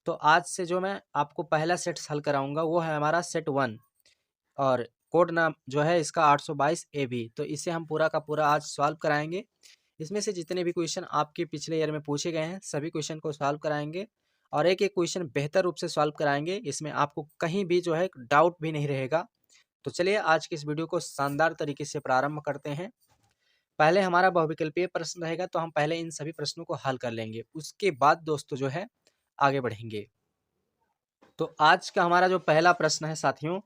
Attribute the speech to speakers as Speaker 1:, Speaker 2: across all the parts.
Speaker 1: तो आज से जो मैं आपको पहला सेट हल कराऊंगा वो है हमारा सेट 1 और कोड नाम जो है इसका 822 AB। तो इसे हम पूरा का पूरा आज सॉल्व कराएंगे। इसमें से जितने भी क्वेश्चन आपके पिछले ईयर में पूछे गए हैं सभी क्वेश्चन को सॉल्व कराएंगे और एक एक क्वेश्चन बेहतर रूप से सॉल्व कराएंगे। इसमें आपको कहीं भी जो है डाउट भी नहीं रहेगा। तो चलिए आज की इस वीडियो को शानदार तरीके से प्रारंभ करते हैं। पहले हमारा बहुविकल्पीय प्रश्न रहेगा तो हम पहले इन सभी प्रश्नों को हल कर लेंगे, उसके बाद दोस्तों जो है आगे बढ़ेंगे। तो आज का हमारा जो पहला प्रश्न है साथियों,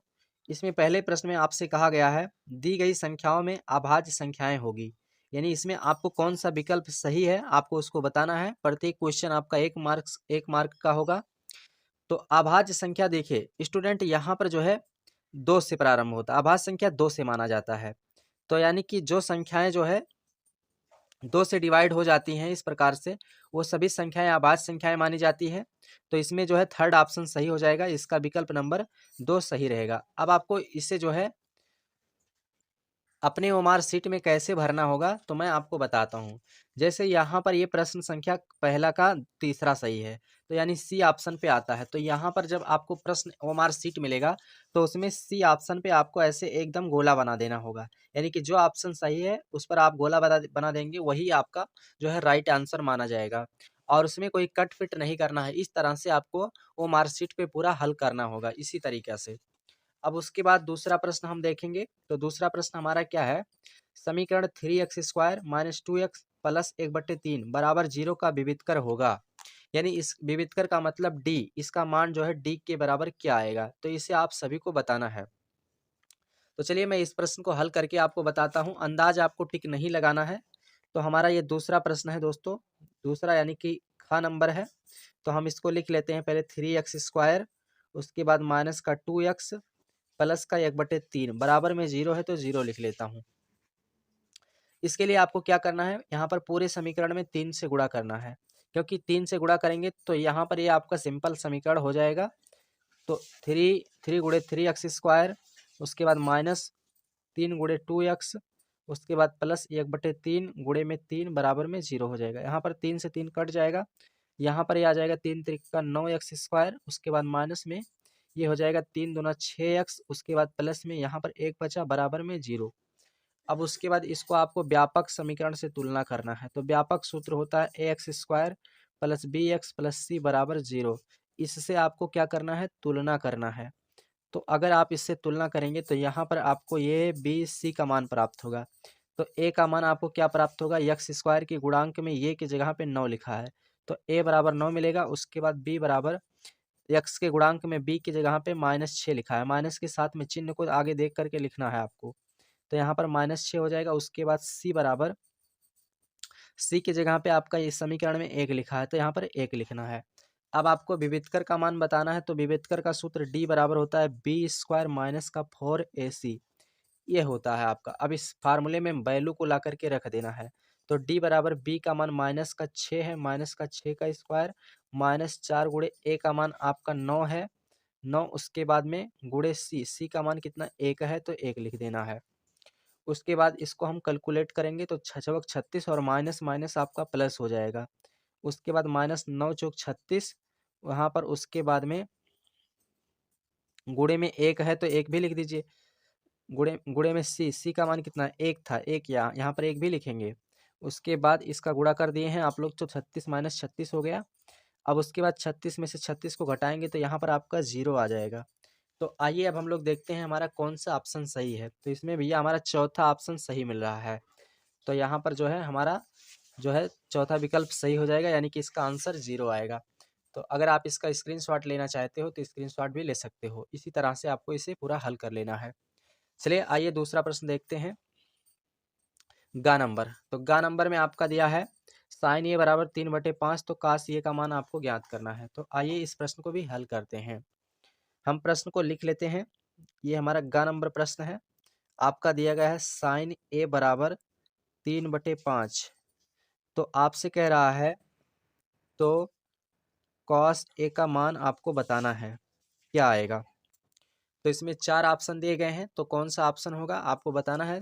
Speaker 1: इसमें पहले प्रश्न में आपसे कहा गया है दी गई संख्याओं में अभाज्य संख्याएं होगी, यानी इसमें आपको कौन सा विकल्प सही है आपको उसको बताना है। प्रत्येक क्वेश्चन आपका एक मार्क का होगा। तो अभाज्य संख्या देखिए स्टूडेंट, यहाँ पर जो है 2 से प्रारंभ होता है, अभाज्य संख्या 2 से माना जाता है। तो यानी कि जो संख्याएं जो है 2 से डिवाइड हो जाती हैं इस प्रकार से, वो सभी संख्याएं अभाज्य संख्याएं मानी जाती है। तो इसमें जो है थर्ड ऑप्शन सही हो जाएगा, इसका विकल्प नंबर 2 सही रहेगा। अब आपको इसे जो है अपने ओमार सीट में कैसे भरना होगा तो मैं आपको बताता हूँ। जैसे यहाँ पर ये प्रश्न संख्या पहला का तीसरा सही है, तो यानी सी ऑप्शन पे आता है। तो यहाँ पर जब आपको प्रश्न ओमार सीट मिलेगा तो उसमें सी ऑप्शन पे आपको ऐसे एकदम गोला बना देना होगा, यानी कि जो ऑप्शन सही है उस पर आप गोला बना देंगे, वही आपका जो है राइट आंसर माना जाएगा और उसमें कोई कट फिट नहीं करना है। इस तरह से आपको ओमार सीट पे पूरा हल करना होगा इसी तरीके से। अब उसके बाद दूसरा प्रश्न हम देखेंगे। तो दूसरा प्रश्न हमारा क्या है, समीकरण 3x² माइनस 2x प्लस 1/3 बराबर 0 का विविधकर होगा, यानी इस विविधकर का मतलब d, इसका मान जो है d के बराबर क्या आएगा, तो इसे आप सभी को बताना है। तो चलिए मैं इस प्रश्न को हल करके आपको बताता हूँ, अंदाज आपको टिक नहीं लगाना है। तो हमारा ये दूसरा प्रश्न है दोस्तों, दूसरा यानी कि ख नंबर है। तो हम इसको लिख लेते हैं पहले 3x², उसके बाद माइनस का 2x प्लस का 1/3 बराबर में 0 है तो 0 लिख लेता हूँ। इसके लिए आपको क्या करना है, यहाँ पर पूरे समीकरण में 3 से गुणा करना है, क्योंकि 3 से गुणा करेंगे तो यहाँ पर ये आपका सिंपल समीकरण हो जाएगा। तो 3 गुणे 3x², उसके बाद माइनस 3 गुणे 2x, उसके बाद प्लस 1/3 गुणे में 3 बराबर में 0 हो जाएगा। यहाँ पर 3 से 3 कट जाएगा, यहाँ पर ये आ जाएगा 3 त्रिका 9x², उसके बाद माइनस में ये हो जाएगा 3 दूना 6x, उसके बाद प्लस में यहाँ पर 1 बचा बराबर में 0। अब उसके बाद इसको आपको व्यापक समीकरण से तुलना करना है। तो व्यापक सूत्र होता है ax² plus bx plus c बराबर 0। इससे आपको क्या करना है, तुलना करना है। तो अगर आप इससे तुलना करेंगे तो यहाँ पर आपको ये बी सी का मान प्राप्त होगा। तो ए का मान आपको क्या प्राप्त होगा, x² के गुणांक में ये की जगह पे 9 लिखा है, तो ए बराबर 9 मिलेगा। उसके बाद बी बराबर x के गुणांक में b की जगह पे -6 लिखा है, माइनस के साथ में चिन्ह को आगे देख करके लिखना है आपको। तो यहाँ पर -6 हो जाएगा। उसके बाद c बराबर, c की जगह पे आपका इस समीकरण में 1 लिखा है, तो यहाँ पर 1 लिखना है। अब आपको विविधकर का मान बताना है। तो विविधकर का सूत्र d बराबर होता है b² माइनस का 4ac, ये होता है आपका। अब इस फार्मूले में वैल्यू को ला करके रख देना है। तो d बराबर b का मान माइनस का 6 है, माइनस का 6 का स्क्वायर माइनस 4 गुणे a का मान आपका 9 है, 9 उसके बाद में गुणे c का मान कितना 1 है, तो 1 लिख देना है। उसके बाद इसको हम कैलकुलेट करेंगे तो 6 36 और माइनस माइनस आपका प्लस हो जाएगा। उसके बाद माइनस 9 चौक 36, वहाँ पर उसके बाद में गुणे में 1 है तो 1 भी लिख दीजिए। गुणे गुणे में सी का मान कितना 1 था, 1 यहाँ पर 1 भी लिखेंगे। उसके बाद इसका गुणा कर दिए हैं आप लोग, तो 36 माइनस 36 हो गया। अब उसके बाद 36 में से 36 को घटाएंगे तो यहाँ पर आपका 0 आ जाएगा। तो आइए अब हम लोग देखते हैं हमारा कौन सा ऑप्शन सही है। तो इसमें भैया हमारा चौथा ऑप्शन सही मिल रहा है। तो यहाँ पर जो है हमारा जो है चौथा विकल्प सही हो जाएगा, यानी कि इसका आंसर 0 आएगा। तो अगर आप इसका स्क्रीनशॉट लेना चाहते हो तो स्क्रीनशॉट भी ले सकते हो। इसी तरह से आपको इसे पूरा हल कर लेना है। चलिए आइए दूसरा प्रश्न देखते हैं। गा नंबर, तो गा नंबर में आपका दिया है साइन ए बराबर 3/5, तो काश ए का मान आपको ज्ञात करना है। तो आइए इस प्रश्न को भी हल करते हैं। हम प्रश्न को लिख लेते हैं। ये हमारा गा नंबर प्रश्न है। आपका दिया गया है साइन ए बराबर 3/5। तो आपसे कह रहा है तो कॉस ए का मान आपको बताना है, क्या आएगा। तो इसमें 4 ऑप्शन दिए गए हैं, तो कौन सा ऑप्शन होगा आपको बताना है।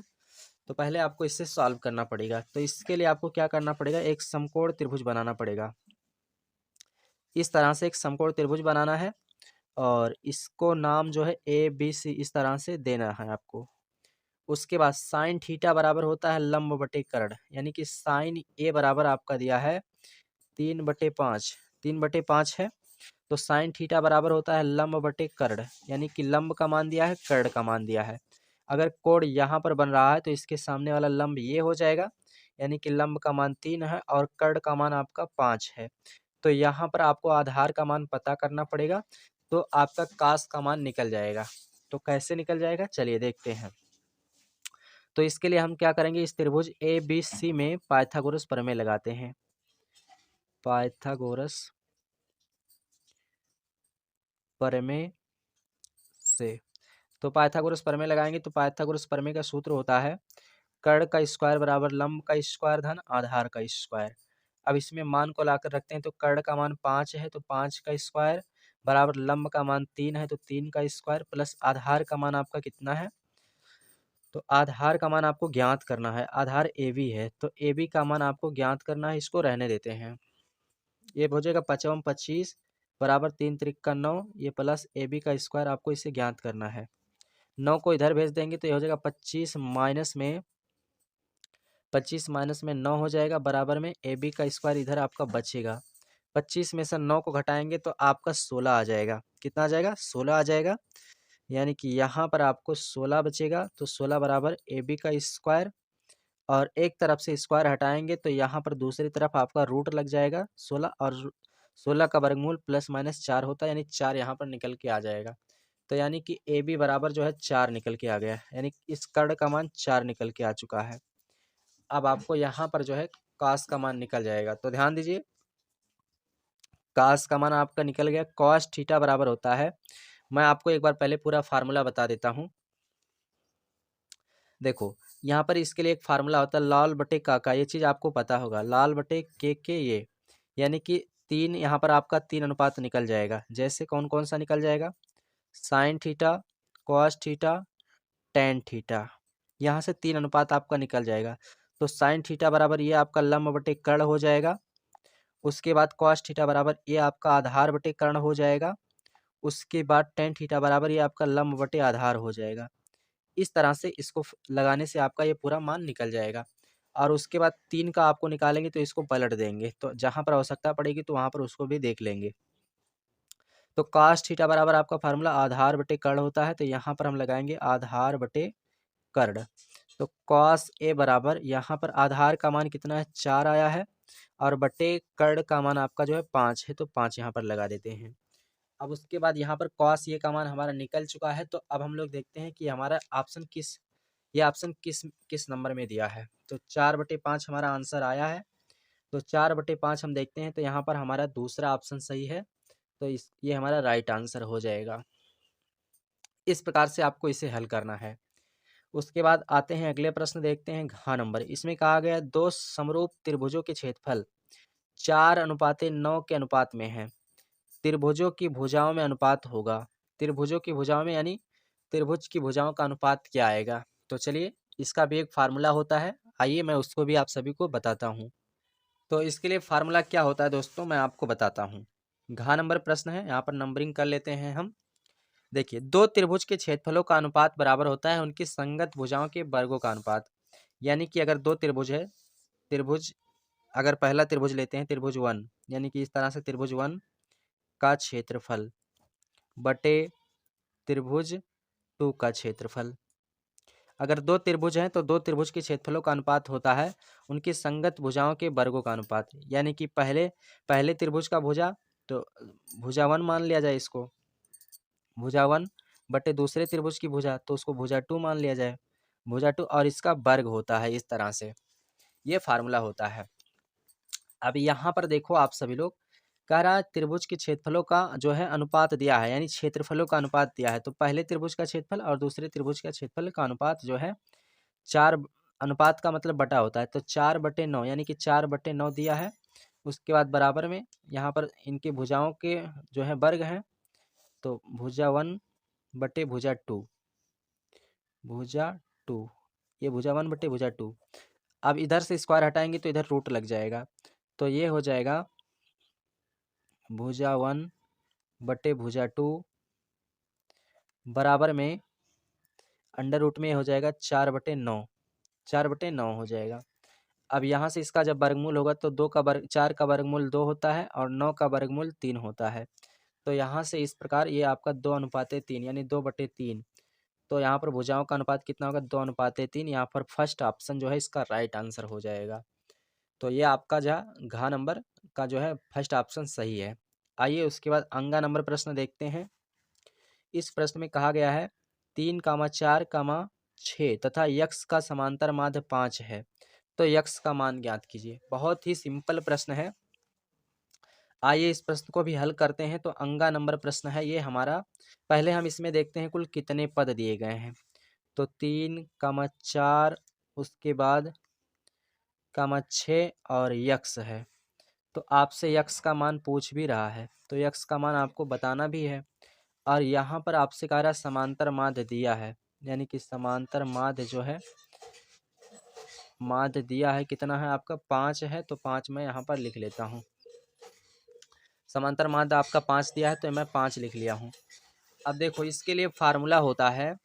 Speaker 1: तो पहले आपको इससे सॉल्व करना पड़ेगा। तो इसके लिए आपको क्या करना पड़ेगा, एक समकोण त्रिभुज बनाना पड़ेगा। इस तरह से एक समकोण त्रिभुज बनाना है और इसको नाम जो है ए बी सी इस तरह से देना है आपको। उसके बाद साइन थीटा बराबर होता है लंब बटे कर्ण, यानी कि साइन ए बराबर आपका दिया है 3/5, 3/5 है। तो साइन थीटा बराबर होता है लंब बटे कर्ण, यानी कि लंब का मान दिया है, कर्ण का मान दिया है। अगर कोण यहाँ पर बन रहा है तो इसके सामने वाला लंब ये हो जाएगा, यानी कि लंब का मान 3 है और कर्ण का मान आपका 5 है। तो यहाँ पर आपको आधार का मान पता करना पड़ेगा, तो आपका कास का मान निकल जाएगा। तो कैसे निकल जाएगा, चलिए देखते हैं। तो इसके लिए हम क्या करेंगे, इस त्रिभुज ए बी सी में पाइथागोरस प्रमेय लगाते हैं। पाइथागोरस प्रमेय से, तो पाइथागोरस प्रमेय लगाएंगे तो पाइथागोरस प्रमेय का सूत्र होता है कर्ण का स्क्वायर बराबर लंब का स्क्वायर धन आधार का स्क्वायर। अब इसमें मान को लाकर रखते हैं, तो कर्ण का मान 5 है तो 5 का स्क्वायर बराबर लंब का मान 3 है तो 3 का स्क्वायर प्लस आधार का मान आपका कितना है, तो आधार का मान आपको ज्ञात करना है। आधार ए बी है तो ए बी का मान आपको ज्ञात करना है, इसको रहने देते हैं। ये हो जाएगा 5 25 बराबर 3 त्रिक 9, ये प्लस ए बी का स्क्वायर आपको इसे ज्ञात करना है। 9 को इधर भेज देंगे तो ये हो जाएगा 25 माइनस में 9 हो जाएगा बराबर में ए बी का स्क्वायर इधर आपका बचेगा। 25 में से 9 को घटाएंगे तो आपका 16 आ जाएगा। कितना आ जाएगा, 16 आ जाएगा, यानी कि यहाँ पर आपको 16 बचेगा। तो 16 बराबर ए बी का स्क्वायर, और एक तरफ से स्क्वायर हटाएंगे तो यहाँ पर दूसरी तरफ आपका रूट लग जाएगा 16, और 16 का वर्गमूल प्लस माइनस 4 होता है, यानी 4 यहाँ पर निकल के आ जाएगा। तो यानी कि ए बी बराबर जो है 4 निकल के आ गया, यानी इस कर्ण का मान 4 निकल के आ चुका है। अब आपको यहाँ पर जो है कास का मान निकल जाएगा, तो ध्यान दीजिए कास का मान आपका निकल गया। कॉस थीटा बराबर होता है, मैं आपको एक बार पहले पूरा फार्मूला बता देता हूँ। देखो यहाँ पर इसके लिए एक फार्मूला होता है लाल बटे का, ये चीज़ आपको पता होगा, लाल बटे के ये, यानी कि 3 यहाँ पर आपका 3 अनुपात निकल जाएगा। जैसे कौन कौन सा निकल जाएगा, sine theta, cos theta, tan theta, यहाँ से 3 अनुपात आपका निकल जाएगा। तो साइन थीटा बराबर ये आपका लंब बटे कर्ण हो जाएगा। उसके बाद कॉस थीटा बराबर ये आपका आधार बटे कर्ण हो जाएगा। उसके बाद टेन थीटा बराबर ये आपका लंब बटे आधार हो जाएगा। इस तरह से इसको लगाने से आपका ये पूरा मान निकल जाएगा। और उसके बाद 3 का आपको निकालेंगे तो इसको पलट देंगे, तो जहाँ पर आवश्यकता पड़ेगी तो वहाँ पर उसको भी देख लेंगे। तो कॉस थीटा बराबर आपका फार्मूला आधार बटे कर्ण होता है, तो यहाँ पर हम लगाएंगे आधार बटे कर्ण। तो कॉस ए बराबर यहाँ पर आधार का मान कितना है, 4 आया है, और बटे कर्ण का मान आपका जो है 5 है, तो 5 यहाँ पर लगा देते हैं। अब उसके बाद यहाँ पर कॉस ये का मान हमारा निकल चुका है। तो अब हम लोग देखते हैं कि हमारा ऑप्शन ये ऑप्शन किस किस नंबर में दिया है। तो 4/5 हमारा आंसर आया है। तो 4/5 हम देखते हैं, तो यहाँ पर हमारा दूसरा ऑप्शन सही है, तो ये हमारा राइट आंसर हो जाएगा। इस प्रकार से आपको इसे हल करना है। उसके बाद आते हैं अगले प्रश्न, देखते हैं घ नंबर। इसमें कहा गया दो समरूप त्रिभुजों के क्षेत्रफल 4:9 के अनुपात में है। त्रिभुजों की भुजाओं में अनुपात होगा। त्रिभुजों की भुजाओं में यानी त्रिभुज की भुजाओं का अनुपात क्या आएगा। तो चलिए इसका भी एक फार्मूला होता है, आइए मैं उसको भी आप सभी को बताता हूँ। तो इसके लिए फार्मूला क्या होता है दोस्तों, मैं आपको बताता हूँ। घ नंबर प्रश्न है, यहाँ पर नंबरिंग कर लेते हैं हम। देखिए दो त्रिभुज के क्षेत्रफलों का अनुपात बराबर होता है उनकी संगत भुजाओं के वर्गों का अनुपात। यानी कि अगर दो त्रिभुज है, त्रिभुज अगर पहला त्रिभुज लेते हैं त्रिभुज 1, यानी कि इस तरह से त्रिभुज 1 का क्षेत्रफल बटे त्रिभुज 2 का क्षेत्रफल। अगर दो त्रिभुज हैं तो दो त्रिभुज के क्षेत्रफलों का अनुपात होता है उनकी संगत भुजाओं के वर्गों का अनुपात। यानी कि पहले त्रिभुज का भुजा, तो भुजा 1 मान लिया जाए इसको, भुजा 1 बटे दूसरे त्रिभुज की भुजा, तो उसको भुजा 2 मान लिया जाए, भुजा 2 और इसका वर्ग होता है। इस तरह से ये फार्मूला होता है। अब यहाँ पर देखो आप सभी लोग, कह रहा है त्रिभुज के क्षेत्रफलों का जो है अनुपात दिया है, यानी क्षेत्रफलों का अनुपात दिया है। तो पहले त्रिभुज का क्षेत्रफल और दूसरे त्रिभुज का क्षेत्रफल का अनुपात जो है 4, अनुपात का मतलब बटा होता है, तो 4/9 यानी कि 4/9 दिया है। उसके बाद बराबर में यहाँ पर इनकी भुजाओं के जो है वर्ग हैं, तो भुजा 1 बटे भुजा 2, भुजा 2, ये भुजा 1 बटे भुजा 2। अब इधर से स्क्वायर हटाएंगे तो इधर रूट लग जाएगा, तो ये हो जाएगा भुजा 1 बटे भुजा 2 बराबर में अंडर रूट में हो जाएगा 4/9, 4/9 हो जाएगा। अब यहाँ से इसका जब वर्गमूल होगा तो 4 का वर्गमूल 2 होता है और 9 का वर्गमूल 3 होता है। तो यहाँ से इस प्रकार ये आपका 2:3 यानी 2/3। तो यहाँ पर भुजाओं का अनुपात कितना होगा? 2:3। यहाँ पर फर्स्ट ऑप्शन जो है इसका राइट आंसर हो जाएगा। तो ये आपका जो घ नंबर का जो है फर्स्ट ऑप्शन सही है। आइए उसके बाद अंगा नंबर प्रश्न देखते हैं। इस प्रश्न में कहा गया है 3, 4, 6 तथा यक्स का समांतर माध्य 5 है, तो यक्स का मान ज्ञात कीजिए। बहुत ही सिंपल प्रश्न है। आइए इस प्रश्न को भी हल करते हैं। तो अंगा नंबर प्रश्न है ये हमारा। पहले हम इसमें देखते हैं कुल कितने पद दिए गए हैं। तो 3, 4 उसके बाद 6 और यक्स है। तो आपसे यक्स का मान पूछ भी रहा है, तो यक्स का मान आपको बताना भी है। और यहाँ पर आपसे कह रहा है समांतर माध्य दिया है, यानी कि समांतर माध्य जो है माध्य दिया है कितना है आपका? 5 है। तो 5 मैं यहाँ पर लिख लेता हूँ। समांतर माध्य आपका 5 दिया है तो मैं 5 लिख लिया हूँ। अब देखो इसके लिए फार्मूला होता है।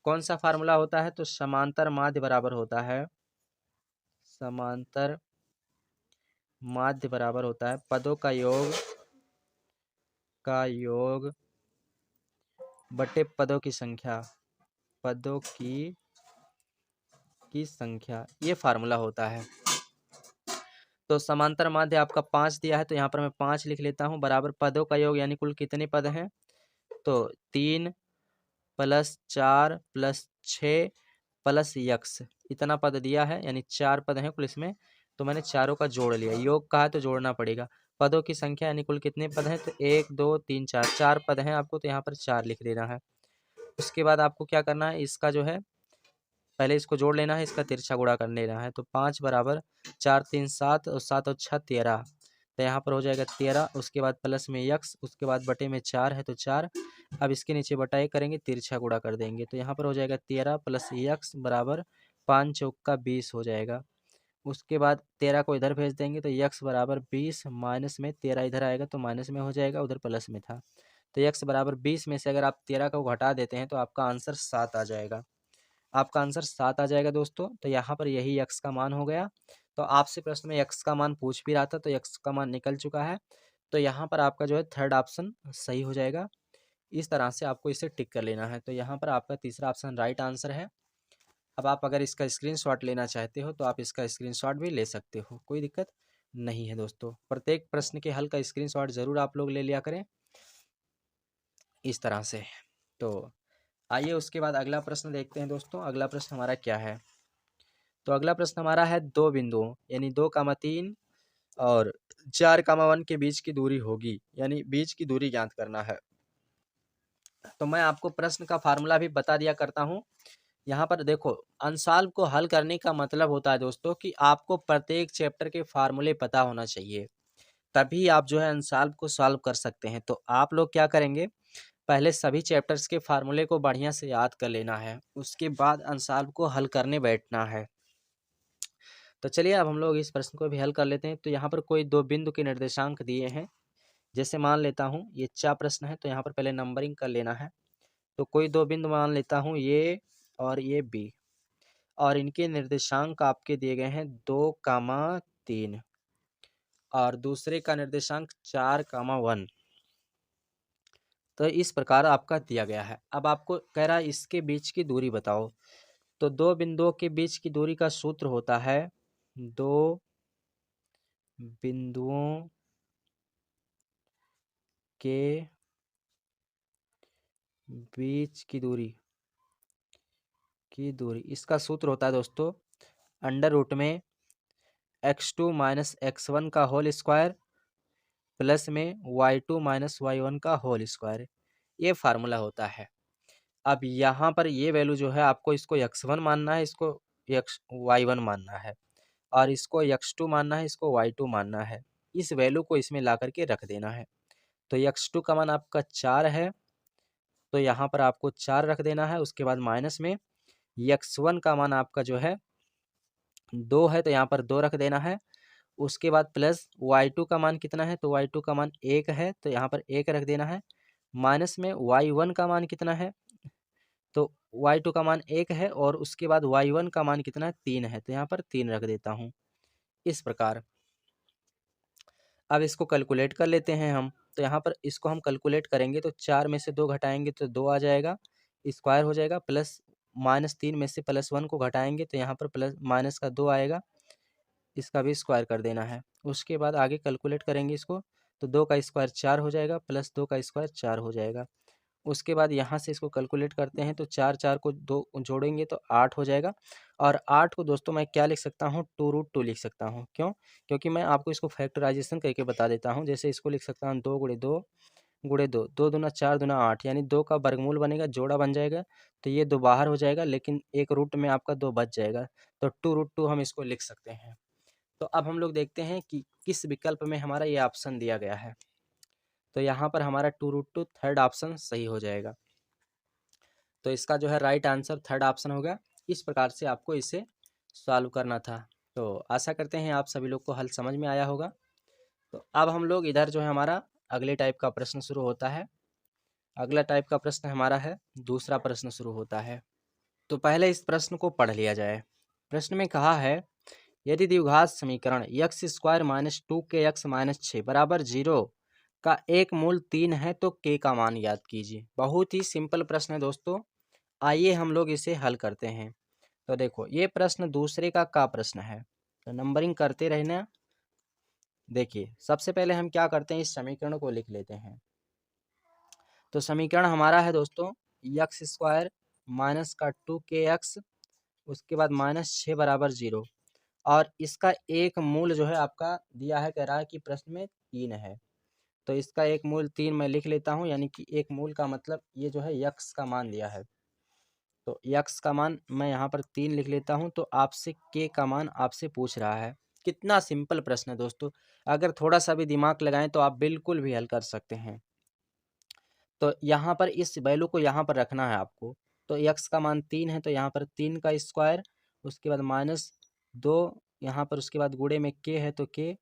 Speaker 1: कौन सा फार्मूला होता है? तो समांतर माध्य बराबर होता है, समांतर माध्य बराबर होता है पदों का योग बटे पदों की संख्या, पदों की संख्या, ये फार्मूला होता है। तो समांतर माध्य आपका 5 दिया है तो यहाँ पर मैं 5 लिख लेता हूँ बराबर पदों का योग, यानी कुल कितने पद हैं? तो 3 + 4 + 6 + यक्स, इतना पद दिया है, यानी 4 पद हैं कुल इसमें। तो मैंने चारों का जोड़ लिया, योग कहा है तो जोड़ना पड़ेगा। पदों की संख्या यानी कुल कितने पद हैं? तो 1 2 3 4, 4 पद हैं आपको, तो यहाँ पर 4 लिख देना है। उसके बाद आपको क्या करना है? इसका जो है पहले इसको जोड़ लेना है, इसका तिरछा गुणा कर लेना है। तो 5 बराबर 4 3 7 और 7 और 6 13, तो यहाँ पर हो जाएगा 13। उसके बाद प्लस में यक्स, उसके बाद बटे में 4 है तो 4। अब इसके नीचे बटाई करेंगे, तिरछा गुणा कर देंगे, तो यहाँ पर हो जाएगा 13 + यक्स बराबर 5 चौका 20 हो जाएगा। उसके बाद 13 को इधर भेज देंगे तो यक्स बराबर 20 माइनस में 13 इधर आएगा तो माइनस में हो जाएगा, उधर प्लस में था। तो यक्स बराबर 20 में से अगर आप 13 को घटा देते हैं तो आपका आंसर 7 आ जाएगा। आपका आंसर 7 आ जाएगा दोस्तों। तो यहाँ पर यही यक्स का मान हो गया। तो आपसे प्रश्न में यक्स का मान पूछ भी रहा था, तो यक्स का मान निकल चुका है। तो यहाँ पर आपका जो है थर्ड ऑप्शन सही हो जाएगा। इस तरह से आपको इसे टिक कर लेना है। तो यहाँ पर आपका तीसरा ऑप्शन राइट आंसर है। अब आप अगर इसका स्क्रीनशॉट लेना चाहते हो तो आप इसका स्क्रीनशॉट भी ले सकते हो, कोई दिक्कत नहीं है दोस्तों। प्रत्येक प्रश्न के हल का स्क्रीनशॉट ज़रूर आप लोग ले लिया करें इस तरह से। तो आइए उसके बाद अगला प्रश्न देखते हैं दोस्तों। अगला प्रश्न हमारा क्या है? तो अगला प्रश्न हमारा है 2 बिंदुओं यानी 2, 3 और 4, 1 के बीच की दूरी होगी, यानी बीच की दूरी ज्ञात करना है। तो मैं आपको प्रश्न का फार्मूला भी बता दिया करता हूँ। यहाँ पर देखो, अंशाल्व को हल करने का मतलब होता है दोस्तों कि आपको प्रत्येक चैप्टर के फार्मूले पता होना चाहिए, तभी आप जो है अंशाल्व को सॉल्व कर सकते हैं। तो आप लोग क्या करेंगे, पहले सभी चैप्टर्स के फार्मूले को बढ़िया से याद कर लेना है, उसके बाद अंशाल्व को हल करने बैठना है। तो चलिए अब हम लोग इस प्रश्न को भी हल कर लेते हैं। तो यहाँ पर कोई 2 बिंदु के निर्देशांक दिए हैं। जैसे मान लेता हूँ ये चा प्रश्न है, तो यहाँ पर पहले नंबरिंग कर लेना है। तो कोई 2 बिंदु मान लेता हूँ ये और ये बी, और इनके निर्देशांक आपके दिए गए हैं 2, 3 और दूसरे का निर्देशांक 4, 1। तो इस प्रकार आपका दिया गया है। अब आपको कह रहा है इसके बीच की दूरी बताओ। तो 2 बिंदुओं के बीच की दूरी का सूत्र होता है 2 बिंदुओं के बीच की दूरी इसका सूत्र होता है दोस्तों अंडर रूट में x2 - x1 का होल स्क्वायर प्लस में y2 - y1 का होल स्क्वायर, ये फार्मूला होता है। अब यहाँ पर ये वैल्यू जो है आपको इसको x1 मानना है, इसको y1 मानना है, और इसको x2 मानना है, इसको y2 मानना है। इस वैल्यू को इसमें ला करके रख देना है। तो x2 का मान आपका 4 है, तो यहाँ पर आपको 4 रख देना है। उसके बाद माइनस में x1 का मान आपका जो है 2 है, तो यहाँ पर 2 रख देना है। उसके बाद प्लस y2 का मान कितना है, तो y2 का मान 1 है, तो यहाँ पर 1 रख देना है। माइनस में y1 का मान कितना है, तो y2 का मान 1 है और उसके बाद y1 का मान कितना है, 3 है, तो यहाँ पर 3 रख देता हूँ। इस प्रकार अब इसको कैलकुलेट कर लेते हैं हम। तो यहाँ पर इसको हम कैलकुलेट करेंगे तो 4 में से 2 घटाएंगे तो 2 आ जाएगा, स्क्वायर हो जाएगा, प्लस -3 में से +1 को घटाएंगे तो यहाँ पर प्लस माइनस का 2 आएगा, इसका भी स्क्वायर कर देना है। उसके बाद आगे कैलकुलेट करेंगे इसको, तो 2 का स्क्वायर 4 हो जाएगा, प्लस 2 का स्क्वायर 4 हो जाएगा। उसके बाद यहाँ से इसको कैलकुलेट करते हैं तो 4 को 2 जोड़ेंगे तो 8 हो जाएगा। और 8 को दोस्तों मैं क्या लिख सकता हूँ, 2√2 लिख सकता हूँ। क्यों? क्योंकि मैं आपको इसको फैक्टराइजेशन करके बता देता हूँ। जैसे इसको लिख सकता हूँ 2 गुणे 2 गुणे 2, 2 दूना 4 दूना 8, यानी 2 का वर्गमूल बनेगा, जोड़ा बन जाएगा, तो ये 2 बाहर हो जाएगा, लेकिन एक रूट में आपका 2 बच जाएगा, तो 2√2 हम इसको लिख सकते हैं। तो अब हम लोग देखते हैं कि किस विकल्प में हमारा ये ऑप्शन दिया गया है। तो यहाँ पर हमारा 2√2 थर्ड ऑप्शन सही हो जाएगा। तो इसका जो है राइट आंसर थर्ड ऑप्शन होगा। इस प्रकार से आपको इसे सॉल्व करना था। तो आशा करते हैं आप सभी लोग को हल समझ में आया होगा। तो अब हम लोग इधर जो है हमारा अगले टाइप का प्रश्न शुरू होता है। अगला टाइप का प्रश्न हमारा है, दूसरा प्रश्न शुरू होता है। तो पहले इस प्रश्न को पढ़ लिया जाए। प्रश्न में कहा है, यदि द्विघात समीकरण x square minus 2kx minus 6 बराबर 0 का एक मूल 3 है तो k का मान याद कीजिए। बहुत ही सिंपल प्रश्न है दोस्तों, आइए हम लोग इसे हल करते हैं। तो देखो, ये प्रश्न दूसरे का प्रश्न है, तो नंबरिंग करते रहना। देखिए, सबसे पहले हम क्या करते हैं, इस समीकरण को लिख लेते हैं। तो समीकरण हमारा है दोस्तों एक्स स्क्वायर माइनस का 2kx, उसके बाद -6 बराबर 0, और इसका एक मूल जो है आपका दिया है, कह रहा है कि प्रश्न में 3 है। तो इसका एक मूल 3 मैं लिख लेता हूँ, यानी कि एक मूल का मतलब ये जो है यक्स का मान दिया है, तो यक्स का मान मैं यहाँ पर 3 लिख लेता हूँ। तो आपसे के का मान आपसे पूछ रहा है। कितना सिंपल प्रश्न है दोस्तों, अगर थोड़ा सा भी दिमाग लगाएं तो आप बिल्कुल भी हल कर सकते हैं। तो यहाँ पर इस वैल्यू को यहाँ पर रखना है आपको। तो यक्स का मान 3 है, तो यहाँ पर 3 का स्क्वायर, उसके बाद -2 यहाँ पर, उसके बाद गुणे में के है तो के,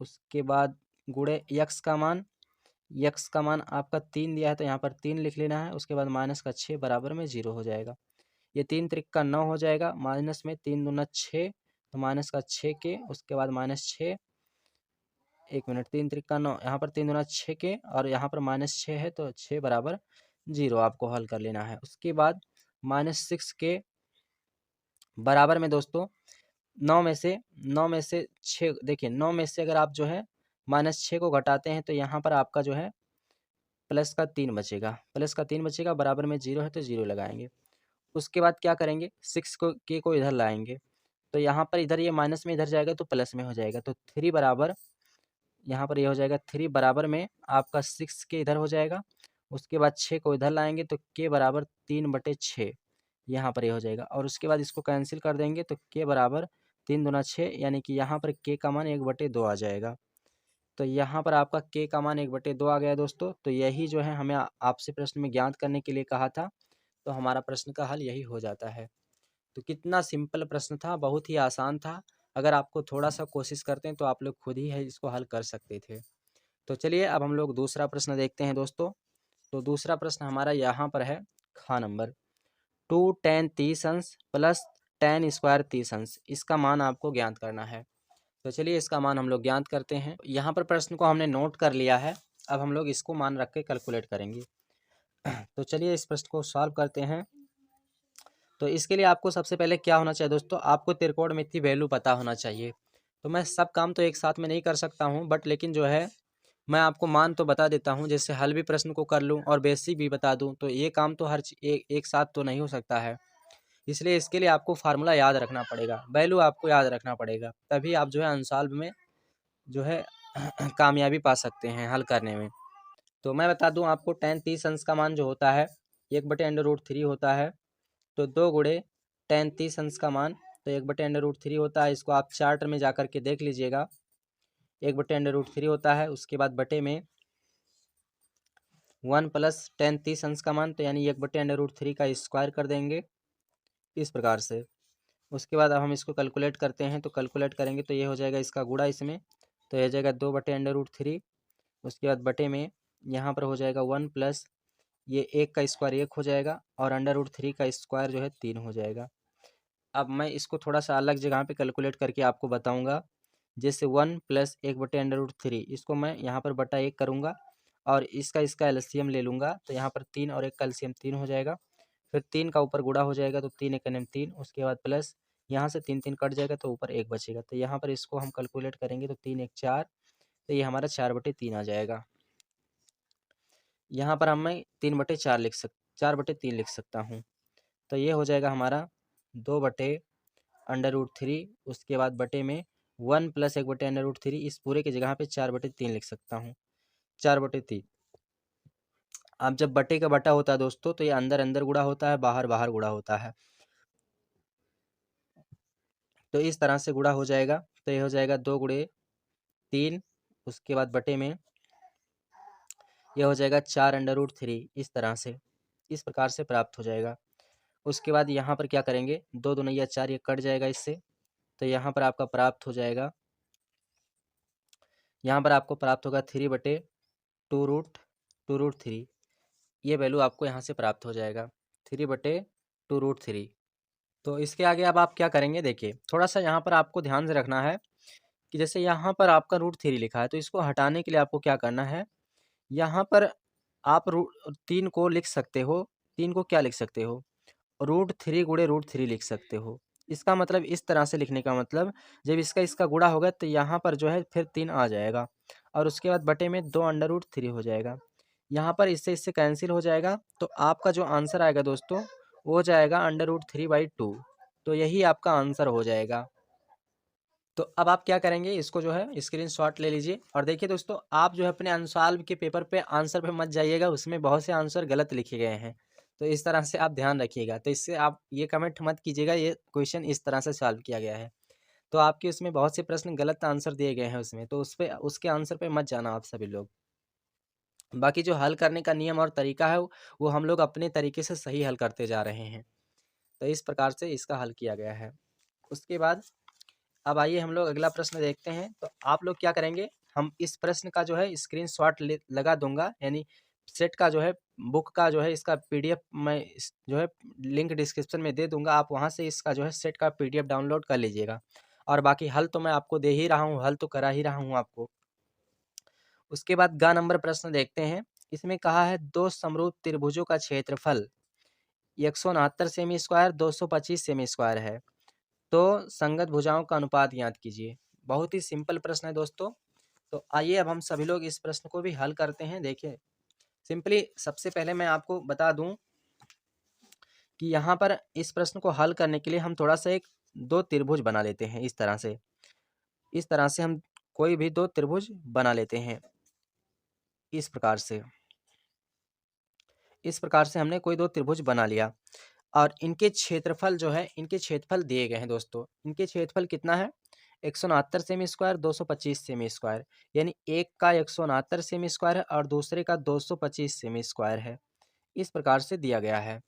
Speaker 1: उसके बाद गुणे यक्स का मान आपका 3 दिया है, तो यहाँ पर 3 लिख लेना है। उसके बाद -6 बराबर में 0 हो जाएगा। ये 3 त्रिक का 9 हो जाएगा, माइनस में 3 दूना 6, तो -6 के, उसके बाद -6, 1 मिनट, 3 त्रिक का 9, यहाँ पर 3 दूना 6 के, और यहाँ पर -6 है, तो 6 बराबर 0 आपको हल कर लेना है। उसके बाद -6 के बराबर में दोस्तों 9 में से 6, देखिए 9 में से अगर आप जो है -6 को घटाते हैं तो यहाँ पर आपका जो है +3 बचेगा, +3 बचेगा, बराबर में 0 है तो 0 लगाएंगे। उसके बाद क्या करेंगे, 6 को के को इधर लाएंगे, तो यहाँ पर इधर ये माइनस में इधर जाएगा तो प्लस में हो जाएगा, तो 3 बराबर, यहाँ पर ये हो जाएगा 3 बराबर में आपका 6 के इधर हो जाएगा। उसके बाद 6 को इधर लाएंगे तो के बराबर 3/6 यहाँ पर ये हो जाएगा, और उसके बाद इसको कैंसिल कर देंगे तो के बराबर 3 दूना 6, यानी कि यहाँ पर के का मान 1/2 आ जाएगा। तो यहाँ पर आपका के का मान 1/2 आ गया दोस्तों। तो यही जो है हमें आपसे प्रश्न में ज्ञात करने के लिए कहा था, तो हमारा प्रश्न का हल यही हो जाता है। तो कितना सिंपल प्रश्न था, बहुत ही आसान था। अगर आपको थोड़ा सा कोशिश करते हैं तो आप लोग खुद ही है इसको हल कर सकते थे। तो चलिए अब हम लोग दूसरा प्रश्न देखते हैं दोस्तों। तो दूसरा प्रश्न हमारा यहाँ पर है, खा नंबर 2 tan 30 अंश प्लस tan स्क्वायर 30 अंश, इसका मान आपको ज्ञात करना है। तो चलिए इसका मान हम लोग ज्ञात करते हैं। यहाँ पर प्रश्न को हमने नोट कर लिया है, अब हम लोग इसको मान रख के कैलकुलेट करेंगे। तो चलिए इस प्रश्न को सॉल्व करते हैं। तो इसके लिए आपको सबसे पहले क्या होना चाहिए दोस्तों, आपको त्रिकोणमिति वैल्यू पता होना चाहिए। तो मैं सब काम तो एक साथ में नहीं कर सकता हूँ, बट लेकिन जो है मैं आपको मान तो बता देता हूँ, जैसे हल भी प्रश्न को कर लूँ और बेसिक भी बता दूँ, तो ये काम तो हर एक साथ तो नहीं हो सकता है। इसलिए इसके लिए आपको फार्मूला याद रखना पड़ेगा, वैल्यू आपको याद रखना पड़ेगा, तभी आप जो है अनसॉल्व में जो है कामयाबी पा सकते हैं हल करने में। तो मैं बता दूं आपको, tan 30 अंश का मान जो होता है 1/√3 होता है। तो 2 गुणे tan 30 अंश का मान, तो 1/√3 होता है। इसको आप चार्ट में जा कर के देख लीजिएगा, 1/√3 होता है। उसके बाद बटे में 1 प्लस tan 30 अंश का मान, तो यानी 1/√3 का स्क्वायर कर देंगे इस प्रकार से। उसके बाद अब हम इसको कैलकुलेट करते हैं, तो कैलकुलेट करेंगे तो ये हो जाएगा इसका गुणा इसमें, तो ये हो जाएगा 2/√3। उसके बाद बटे में यहाँ पर हो जाएगा 1 प्लस ये 1 का स्क्वायर 1 हो जाएगा, और √3 का स्क्वायर जो है 3 हो जाएगा। अब मैं इसको थोड़ा सा अलग जगह पे कैलकुलेट करके आपको बताऊंगा। जैसे 1 प्लस 1/√3 इसको मैं यहाँ पर बटा 1 करूँगा, और इसका एलसीएम ले लूँगा, तो यहाँ पर 3 और 1 का एलसीएम 3 हो जाएगा। फिर 3 का ऊपर गुणा हो जाएगा, तो 3 एक एम 3, उसके बाद प्लस यहाँ से 3 3 कट जाएगा, तो ऊपर 1 बचेगा। तो यहाँ पर इसको हम कैलकुलेट करेंगे तो 3 1 4, तो ये हमारा 4/3 आ जाएगा। यहाँ पर हम मैं 4/3 लिख सकता हूँ। तो ये हो जाएगा हमारा 2/√3, उसके बाद बटे में 1 प्लस 1/√3, इस पूरे की जगह पे 4/3 लिख सकता हूँ। 4/3। अब जब बटे का बटा होता है दोस्तों, तो ये अंदर अंदर गुणा होता है, बाहर बाहर गुणा होता है। तो इस तरह से गुणा हो जाएगा, तो ये हो जाएगा 2 × 3, उसके बाद बटे में यह हो जाएगा 4/√3, इस तरह से, इस प्रकार से प्राप्त हो जाएगा। उसके बाद यहाँ पर क्या करेंगे, 2 दूनिया 4, ये कट जाएगा इससे, तो यहाँ पर आपका प्राप्त हो जाएगा, यहाँ पर आपको प्राप्त होगा 3/2√3। ये वैल्यू आपको यहाँ से प्राप्त हो जाएगा 3/2√3। तो इसके आगे अब आप क्या करेंगे, देखिए थोड़ा सा यहाँ पर आपको ध्यान से रखना है कि जैसे यहाँ पर आपका √3 लिखा है, तो इसको हटाने के लिए आपको क्या करना है, यहाँ पर आप 3 को लिख सकते हो, 3 को क्या लिख सकते हो, √3 गुणे √3 लिख सकते हो। इसका मतलब इस तरह से लिखने का मतलब, जब इसका गुणा होगा तो यहाँ पर जो है फिर 3 आ जाएगा, और उसके बाद बटे में 2/√3 हो जाएगा। यहाँ पर इससे इससे कैंसिल हो जाएगा, तो आपका जो आंसर आएगा दोस्तों, वो हो जाएगा √3/2। तो यही आपका आंसर हो जाएगा। तो अब आप क्या करेंगे, इसको जो है स्क्रीनशॉट ले लीजिए, और देखिए दोस्तों, आप जो है अपने अनसॉल्व के पेपर पे आंसर पे मत जाइएगा, उसमें बहुत से आंसर गलत लिखे गए हैं। तो इस तरह से आप ध्यान रखिएगा। तो इससे आप ये कमेंट मत कीजिएगा ये क्वेश्चन इस तरह से सॉल्व किया गया है। तो आपके उसमें बहुत से प्रश्न गलत आंसर दिए गए हैं उसमें, तो उस पे उसके आंसर पे मत जाना आप सभी लोग। बाकी जो हल करने का नियम और तरीका है, वो हम लोग अपने तरीके से सही हल करते जा रहे हैं। तो इस प्रकार से इसका हल किया गया है। उसके बाद अब आइए हम लोग अगला प्रश्न देखते हैं। तो आप लोग क्या करेंगे, हम इस प्रश्न का जो है स्क्रीनशॉट लगा दूंगा, यानी सेट का जो है बुक का जो है इसका पीडीएफ मैं जो है लिंक डिस्क्रिप्शन में दे दूंगा, आप वहां से इसका जो है सेट का पीडीएफ डाउनलोड कर लीजिएगा। और बाकी हल तो मैं आपको दे ही रहा हूँ, हल तो करा ही रहा हूँ आपको। उसके बाद ग नंबर प्रश्न देखते हैं। इसमें कहा है दो समरूप त्रिभुजों का क्षेत्रफल 169 सेमी स्क्वायर 225 सेमी स्क्वायर है, तो संगत भुजाओं का अनुपात ज्ञात कीजिए। बहुत ही सिंपल प्रश्न है दोस्तों। तो आइए अब हम सभी लोग इस प्रश्न को भी हल करते हैं। देखिए सिंपली सबसे पहले मैं आपको बता दूं कि यहाँ पर इस प्रश्न को हल करने के लिए हम थोड़ा सा एक दो त्रिभुज बना लेते हैं। इस तरह से हम कोई भी दो त्रिभुज बना लेते हैं। इस प्रकार से हमने कोई दो त्रिभुज बना लिया, और इनके क्षेत्रफल जो है, इनके क्षेत्रफल दिए गए हैं दोस्तों। इनके क्षेत्रफल कितना है, 169 सेमी स्क्वायर 225 सेमी स्क्वायर, यानी एक का 169 सेमी स्क्वायर है और दूसरे का 225 सेमी स्क्वायर है। इस प्रकार से दिया गया है।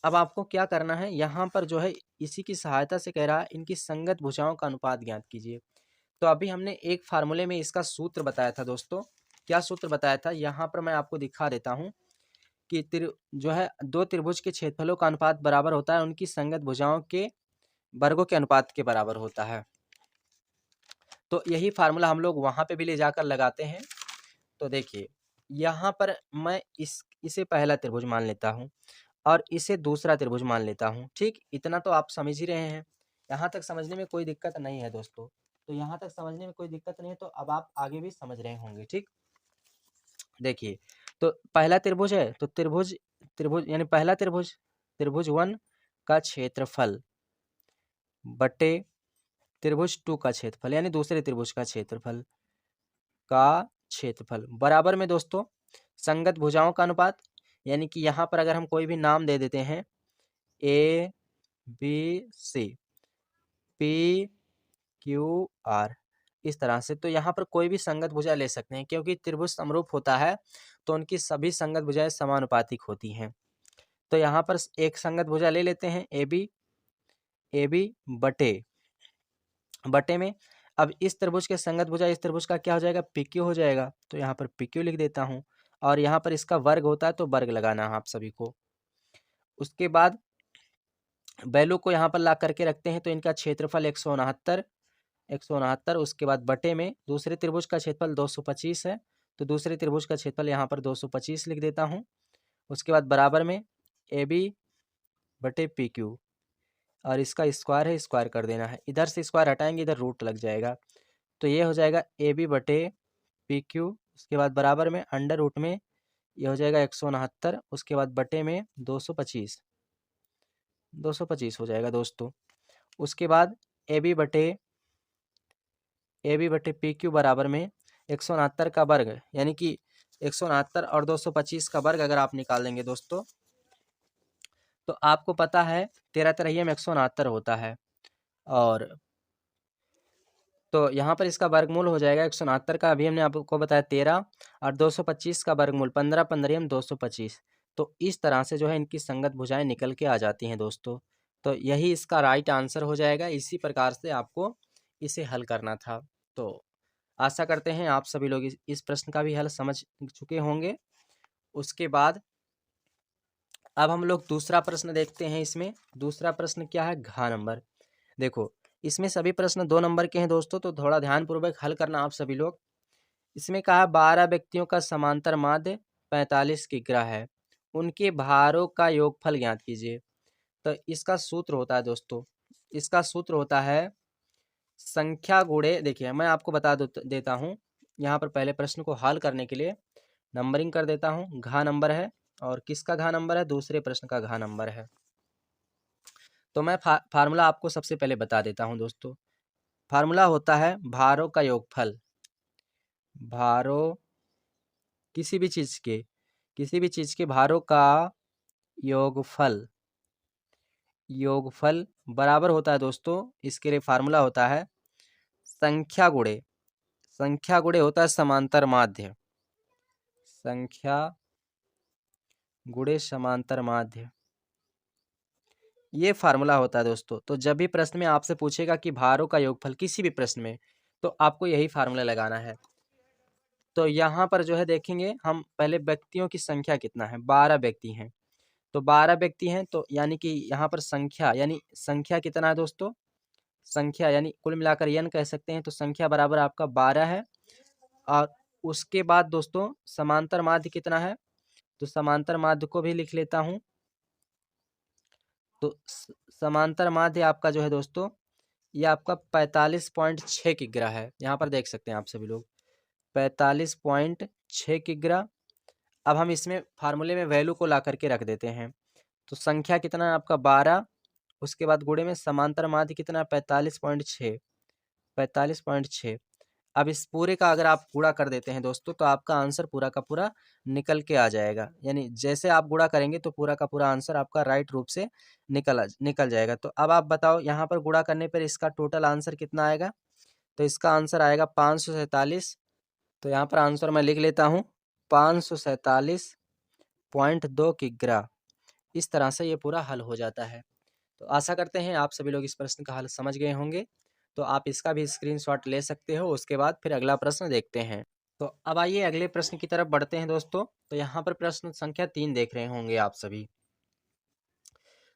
Speaker 1: अब आपको क्या करना है, यहाँ पर जो है इसी की सहायता से कह रहा है इनकी संगत भुजाओं का अनुपात ज्ञात कीजिए। तो अभी हमने एक फार्मूले में इसका सूत्र बताया था दोस्तों। क्या सूत्र बताया था, यहाँ पर मैं आपको दिखा देता हूँ कि जो है दो त्रिभुज के क्षेत्रफलों का अनुपात बराबर होता है उनकी संगत भुजाओं के वर्गों के अनुपात के बराबर होता है। तो यही फार्मूला हम लोग वहां पे भी ले जाकर लगाते हैं। तो देखिए यहाँ पर मैं इसे पहला त्रिभुज मान लेता हूँ और इसे दूसरा त्रिभुज मान लेता हूँ। ठीक, इतना तो आप समझ ही रहे हैं। यहाँ तक समझने में कोई दिक्कत नहीं है दोस्तों। तो यहाँ तक समझने में कोई दिक्कत नहीं है, तो अब आप आगे भी समझ रहे होंगे। ठीक, देखिए तो पहला त्रिभुज है, तो त्रिभुज त्रिभुज यानी पहला त्रिभुज, त्रिभुज 1 का क्षेत्रफल बटे त्रिभुज 2 का क्षेत्रफल, यानी दूसरे त्रिभुज का क्षेत्रफल बराबर में दोस्तों संगत भुजाओं का अनुपात। यानी कि यहाँ पर अगर हम कोई भी नाम दे देते हैं A B C P Q R, इस तरह से, तो यहाँ पर कोई भी संगत भुजा ले सकते हैं, क्योंकि त्रिभुज समरूप होता है तो उनकी सभी संगत भुजाएं समानुपातिक होती हैं। तो यहाँ पर एक संगत भुजा ले लेते हैं ए बी, ए बी बटे बटे में, अब इस त्रिभुज के संगत भुजा इस त्रिभुज का क्या हो जाएगा, पी क्यू हो जाएगा। तो यहाँ पर पी क्यू लिख देता हूँ, और यहाँ पर इसका वर्ग होता है तो वर्ग लगाना है आप सभी को। उसके बाद वैल्यू को यहाँ पर ला करके रखते हैं, तो इनका क्षेत्रफल 169, उसके बाद बटे में दूसरे त्रिभुज का क्षेत्रफल 225 है, तो दूसरे त्रिभुज का क्षेत्रफल यहाँ पर 225 लिख देता हूँ। उसके बाद बराबर में ए बी बटे पी क्यू, और इसका स्क्वायर है, स्क्वायर कर देना है। इधर से स्क्वायर हटाएंगे, इधर रूट लग जाएगा, तो ये हो जाएगा ए बी बटे पी क्यू। उसके बाद बराबर में अंडर रूट में ये हो जाएगा 169, उसके बाद बटे में 225 हो जाएगा दोस्तों। उसके बाद ए बी बटे पी क्यू बराबर में 169 का वर्ग, यानी कि 169 और 225 का वर्ग अगर आप निकाल देंगे दोस्तों, तो आपको पता है 13 13 में 169 होता है, और तो यहाँ पर इसका वर्गमूल हो जाएगा 169 का, अभी हमने आपको बताया 13, और 225 का वर्गमूल 15 15 225। तो इस तरह से जो है इनकी संगत भुजाएं निकल के आ जाती हैं दोस्तों। तो यही इसका राइट आंसर हो जाएगा। इसी प्रकार से आपको इसे हल करना था। तो आशा करते हैं आप सभी लोग इस प्रश्न का भी हल समझ चुके होंगे। उसके बाद अब हम लोग दूसरा प्रश्न देखते हैं। इसमें दूसरा प्रश्न क्या है, घ नंबर। देखो इसमें सभी प्रश्न 2 नंबर के हैं दोस्तों, तो थोड़ा ध्यानपूर्वक हल करना आप सभी लोग। इसमें कहा 12 व्यक्तियों का समांतर माध्य 45 किग्रा है, उनके भारों का योगफल ज्ञात कीजिए। तो इसका सूत्र होता है दोस्तों, इसका सूत्र होता है संख्या गुणे, देखिए मैं आपको बता देता हूँ। यहाँ पर पहले प्रश्न को हल करने के लिए नंबरिंग कर देता हूँ। घ नंबर है, और किसका घ नंबर है, दूसरे प्रश्न का घ नंबर है। तो मैं फार्मूला आपको सबसे पहले बता देता हूँ दोस्तों। फार्मूला होता है भारों का योगफल, भारों किसी भी चीज के भारों का योगफल बराबर होता है दोस्तों। इसके लिए फार्मूला होता है संख्या गुणे होता है समांतर माध्य, संख्या गुणे समांतर माध्य, ये फार्मूला होता है दोस्तों। तो जब भी प्रश्न में आपसे पूछेगा कि भारों का योगफल, किसी भी प्रश्न में, तो आपको यही फार्मूला लगाना है। तो यहाँ पर जो है देखेंगे हम पहले व्यक्तियों की संख्या कितना है, 12 व्यक्ति हैं। तो 12 व्यक्ति हैं, तो यानी कि यहाँ पर संख्या कितना है दोस्तों, संख्या यानी कुल मिलाकर n कह सकते हैं। तो संख्या बराबर आपका 12 है। और उसके बाद दोस्तों समांतर माध्य कितना है, तो समांतर माध्य को भी लिख लेता हूँ। तो समांतर माध्य आपका जो है दोस्तों, ये आपका 45.6 किग्रा है। यहाँ पर देख सकते हैं आप सभी लोग 45.6 किग्रा। अब हम इसमें फार्मूले में वैल्यू को ला करके रख देते हैं। तो संख्या कितना है आपका 12, उसके बाद गुणे में समांतर माध्य कितना 45.6। अब इस पूरे का अगर आप गुणा कर देते हैं दोस्तों, तो आपका आंसर पूरा का पूरा निकल के आ जाएगा। यानी जैसे आप गुणा करेंगे तो पूरा का पूरा आंसर आपका राइट रूप से निकल जाएगा। तो अब आप बताओ यहाँ पर गुणा करने पर इसका टोटल आंसर कितना आएगा। तो इसका आंसर आएगा 547। तो यहाँ पर आंसर मैं लिख लेता हूँ 547.2 किग्रा। इस तरह से ये पूरा हल हो जाता है। तो आशा करते हैं आप सभी लोग इस प्रश्न का हल समझ गए होंगे। तो आप इसका भी स्क्रीनशॉट ले सकते हो। उसके बाद फिर अगला प्रश्न देखते हैं। तो अब आइए अगले प्रश्न की तरफ बढ़ते हैं दोस्तों। तो यहाँ पर प्रश्न संख्या 3 देख रहे होंगे आप सभी।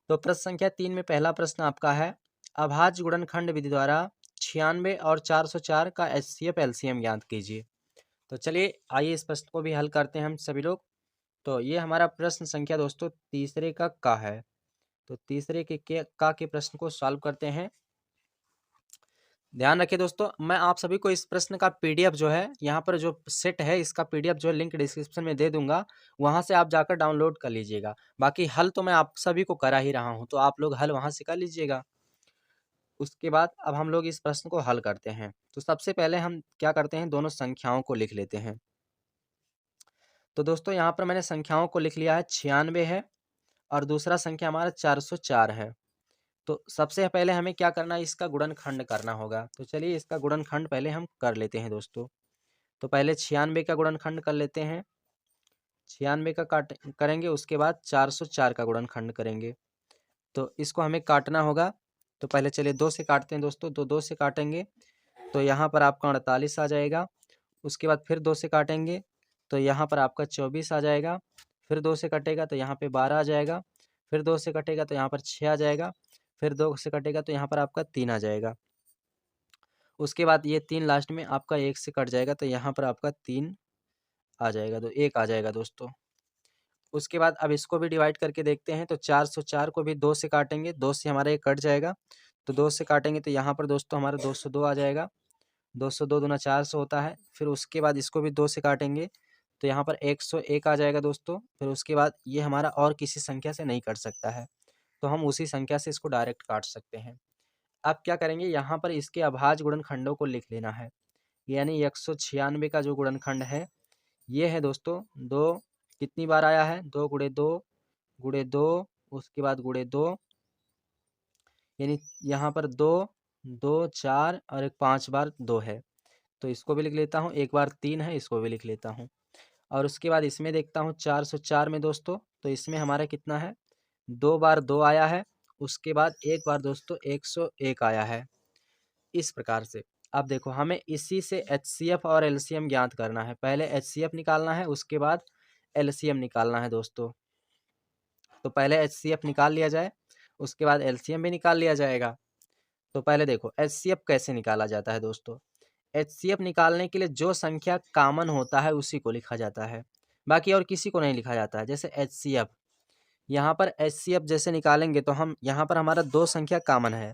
Speaker 1: तो प्रश्न संख्या 3 में पहला प्रश्न आपका है, अभाज्य गुणनखंड विधि द्वारा 96 और 404 का HCF LCM ज्ञात कीजिए। तो चलिए आइए इस प्रश्न को भी हल करते हैं हम सभी लोग। तो ये हमारा प्रश्न संख्या दोस्तों तीसरे का है। तो तीसरे के प्रश्न को सॉल्व करते हैं। ध्यान रखिए दोस्तों, मैं आप सभी को इस प्रश्न का पीडीएफ जो है यहाँ पर जो सेट है, इसका पीडीएफ जो है लिंक डिस्क्रिप्शन में दे दूंगा, वहां से आप जाकर डाउनलोड कर लीजिएगा। बाकी हल तो मैं आप सभी को करा ही रहा हूं, तो आप लोग हल वहां से कर लीजिएगा। उसके बाद अब हम लोग इस प्रश्न को हल करते हैं। तो सबसे पहले हम क्या करते हैं, दोनों संख्याओं को लिख लेते हैं। तो दोस्तों यहाँ पर मैंने संख्याओं को लिख लिया है, 96 है और दूसरा संख्या हमारा 404 है। तो सबसे पहले हमें क्या करना है, इसका गुणनखंड करना होगा। तो चलिए इसका गुणनखंड पहले हम कर लेते हैं दोस्तों। तो पहले 96 का गुणनखंड कर लेते हैं, 96 का करेंगे। उसके बाद 404 का गुणनखंड करेंगे। तो इसको हमें काटना होगा। तो पहले चलिए 2 से काटते हैं दोस्तों, तो 2 से काटेंगे तो यहाँ पर आपका 48 आ जाएगा। उसके बाद फिर 2 से काटेंगे तो यहाँ पर आपका 24 आ जाएगा। फिर 2 से कटेगा तो यहाँ पे 12 आ जाएगा। फिर 2 से कटेगा तो यहाँ पर 6 आ जाएगा। फिर 2 से कटेगा तो यहाँ पर आपका 3 आ जाएगा। उसके बाद ये 3 लास्ट में आपका 1 से कट जाएगा तो यहाँ पर आपका 3 आ जाएगा, तो 1 आ जाएगा दोस्तों। उसके बाद अब इसको भी डिवाइड करके देखते हैं तो 404 को भी 2 से काटेंगे, 2 से हमारा ये कट जाएगा। तो 2 से काटेंगे तो यहाँ पर दोस्तों हमारा 202 आ जाएगा। 202 दूना 400 होता है। फिर उसके बाद इसको भी 2 से काटेंगे तो यहाँ पर 101 आ जाएगा दोस्तों। फिर उसके बाद ये हमारा और किसी संख्या से नहीं कट सकता है, तो हम उसी संख्या से इसको डायरेक्ट काट सकते हैं। अब क्या करेंगे, यहाँ पर इसके अभाज्य गुणनखंडों को लिख लेना है। यानी 196 का जो गुणनखंड है ये है दोस्तों 2, कितनी बार आया है 2 गुणे 2 गुणे 2, उसके बाद गुणे 2, यानी यहाँ पर 2 2 4 और एक 5 बार 2 है, तो इसको भी लिख लेता हूँ। एक बार 3 है, इसको भी लिख लेता हूँ। और उसके बाद इसमें देखता हूँ 404 में दोस्तों, तो इसमें हमारा कितना है 2 बार 2 आया है। उसके बाद एक बार दोस्तों 101 आया है। इस प्रकार से अब देखो हमें इसी से एचसीएफ और एलसीएम ज्ञात करना है। पहले एचसीएफ निकालना है, उसके बाद एलसीएम निकालना है दोस्तों। तो पहले एचसीएफ निकाल लिया जाए, उसके बाद एलसीएम भी निकाल लिया जाएगा। तो पहले देखो एचसीएफ कैसे निकाला जाता है दोस्तों। एचसीएफ निकालने के लिए जो संख्या कॉमन होता है उसी को लिखा जाता है, बाकी और किसी को नहीं लिखा जाता है। जैसे एचसीएफ, यहाँ पर एचसीएफ जैसे निकालेंगे तो हम यहाँ पर हमारा 2 संख्या कॉमन है,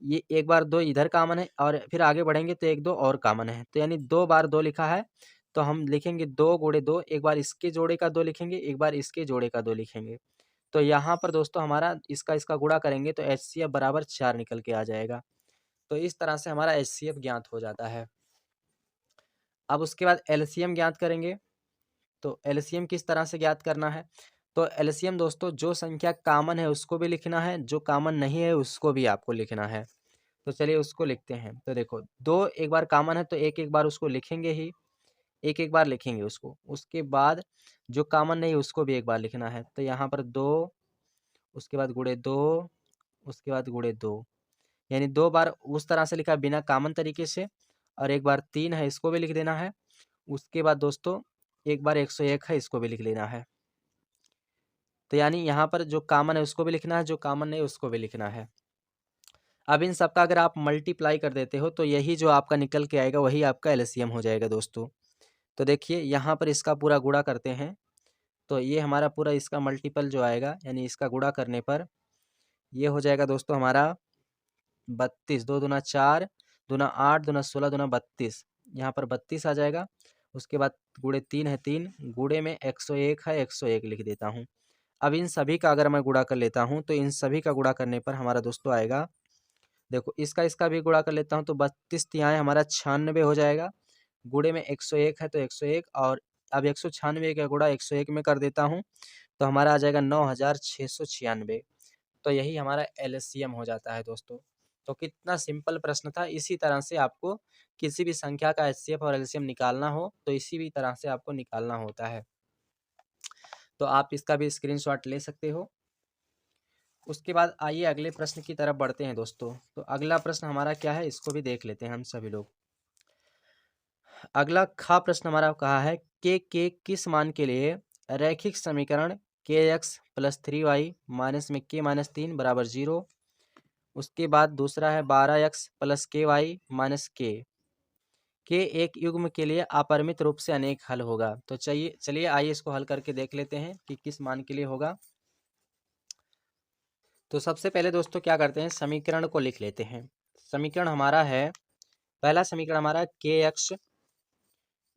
Speaker 1: ये एक बार 2 इधर कॉमन है और फिर आगे बढ़ेंगे तो 1 2 और कॉमन है, तो यानी 2 बार 2 लिखा है। तो हम लिखेंगे 2 गुणे 2, एक बार इसके जोड़े का 2 लिखेंगे, एक बार इसके जोड़े का 2 लिखेंगे। तो यहाँ पर दोस्तों हमारा इसका गुणा करेंगे तो एचसीएफ बराबर 4 निकल के आ जाएगा। तो इस तरह से हमारा एचसीएफ ज्ञात हो जाता है। अब उसके बाद एलसीएम ज्ञात करेंगे। तो एलसीएम किस तरह से ज्ञात करना है, तो एलसीएम दोस्तों जो संख्या कॉमन है उसको भी लिखना है, जो कॉमन नहीं है उसको भी आपको लिखना है। तो चलिए उसको लिखते हैं। तो देखो 2 एक बार कॉमन है तो एक एक बार उसको लिखेंगे ही, एक एक बार लिखेंगे उसको। उसके बाद जो कॉमन नहीं है उसको भी एक बार लिखना है। तो यहाँ पर 2, उसके बाद गुणे 2, उसके बाद गुणे 2, यानी 2 बार उस तरह से लिखा है बिना कॉमन तरीके से। और एक बार 3 है, इसको भी लिख देना है। उसके बाद दोस्तों एक बार 101 है, इसको भी लिख लेना है। तो यानी यहाँ पर जो कॉमन है उसको भी लिखना है, जो कॉमन नहीं उसको भी लिखना है। अब इन सबका अगर आप मल्टीप्लाई कर देते हो तो यही जो आपका निकल के आएगा वही आपका एलसीएम हो जाएगा दोस्तों। तो देखिए यहाँ पर इसका पूरा गुणा करते हैं तो ये हमारा पूरा इसका मल्टीपल जो आएगा, यानी इसका गुणा करने पर ये हो जाएगा दोस्तों हमारा 32, 2 दूना 4, दूना 8, दूना 16, दूना 32, यहाँ पर 32 आ जाएगा। उसके बाद गुणे 3 है 3, गुणे में 101 है 101 लिख देता हूँ। अब इन सभी का अगर मैं गुणा कर लेता हूँ तो इन सभी का गुणा करने पर हमारा दोस्तों आएगा, देखो इसका भी गुणा कर लेता हूँ तो 32 तिहाई हमारा 96 हो जाएगा। गुणे में 101 है तो 101, और अब 196 का गुणा 101 में कर देता हूँ तो हमारा आ जाएगा 9696। तो यही हमारा एलसीएम हो जाता है दोस्तों। तो कितना सिंपल प्रश्न था। इसी तरह से आपको किसी भी संख्या का एचसीएफ और एलसीएम निकालना हो तो इसी भी तरह से आपको निकालना होता है। तो आप इसका भी स्क्रीनशॉट ले सकते हो। उसके बाद आइए अगले प्रश्न की तरफ बढ़ते हैं दोस्तों। तो अगला प्रश्न हमारा क्या है इसको भी देख लेते हैं हम सभी लोग। अगला खा प्रश्न हमारा कहा है के किस मान के लिए रैखिक समीकरण के एक्स प्लस 3y माइनस में के माइनस 3 बराबर 0। उसके बाद दूसरा है 12x प्लस के वाई माइनस के एक युग्म के लिए अपरिमित रूप से अनेक हल होगा। तो चलिए आइए इसको हल करके देख लेते हैं कि किस मान के लिए होगा। तो सबसे पहले दोस्तों क्या करते हैं, समीकरण को लिख लेते हैं। समीकरण हमारा है, पहला समीकरण हमारा के एक्स,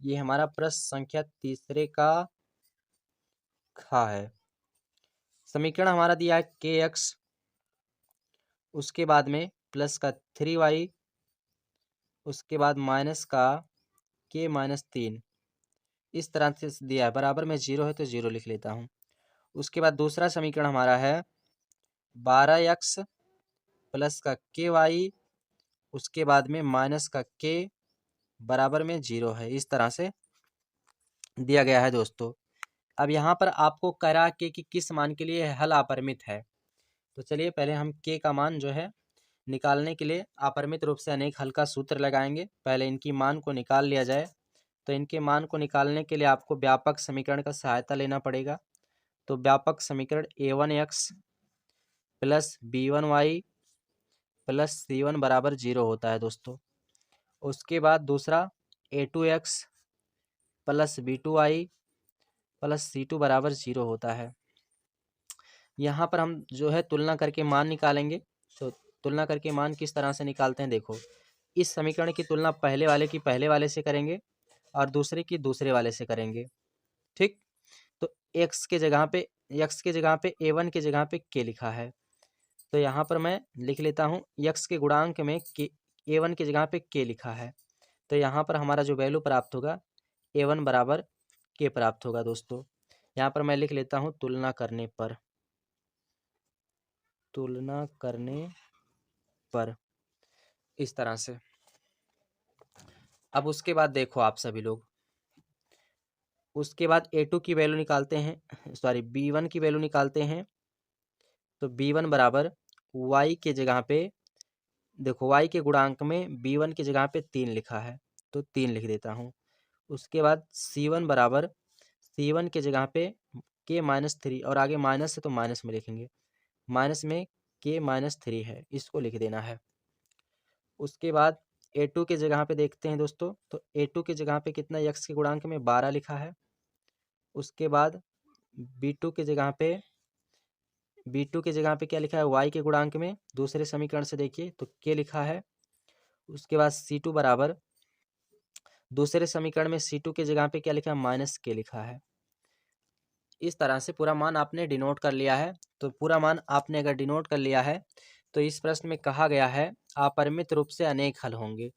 Speaker 1: ये हमारा प्रश्न संख्या तीसरे का खा है। समीकरण हमारा दिया है के एक्स, उसके बाद में प्लस का 3y, उसके बाद माइनस का के माइनस 3, इस तरह से दिया है। बराबर में 0 है तो 0 लिख लेता हूँ। उसके बाद दूसरा समीकरण हमारा है 12x प्लस का के वाई, उसके बाद में माइनस का के बराबर में 0 है, इस तरह से दिया गया है दोस्तों। अब यहाँ पर आपको करा के कि किस मान के लिए हल अपरिमित है। तो चलिए पहले हम के का मान जो है निकालने के लिए अपरिमित रूप से अनेक हल का सूत्र लगाएंगे। पहले इनकी मान को निकाल लिया जाए। तो इनके मान को निकालने के लिए आपको व्यापक समीकरण का सहायता लेना पड़ेगा। तो व्यापक समीकरण a1x plus b1y plus c1 बराबर 0 होता है दोस्तों। उसके बाद दूसरा a2x plus b2y plus c2 बराबर 0 होता है। यहाँ पर हम जो है तुलना करके मान निकालेंगे। तो तुलना करके मान किस तरह से निकालते हैं, देखो इस समीकरण की तुलना पहले वाले की पहले वाले से करेंगे और दूसरे की दूसरे वाले से करेंगे। ठीक, तो x के जगह पे a1 के जगह पे k लिखा है। तो यहाँ पर मैं लिख लेता हूँ x के गुणांक में a1 की जगह पे k लिखा है। तो यहाँ पर हमारा जो वैल्यू प्राप्त होगा a1 बराबर k प्राप्त होगा दोस्तों। यहाँ पर मैं लिख लेता हूँ तुलना करने पर इस तरह से। अब उसके बाद देखो आप सभी लोग, उसके बाद a2 की वैल्यू निकालते हैं, सॉरी b1 की वैल्यू निकालते हैं। तो b1 बराबर y के जगह पे, देखो y के गुणांक में b1 की जगह पे 3 लिखा है तो 3 लिख देता हूँ। उसके बाद c1 बराबर c1 के जगह पे k-3 और आगे माइनस है तो माइनस में लिखेंगे, माइनस में k-3 है, इसको लिख देना है। उसके बाद a2 के जगह पे देखते हैं दोस्तों, तो a2 के जगह पे कितना x के गुणांक में 12 लिखा है। उसके बाद b2 के जगह पे क्या लिखा है, y के गुणांक में दूसरे समीकरण से देखिए तो k लिखा है। उसके बाद c2 बराबर दूसरे समीकरण में c2 के जगह पे क्या लिखा है, माइनस k लिखा है। इस तरह से पूरा मान आपने डिनोट कर लिया है। तो पूरा मान आपने अगर डिनोट कर लिया है तो इस प्रश्न में कहा गया है अपरिमित रूप से अनेक हल होंगे।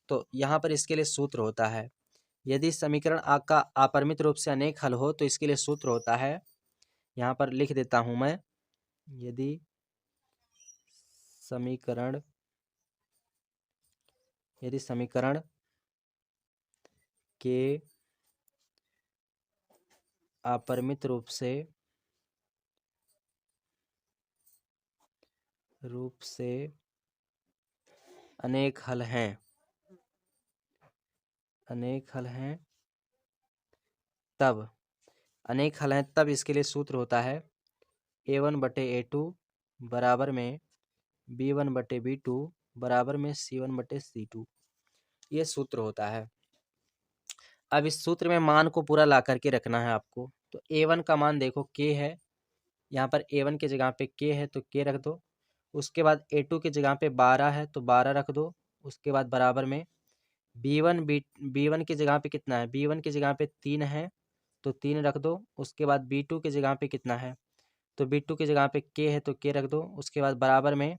Speaker 1: तो यहाँ पर इसके लिए सूत्र होता है, यदि समीकरण का अपरिमित रूप से अनेक हल हो तो इसके लिए सूत्र होता है, यहाँ पर लिख देता हूँ मैं, यदि समीकरण के अपरिमित रूप से अनेक हल हैं तब इसके लिए सूत्र होता है a1/a2 बराबर में b1/b2 बराबर में c1/c2, ये सूत्र होता है। अब इस सूत्र में मान को पूरा ला करके रखना है आपको। तो a1 का मान देखो k है, यहाँ पर a1 के जगह पे k है तो k रख दो। उसके बाद a2 के जगह पे 12 है तो 12 रख दो। उसके बाद बराबर में b1 की जगह पे कितना है, b1 की जगह पे 3 है तो 3 रख दो। उसके बाद b2 की जगह पे कितना है, तो b2 की जगह पे k है तो k रख दो। उसके बाद बराबर में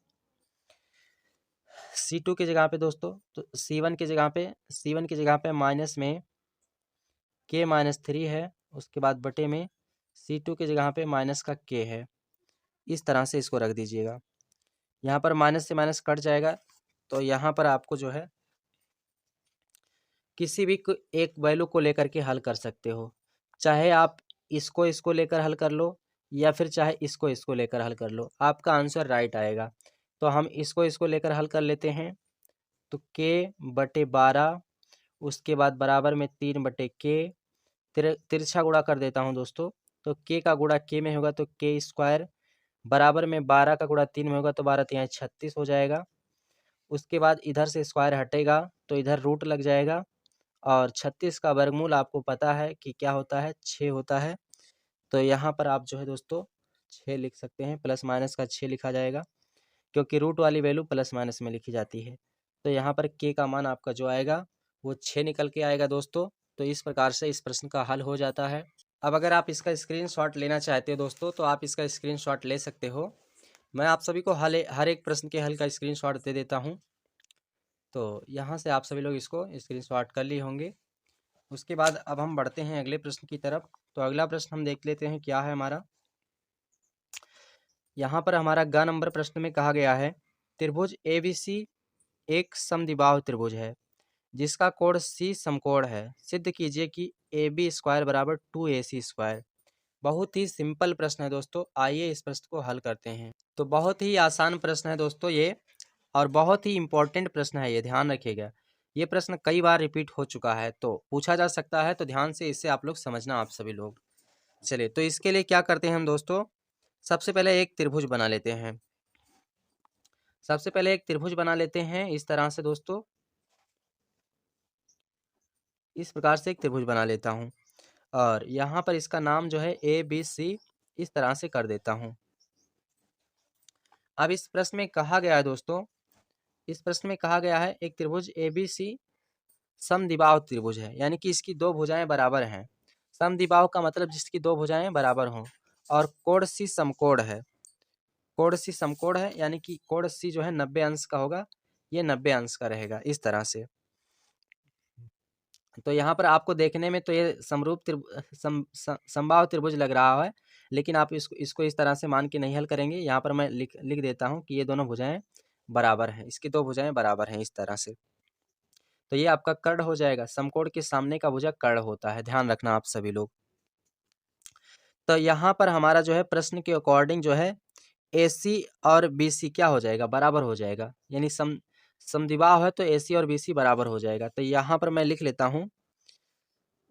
Speaker 1: c2 की जगह पे दोस्तों, तो c1 की जगह पे माइनस में k-3 है। उसके बाद बटे में c2 की जगह पे माइनस का k है। इस तरह से इसको रख दीजिएगा। यहाँ पर माइनस से माइनस कट जाएगा तो यहाँ पर आपको जो है किसी भी एक वैल्यू को लेकर के हल कर सकते हो, चाहे आप इसको लेकर हल कर लो या फिर चाहे इसको लेकर हल कर लो, आपका आंसर राइट आएगा। तो हम इसको लेकर हल कर लेते हैं। तो k/12, उसके बाद बराबर में 3/k, तिरछा गुणा कर देता हूँ दोस्तों। तो k का गुणा k में होगा तो k² बराबर में 12 का गुणा 3 में होगा तो 12×3 = 36 हो जाएगा। उसके बाद इधर से स्क्वायर हटेगा तो इधर रूट लग जाएगा और 36 का वर्गमूल आपको पता है कि क्या होता है, 6 होता है। तो यहाँ पर आप जो है दोस्तों 6 लिख सकते हैं, प्लस माइनस का 6 लिखा जाएगा क्योंकि रूट वाली वैल्यू प्लस माइनस में लिखी जाती है। तो यहाँ पर k का मान आपका जो आएगा वो 6 निकल के आएगा दोस्तों। तो इस प्रकार से इस प्रश्न का हल हो जाता है। अब अगर आप इसका स्क्रीनशॉट लेना चाहते हो दोस्तों तो आप इसका स्क्रीनशॉट ले सकते हो। मैं आप सभी को हर एक प्रश्न के हल का स्क्रीनशॉट दे देता हूँ। तो यहाँ से आप सभी लोग इसको स्क्रीनशॉट कर लिए होंगे। उसके बाद अब हम बढ़ते हैं अगले प्रश्न की तरफ। तो अगला प्रश्न हम देख लेते हैं क्या है हमारा। यहाँ पर हमारा ग नंबर प्रश्न में कहा गया है त्रिभुज ABC एक समद्विबाहु त्रिभुज है जिसका कोण C समकोण है, सिद्ध कीजिए कि AB² बराबर 2AC²। बहुत ही सिंपल प्रश्न है दोस्तों, आइए इस प्रश्न को हल करते हैं। तो बहुत ही आसान प्रश्न है दोस्तों ये। और बहुत ही इम्पोर्टेंट प्रश्न है ये, ध्यान रखिएगा। ये प्रश्न कई बार रिपीट हो चुका है, तो पूछा जा सकता है, तो ध्यान से इसे आप लोग समझना, आप सभी लोग। चलिए, तो इसके लिए क्या करते हैं हम दोस्तों, सबसे पहले एक त्रिभुज बना लेते हैं। सबसे पहले एक त्रिभुज बना लेते हैं इस तरह से दोस्तों, इस प्रकार से एक त्रिभुज बना लेता हूँ, और यहाँ पर इसका नाम जो है ABC इस तरह से कर देता हूँ। अब इस प्रश्न में कहा गया है दोस्तों, इस प्रश्न में कहा गया है एक त्रिभुज ABC समद्विबाहु त्रिभुज है, यानी कि इसकी दो भुजाएं बराबर हैं। समद्विबाहु का मतलब जिसकी दो भुजाएं बराबर हों, और कोण C समकोण है। कोण C समकोण है, यानी कि कोण C जो है 90 अंश का होगा, ये 90 अंश का रहेगा इस तरह से। तो यहाँ पर आपको देखने में तो ये समबाहु त्रिभुज लग रहा है, लेकिन आप इसको इस तरह से मान के नहीं हल करेंगे। यहाँ पर मैं लिख देता हूँ कि ये दोनों भुजाएं बराबर हैं, इसकी दो भुजाएं बराबर हैं इस तरह से। तो ये आपका कर्ण हो जाएगा, समकोण के सामने का भुजा कर्ण होता है, ध्यान रखना आप सभी लोग। तो यहाँ पर हमारा जो है प्रश्न के अकॉर्डिंग जो है AC और BC क्या हो जाएगा, बराबर हो जाएगा, यानी समद्विबाहु है तो AC और BC बराबर हो जाएगा। तो यहाँ पर मैं लिख लेता हूँ,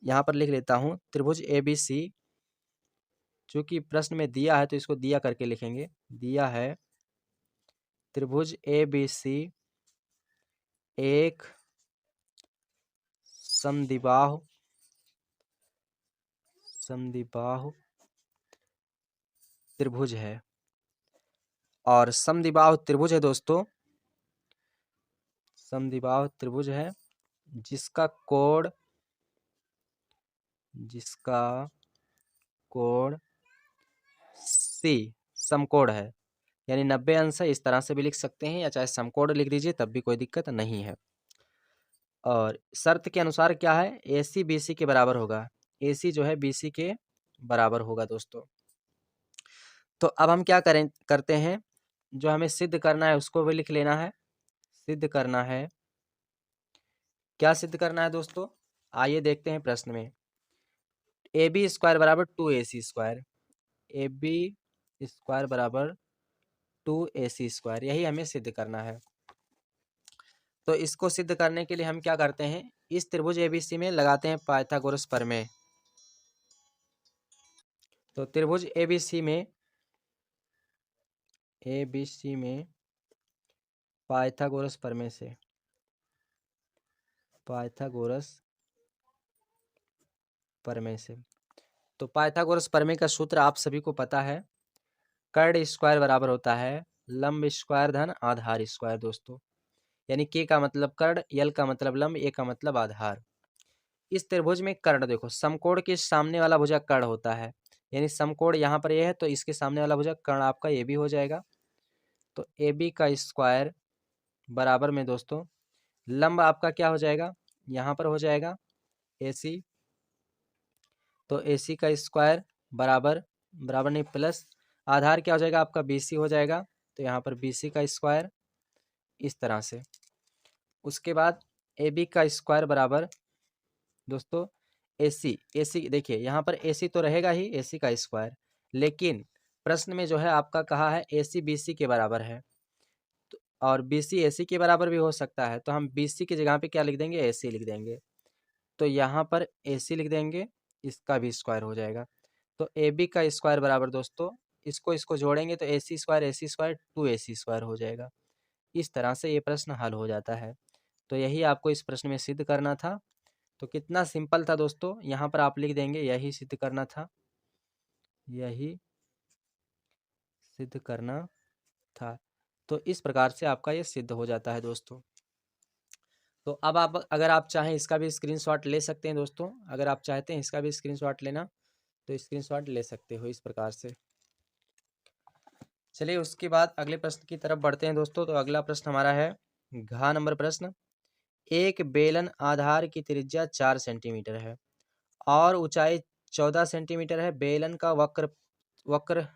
Speaker 1: यहाँ पर लिख लेता हूँ त्रिभुज ABC, चूंकि प्रश्न में दिया है तो इसको दिया करके लिखेंगे। दिया है त्रिभुज ABC एक समद्विबाहु त्रिभुज है, और समद्विबाहु त्रिभुज है दोस्तों, समद्विबाहु त्रिभुज है जिसका कोण C समकोण है, यानी 90 अंश है, इस तरह से भी लिख सकते हैं, या चाहे समकोण लिख दीजिए तब भी कोई दिक्कत नहीं है। और शर्त के अनुसार क्या है, AC BC के बराबर होगा, AC जो है BC के बराबर होगा दोस्तों। तो अब हम क्या करते हैं, जो हमें सिद्ध करना है उसको भी लिख लेना है। सिद्ध करना है, क्या सिद्ध करना है दोस्तों, आइए देखते हैं प्रश्न में। AB स्क्वायर बराबर 2AC स्क्वायर, AB स्क्वायर बराबर 2AC स्क्वायर, यही हमें सिद्ध करना है। तो इसको सिद्ध करने के लिए हम क्या करते हैं, इस त्रिभुज ABC में लगाते हैं पाइथागोरस प्रमेय। तो त्रिभुज ABC में पाइथागोरस प्रमेय से, तो पाइथागोरस प्रमेय का सूत्र आप सभी को पता है, कर्ण स्क्वायर बराबर होता है लंब स्क्वायर धन आधार स्क्वायर दोस्तों, यानी K का मतलब कर्ण, L का मतलब लंब, A का मतलब आधार। इस त्रिभुज में कर्ण देखो, समकोण के सामने वाला भुजा कर्ण होता है, यानी समकोण यहाँ पर ये है तो इसके सामने वाला भुजा कर्ण आपका AB हो जाएगा। तो AB का स्क्वायर बराबर में दोस्तों लंब आपका क्या हो जाएगा, यहाँ पर हो जाएगा AC, तो AC का स्क्वायर बराबर नहीं प्लस आधार क्या हो जाएगा आपका BC हो जाएगा, तो यहाँ पर BC का स्क्वायर इस तरह से। उसके बाद AB का स्क्वायर बराबर दोस्तों AC देखिए यहाँ पर AC तो रहेगा ही, AC का स्क्वायर, लेकिन प्रश्न में जो है आपका कहा है AC BC के बराबर है, तो और BC AC के बराबर भी हो सकता है, तो हम BC की जगह पे क्या लिख देंगे, AC लिख देंगे। तो यहाँ पर AC लिख देंगे, इसका भी स्क्वायर हो जाएगा। तो AB का स्क्वायर बराबर दोस्तों इसको जोड़ेंगे तो AC स्क्वायर 2AC स्क्वायर हो जाएगा। इस तरह से ये प्रश्न हल हो जाता है। तो यही आपको इस प्रश्न में सिद्ध करना था। तो कितना सिंपल था दोस्तों, यहाँ पर आप लिख देंगे यही सिद्ध करना था, यही सिद्ध करना था। तो इस प्रकार से आपका ये सिद्ध हो जाता है दोस्तों। तो अब आप अगर आप चाहें इसका भी स्क्रीनशॉट ले सकते हैं दोस्तों, अगर आप चाहते हैं इसका भी स्क्रीनशॉट लेना तो स्क्रीनशॉट ले सकते हो इस प्रकार से। चलिए उसके बाद अगले प्रश्न की तरफ बढ़ते हैं दोस्तों। तो अगला प्रश्न हमारा है घ नंबर प्रश्न, एक बेलन आधार की त्रिज्या 4 सेंटीमीटर है और ऊंचाई 14 सेंटीमीटर है, बेलन का वक्र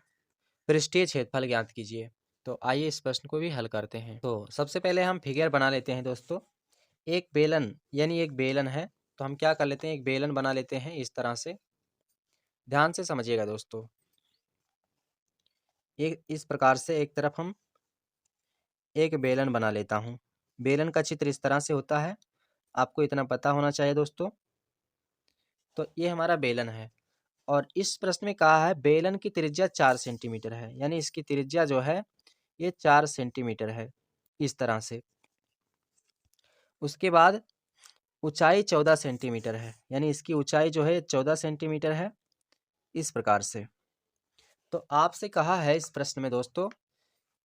Speaker 1: पृष्ठीय क्षेत्रफल ज्ञात कीजिए। तो आइए इस प्रश्न को भी हल करते हैं। तो सबसे पहले हम फिगर बना लेते हैं दोस्तों। एक बेलन यानी एक बेलन है, तो हम क्या कर लेते हैं, एक बेलन बना लेते हैं इस तरह से, ध्यान से समझिएगा दोस्तों। एक इस प्रकार से एक तरफ हम एक बेलन बना लेता हूँ। बेलन का चित्र इस तरह से होता है, आपको इतना पता होना चाहिए दोस्तों। तो ये हमारा बेलन है और इस प्रश्न में कहा है बेलन की त्रिज्या 4 सेंटीमीटर है, यानी इसकी त्रिज्या जो है ये 4 सेंटीमीटर है, इस तरह से। उसके बाद ऊंचाई 14 सेंटीमीटर है, यानी इसकी ऊंचाई जो है 14 सेंटीमीटर है, इस प्रकार से। तो आपसे कहा है इस प्रश्न में दोस्तों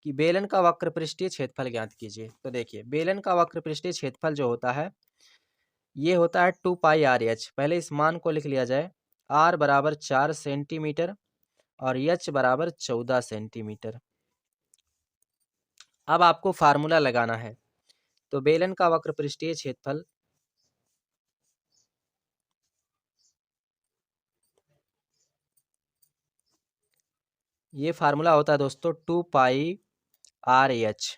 Speaker 1: कि बेलन का वक्र पृष्ठीय क्षेत्रफल ज्ञात कीजिए। तो देखिए बेलन का वक्र पृष्ठीय क्षेत्रफल जो होता है ये होता है 2πr/h। पहले इस मान को लिख लिया जाए, r बराबर 4 सेंटीमीटर और h बराबर 14 सेंटीमीटर। अब आपको फार्मूला लगाना है। तो बेलन का वक्र पृष्ठीय क्षेत्रफल ये फार्मूला होता है दोस्तों 2πr/h।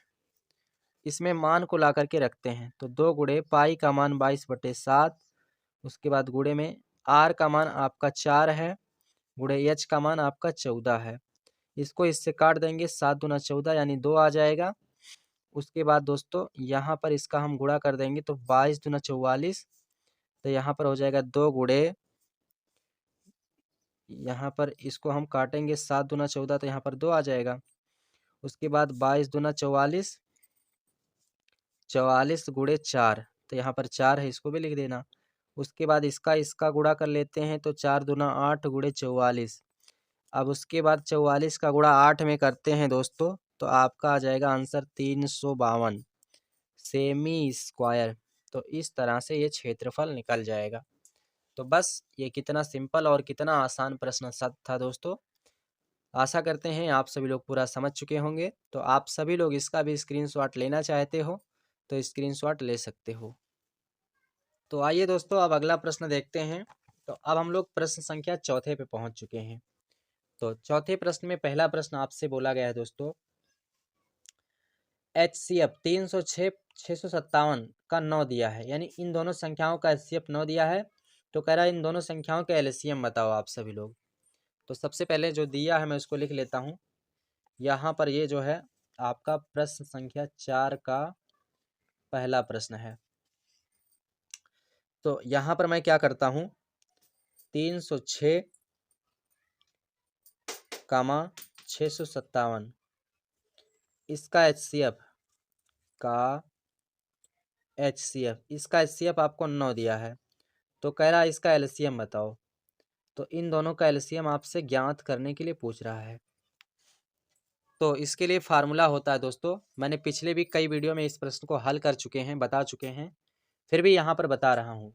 Speaker 1: इसमें मान को ला करके रखते हैं तो 2 गुणे पाई का मान 22/7, उसके बाद गुणे में r का मान आपका 4 है, गुणे h का मान आपका 14 है। इसको इससे काट देंगे, 7 दूना 14 यानी 2 आ जाएगा। उसके बाद दोस्तों यहाँ पर इसका हम गुणा कर देंगे तो 22 दूना 44, तो यहाँ पर हो जाएगा 2 गुणे, यहाँ पर इसको हम काटेंगे 7 दूना 14 तो यहाँ पर 2 आ जाएगा। उसके बाद 22 दूना 44, 44 गुणे 4 तो यहाँ पर 4 है, इसको भी लिख देना। उसके बाद इसका गुणा कर लेते हैं तो 4 दूना 8 गुणे 44। अब उसके बाद 44 का गुणा 8 में करते हैं दोस्तों तो आपका आ जाएगा आंसर 352 सेमी स्क्वायर। तो इस तरह से ये क्षेत्रफल निकल जाएगा। तो बस ये कितना सिंपल और कितना आसान प्रश्न था दोस्तों। आशा करते हैं आप सभी लोग पूरा समझ चुके होंगे। तो आप सभी लोग इसका भी स्क्रीनशॉट लेना चाहते हो तो स्क्रीनशॉट ले सकते हो। तो आइए दोस्तों अब अगला प्रश्न देखते हैं। तो अब हम लोग प्रश्न संख्या चौथे पे पहुंच चुके हैं। तो चौथे प्रश्न में पहला प्रश्न आपसे बोला गया है दोस्तों, HCF 306 657 का 9 दिया है, यानी इन दोनों संख्याओं का HCF 9 दिया है। तो कह रहा है इन दोनों संख्याओं का LCM बताओ आप सभी लोग। तो सबसे पहले जो दिया है मैं उसको लिख लेता हूँ। यहाँ पर ये जो है आपका प्रश्न संख्या 4 का पहला प्रश्न है। तो यहाँ पर मैं क्या करता हूँ, 306 कामा 657 इसका HCF इसका HCF आपको 9 दिया है। तो कह रहा है इसका LCM बताओ। तो इन दोनों का LCM आपसे ज्ञात करने के लिए पूछ रहा है। तो इसके लिए फार्मूला होता है दोस्तों, मैंने पिछले भी कई वीडियो में इस प्रश्न को हल कर चुके हैं, बता चुके हैं, फिर भी यहाँ पर बता रहा हूँ।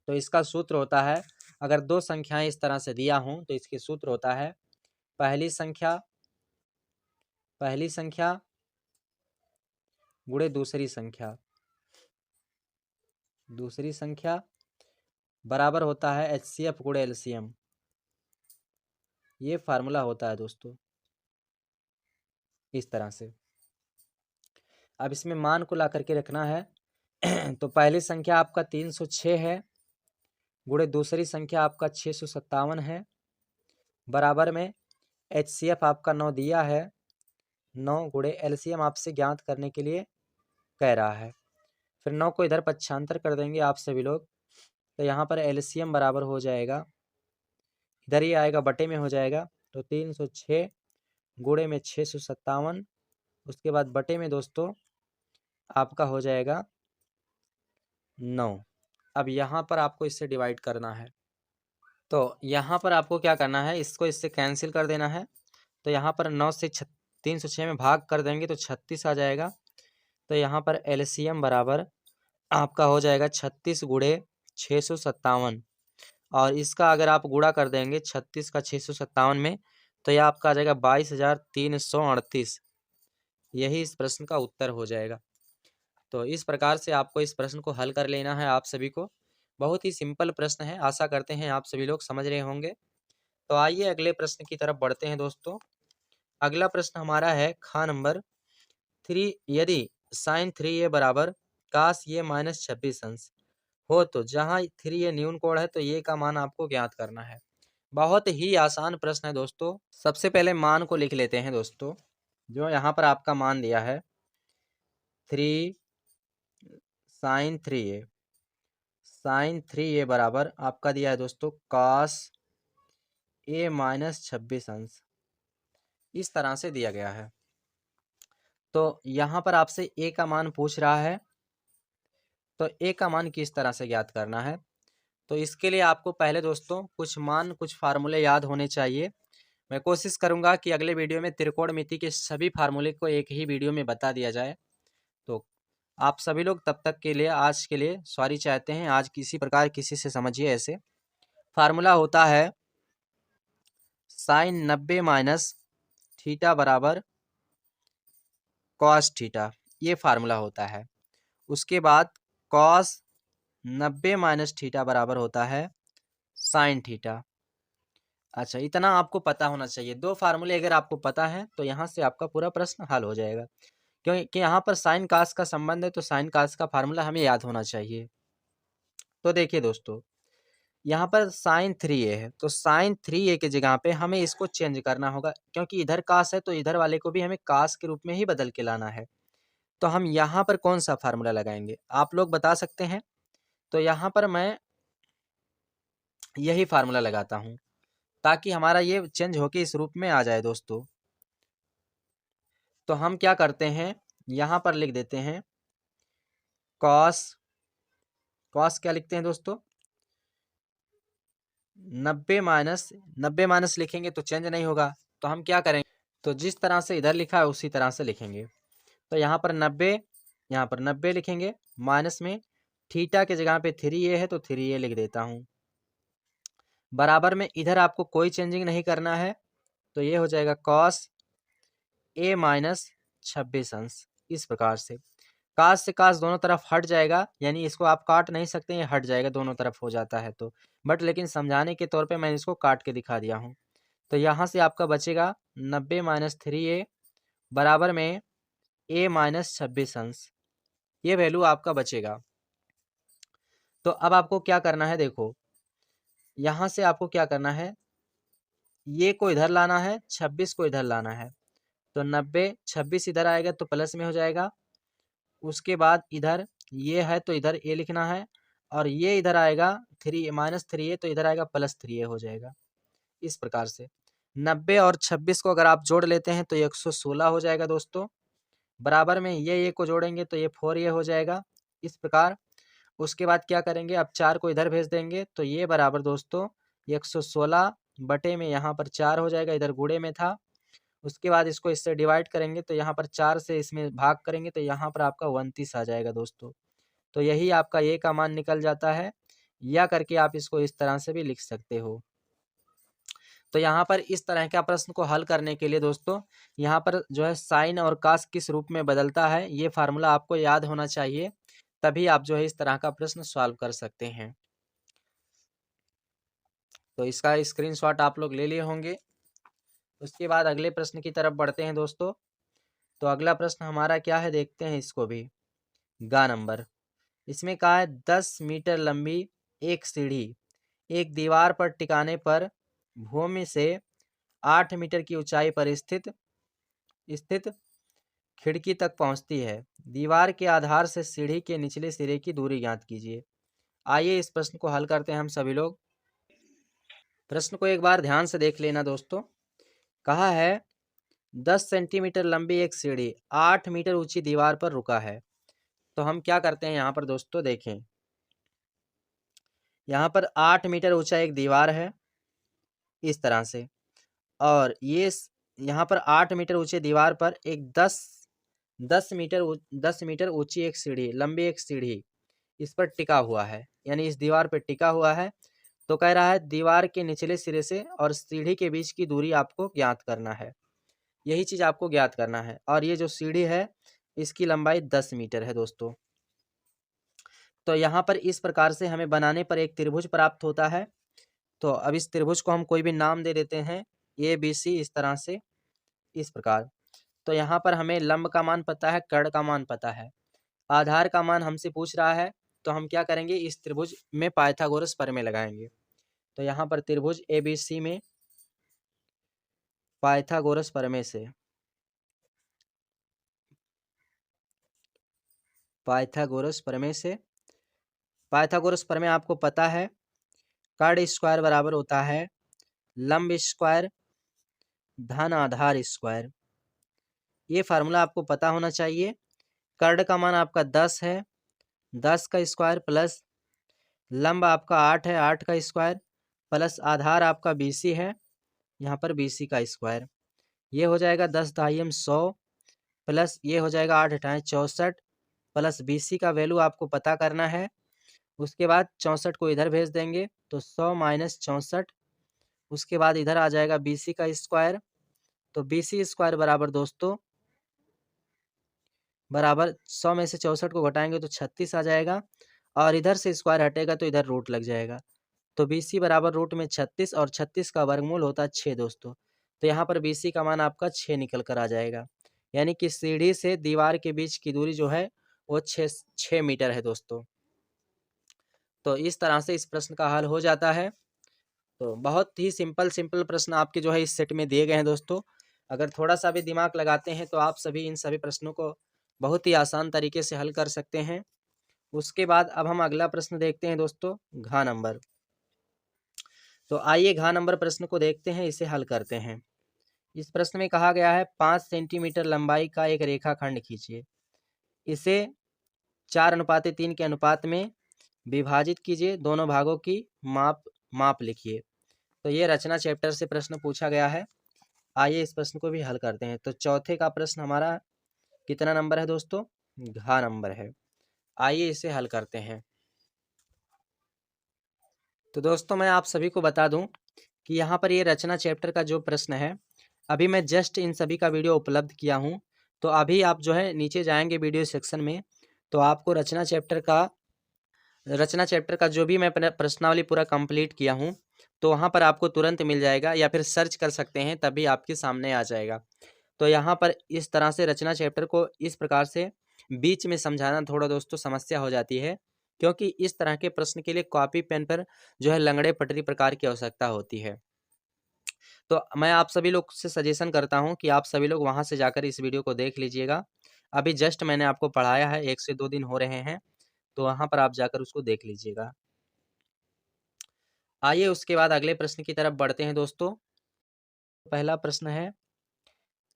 Speaker 1: तो इसका सूत्र होता है, अगर दो संख्याएं इस तरह से दिया हों तो इसके सूत्र होता है पहली संख्या गुणे दूसरी संख्या बराबर होता है HCF गुणे LCM। ये फार्मूला होता है दोस्तों इस तरह से। अब इसमें मान को ला करके रखना है। तो पहली संख्या आपका 306 है, गुणे दूसरी संख्या आपका 657 है, बराबर में HCF आपका 9 दिया है, 9 गुणे LCM आपसे ज्ञात करने के लिए कह रहा है। फिर 9 को इधर पक्षांतर कर देंगे आप सभी लोग, तो यहाँ पर LCM बराबर हो जाएगा, इधर ही आएगा बटे में हो जाएगा। तो 306 गुणे में 657, उसके बाद बटे में दोस्तों आपका हो जाएगा 9। अब यहाँ पर आपको इससे डिवाइड करना है। तो यहाँ पर आपको क्या करना है, इसको इससे कैंसिल कर देना है। तो यहाँ पर 9 से 306 में भाग कर देंगे तो 36 आ जाएगा। तो यहाँ पर LCM बराबर आपका हो जाएगा 36 गुणे 657, और इसका अगर आप गुणा कर देंगे 36 का 657 में तो यह आपका आ जाएगा 22,338। यही इस प्रश्न का उत्तर हो जाएगा। तो इस प्रकार से आपको इस प्रश्न को हल कर लेना है आप सभी को। बहुत ही सिंपल प्रश्न है, आशा करते हैं आप सभी लोग समझ रहे होंगे। तो आइए अगले प्रश्न की तरफ बढ़ते हैं दोस्तों। अगला प्रश्न हमारा है खा नंबर 3, यदि sin 3a बराबर cos a माइनस 26 अंश हो तो जहाँ 3a न्यून कोण है तो ये का मान आपको ज्ञात करना है। बहुत ही आसान प्रश्न है दोस्तों। सबसे पहले मान को लिख लेते हैं दोस्तों। जो यहाँ पर आपका मान दिया है 3 साइन 3a बराबर आपका दिया है दोस्तों कॉस a माइनस 26 अंश, इस तरह से दिया गया है। तो यहाँ पर आपसे a का मान पूछ रहा है, तो a का मान किस तरह से ज्ञात करना है। तो इसके लिए आपको पहले दोस्तों कुछ फार्मूले याद होने चाहिए। मैं कोशिश करूंगा कि अगले वीडियो में त्रिकोणमिति के सभी फार्मूले को एक ही वीडियो में बता दिया जाए। तो आप सभी लोग तब तक के लिए आज के लिए सॉरी चाहते हैं, आज किसी प्रकार किसी से समझिए। ऐसे फार्मूला होता है साइन 90 माइनस थीटा बराबर कॉस थीटा, ये फार्मूला होता है। उसके बाद कॉस 90 माइनस थीटा बराबर होता है साइन थीटा। अच्छा, इतना आपको पता होना चाहिए। दो फार्मूले अगर आपको पता है तो यहाँ से आपका पूरा प्रश्न हल हो जाएगा, क्योंकि यहाँ पर साइन कास का संबंध है, तो साइन कास का फार्मूला हमें याद होना चाहिए। तो देखिए दोस्तों, यहाँ पर साइन 3a है, तो साइन 3a की जगह पे हमें इसको चेंज करना होगा, क्योंकि इधर कास है तो इधर वाले को भी हमें कास के रूप में ही बदल के लाना है। तो हम यहाँ पर कौन सा फार्मूला लगाएंगे, आप लोग बता सकते हैं। तो यहाँ पर मैं यही फार्मूला लगाता हूँ, ताकि हमारा ये चेंज होके इस रूप में आ जाए दोस्तों। तो हम क्या करते हैं, यहाँ पर लिख देते हैं कॉस, कॉस क्या लिखते हैं दोस्तों, 90 माइनस लिखेंगे तो चेंज नहीं होगा। तो हम क्या करेंगे, तो जिस तरह से इधर लिखा है उसी तरह से लिखेंगे। तो यहाँ पर 90, यहाँ पर 90 लिखेंगे, माइनस में थीटा के जगह पे 3a है तो 3a लिख देता हूँ। बराबर में इधर आपको कोई चेंजिंग नहीं करना है, तो ये हो जाएगा कॉस a माइनस 26 अंश। इस प्रकार से कास से कास दोनों तरफ हट जाएगा, यानी इसको आप काट नहीं सकते, ये हट जाएगा, दोनों तरफ हो जाता है तो। बट लेकिन समझाने के तौर पे मैंने इसको काट के दिखा दिया हूँ। तो यहाँ से आपका बचेगा 90 माइनस 3a बराबर में a माइनस 26 अंश, ये वैल्यू आपका बचेगा। तो अब आपको क्या करना है, देखो यहाँ से आपको क्या करना है, ये को इधर लाना है, 26 को इधर लाना है। तो 90 26 इधर आएगा तो प्लस में हो जाएगा। उसके बाद इधर ये है तो इधर ए लिखना है, और ये इधर आएगा 3 माइनस 3a तो इधर आएगा प्लस 3a हो जाएगा। इस प्रकार से 90 और 26 को अगर आप जोड़ लेते हैं तो 116 हो जाएगा दोस्तों। बराबर में ये को जोड़ेंगे तो ये 4a हो जाएगा। इस प्रकार उसके बाद क्या करेंगे, अब 4 को इधर भेज देंगे तो ये बराबर दोस्तों 116 बटे में यहाँ पर 4 हो जाएगा, इधर गुणे में था। उसके बाद इसको इससे डिवाइड करेंगे तो यहाँ पर 4 से इसमें भाग करेंगे तो यहाँ पर आपका 29 आ जाएगा दोस्तों। तो यही आपका ए का मान निकल जाता है, या करके आप इसको इस तरह से भी लिख सकते हो। तो यहाँ पर इस तरह का प्रश्न को हल करने के लिए दोस्तों, यहाँ पर जो है साइन और कास किस रूप में बदलता है, ये फार्मूला आपको याद होना चाहिए, तभी आप जो है इस तरह का प्रश्न सॉल्व कर सकते हैं। तो इसका स्क्रीनशॉट आप लोग ले लिए होंगे। उसके बाद अगले प्रश्न की तरफ बढ़ते हैं दोस्तों। तो अगला प्रश्न हमारा क्या है, देखते हैं इसको भी। गा नंबर, इसमें कहा है 10 मीटर लंबी एक सीढ़ी एक दीवार पर टिकाने पर भूमि से 8 मीटर की ऊंचाई पर स्थित खिड़की तक पहुंचती है। दीवार के आधार से सीढ़ी के निचले सिरे की दूरी ज्ञात कीजिए। आइए इस प्रश्न को हल करते हैं हम सभी लोग। प्रश्न को एक बार ध्यान से देख लेना दोस्तों। कहा है 10 सेंटीमीटर लंबी एक सीढ़ी 8 मीटर ऊंची दीवार पर रुका है। तो हम क्या करते हैं यहाँ पर दोस्तों, देखें यहाँ पर 8 मीटर ऊंचा एक दीवार है इस तरह से, और ये यहाँ पर 8 मीटर ऊंचे दीवार पर एक 10 मीटर ऊंची एक सीढ़ी, लंबी एक सीढ़ी इस पर टिका हुआ है, यानी इस दीवार पर टिका हुआ है। तो कह रहा है दीवार के निचले सिरे से और सीढ़ी के बीच की दूरी आपको ज्ञात करना है, यही चीज आपको ज्ञात करना है। और ये जो सीढ़ी है इसकी लंबाई 10 मीटर है दोस्तों। तो यहाँ पर इस प्रकार से हमें बनाने पर एक त्रिभुज प्राप्त होता है। तो अब इस त्रिभुज को हम कोई भी नाम दे देते हैं, ABC, इस तरह से, इस प्रकार। तो यहाँ पर हमें लंब का मान पता है, कर्ण का मान पता है, आधार का मान हमसे पूछ रहा है। तो हम क्या करेंगे, इस त्रिभुज में पाइथागोरस प्रमेय लगाएंगे। तो यहाँ पर त्रिभुज ABC में पाइथागोरस प्रमेय से पाइथागोरस प्रमेय से। पाइथागोरस प्रमेय आपको पता है, कर्ण स्क्वायर बराबर होता है लंब स्क्वायर धन आधार स्क्वायर। ये फार्मूला आपको पता होना चाहिए। कर्ण का मान आपका 10 है, 10 का स्क्वायर प्लस लंब आपका 8 है, 8 का स्क्वायर प्लस आधार आपका BC है, यहाँ पर BC का स्क्वायर। ये हो जाएगा 10 दाहियम 100 प्लस ये हो जाएगा 8 अठाएं 64 प्लस BC का वैल्यू आपको पता करना है। उसके बाद 64 को इधर भेज देंगे तो 100 माइनस 64। उसके बाद इधर आ जाएगा BC का स्क्वायर, तो BC स्क्वायर बराबर दोस्तों बराबर 100 में से 64 को घटाएंगे तो 36 आ जाएगा, और इधर से स्क्वायर हटेगा तो इधर रूट लग जाएगा। तो BC बराबर रूट में 36 और 36 का वर्गमूल होता है 6 दोस्तों। तो यहाँ पर BC का मान आपका 6 निकल कर आ जाएगा, यानी कि सीढ़ी से दीवार के बीच की दूरी जो है वो 6 मीटर है दोस्तों। तो इस तरह से इस प्रश्न का हल हो जाता है। तो बहुत ही सिंपल प्रश्न आपके जो है इस सेट में दिए गए हैं दोस्तों। अगर थोड़ा सा भी दिमाग लगाते हैं तो आप सभी इन सभी प्रश्नों को बहुत ही आसान तरीके से हल कर सकते हैं। उसके बाद अब हम अगला प्रश्न देखते हैं दोस्तों, घ नंबर। तो आइए घ नंबर प्रश्न को देखते हैं, इसे हल करते हैं। इस प्रश्न में कहा गया है 5 सेंटीमीटर लंबाई का एक रेखाखंड खींचिए, इसे 4:3 के अनुपात में विभाजित कीजिए, दोनों भागों की माप लिखिए। तो ये रचना चैप्टर से प्रश्न पूछा गया है। आइए इस प्रश्न को भी हल करते हैं। तो चौथे का प्रश्न हमारा कितना नंबर है दोस्तों, घ नंबर है। आइए इसे हल करते हैं। तो दोस्तों मैं आप सभी को बता दूं कि यहाँ पर ये रचना चैप्टर का जो प्रश्न है, अभी मैं जस्ट इन सभी का वीडियो उपलब्ध किया हूँ। तो अभी आप जो है नीचे जाएंगे वीडियो सेक्शन में, तो आपको रचना चैप्टर का जो भी मैं प्रश्नावली पूरा कंप्लीट किया हूँ, तो वहाँ पर आपको तुरंत मिल जाएगा, या फिर सर्च कर सकते हैं तभी आपके सामने आ जाएगा। तो यहाँ पर इस तरह से रचना चैप्टर को इस प्रकार से बीच में समझाना थोड़ा दोस्तों समस्या हो जाती है, क्योंकि इस तरह के प्रश्न के लिए कॉपी पेन पर जो है लंगड़े पटरी प्रकार की आवश्यकता होती है। तो मैं आप सभी लोग से सजेशन करता हूं कि आप सभी लोग वहां से जाकर इस वीडियो को देख लीजिएगा। अभी जस्ट मैंने आपको पढ़ाया है, 1 से 2 दिन हो रहे हैं, तो वहां पर आप जाकर उसको देख लीजिएगा। आइए उसके बाद अगले प्रश्न की तरफ बढ़ते हैं दोस्तों। पहला प्रश्न है,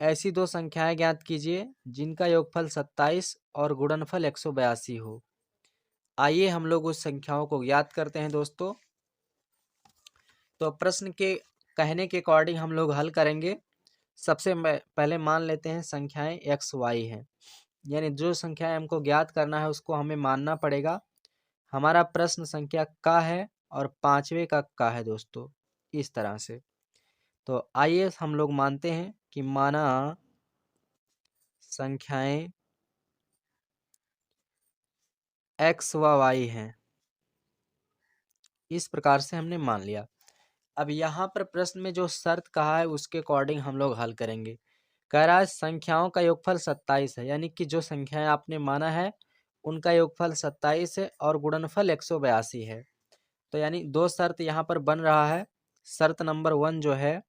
Speaker 1: ऐसी दो संख्याएं ज्ञात कीजिए जिनका योगफल 27 और गुणनफल 182 हो। आइए हम लोग उस संख्याओं को ज्ञात करते हैं दोस्तों। तो प्रश्न के कहने के अकॉर्डिंग हम लोग हल करेंगे। सबसे पहले मान लेते हैं संख्याएं एक्स वाई हैं, यानी जो संख्याएं हमको ज्ञात करना है उसको हमें मानना पड़ेगा। हमारा प्रश्न संख्या का है और पांचवे का है दोस्तों, इस तरह से। तो आइए हम लोग मानते हैं कि माना संख्याएं एक्स व वाई हैं, इस प्रकार से हमने मान लिया। अब यहाँ पर प्रश्न में जो शर्त कहा है उसके अकॉर्डिंग हम लोग हल करेंगे। कह रहा है संख्याओं का योगफल 27 है, यानी कि जो संख्याएं आपने माना है उनका योगफल 27 है और गुणनफल 182 है। तो यानी दो शर्त यहाँ पर बन रहा है। शर्त नंबर 1 जो है,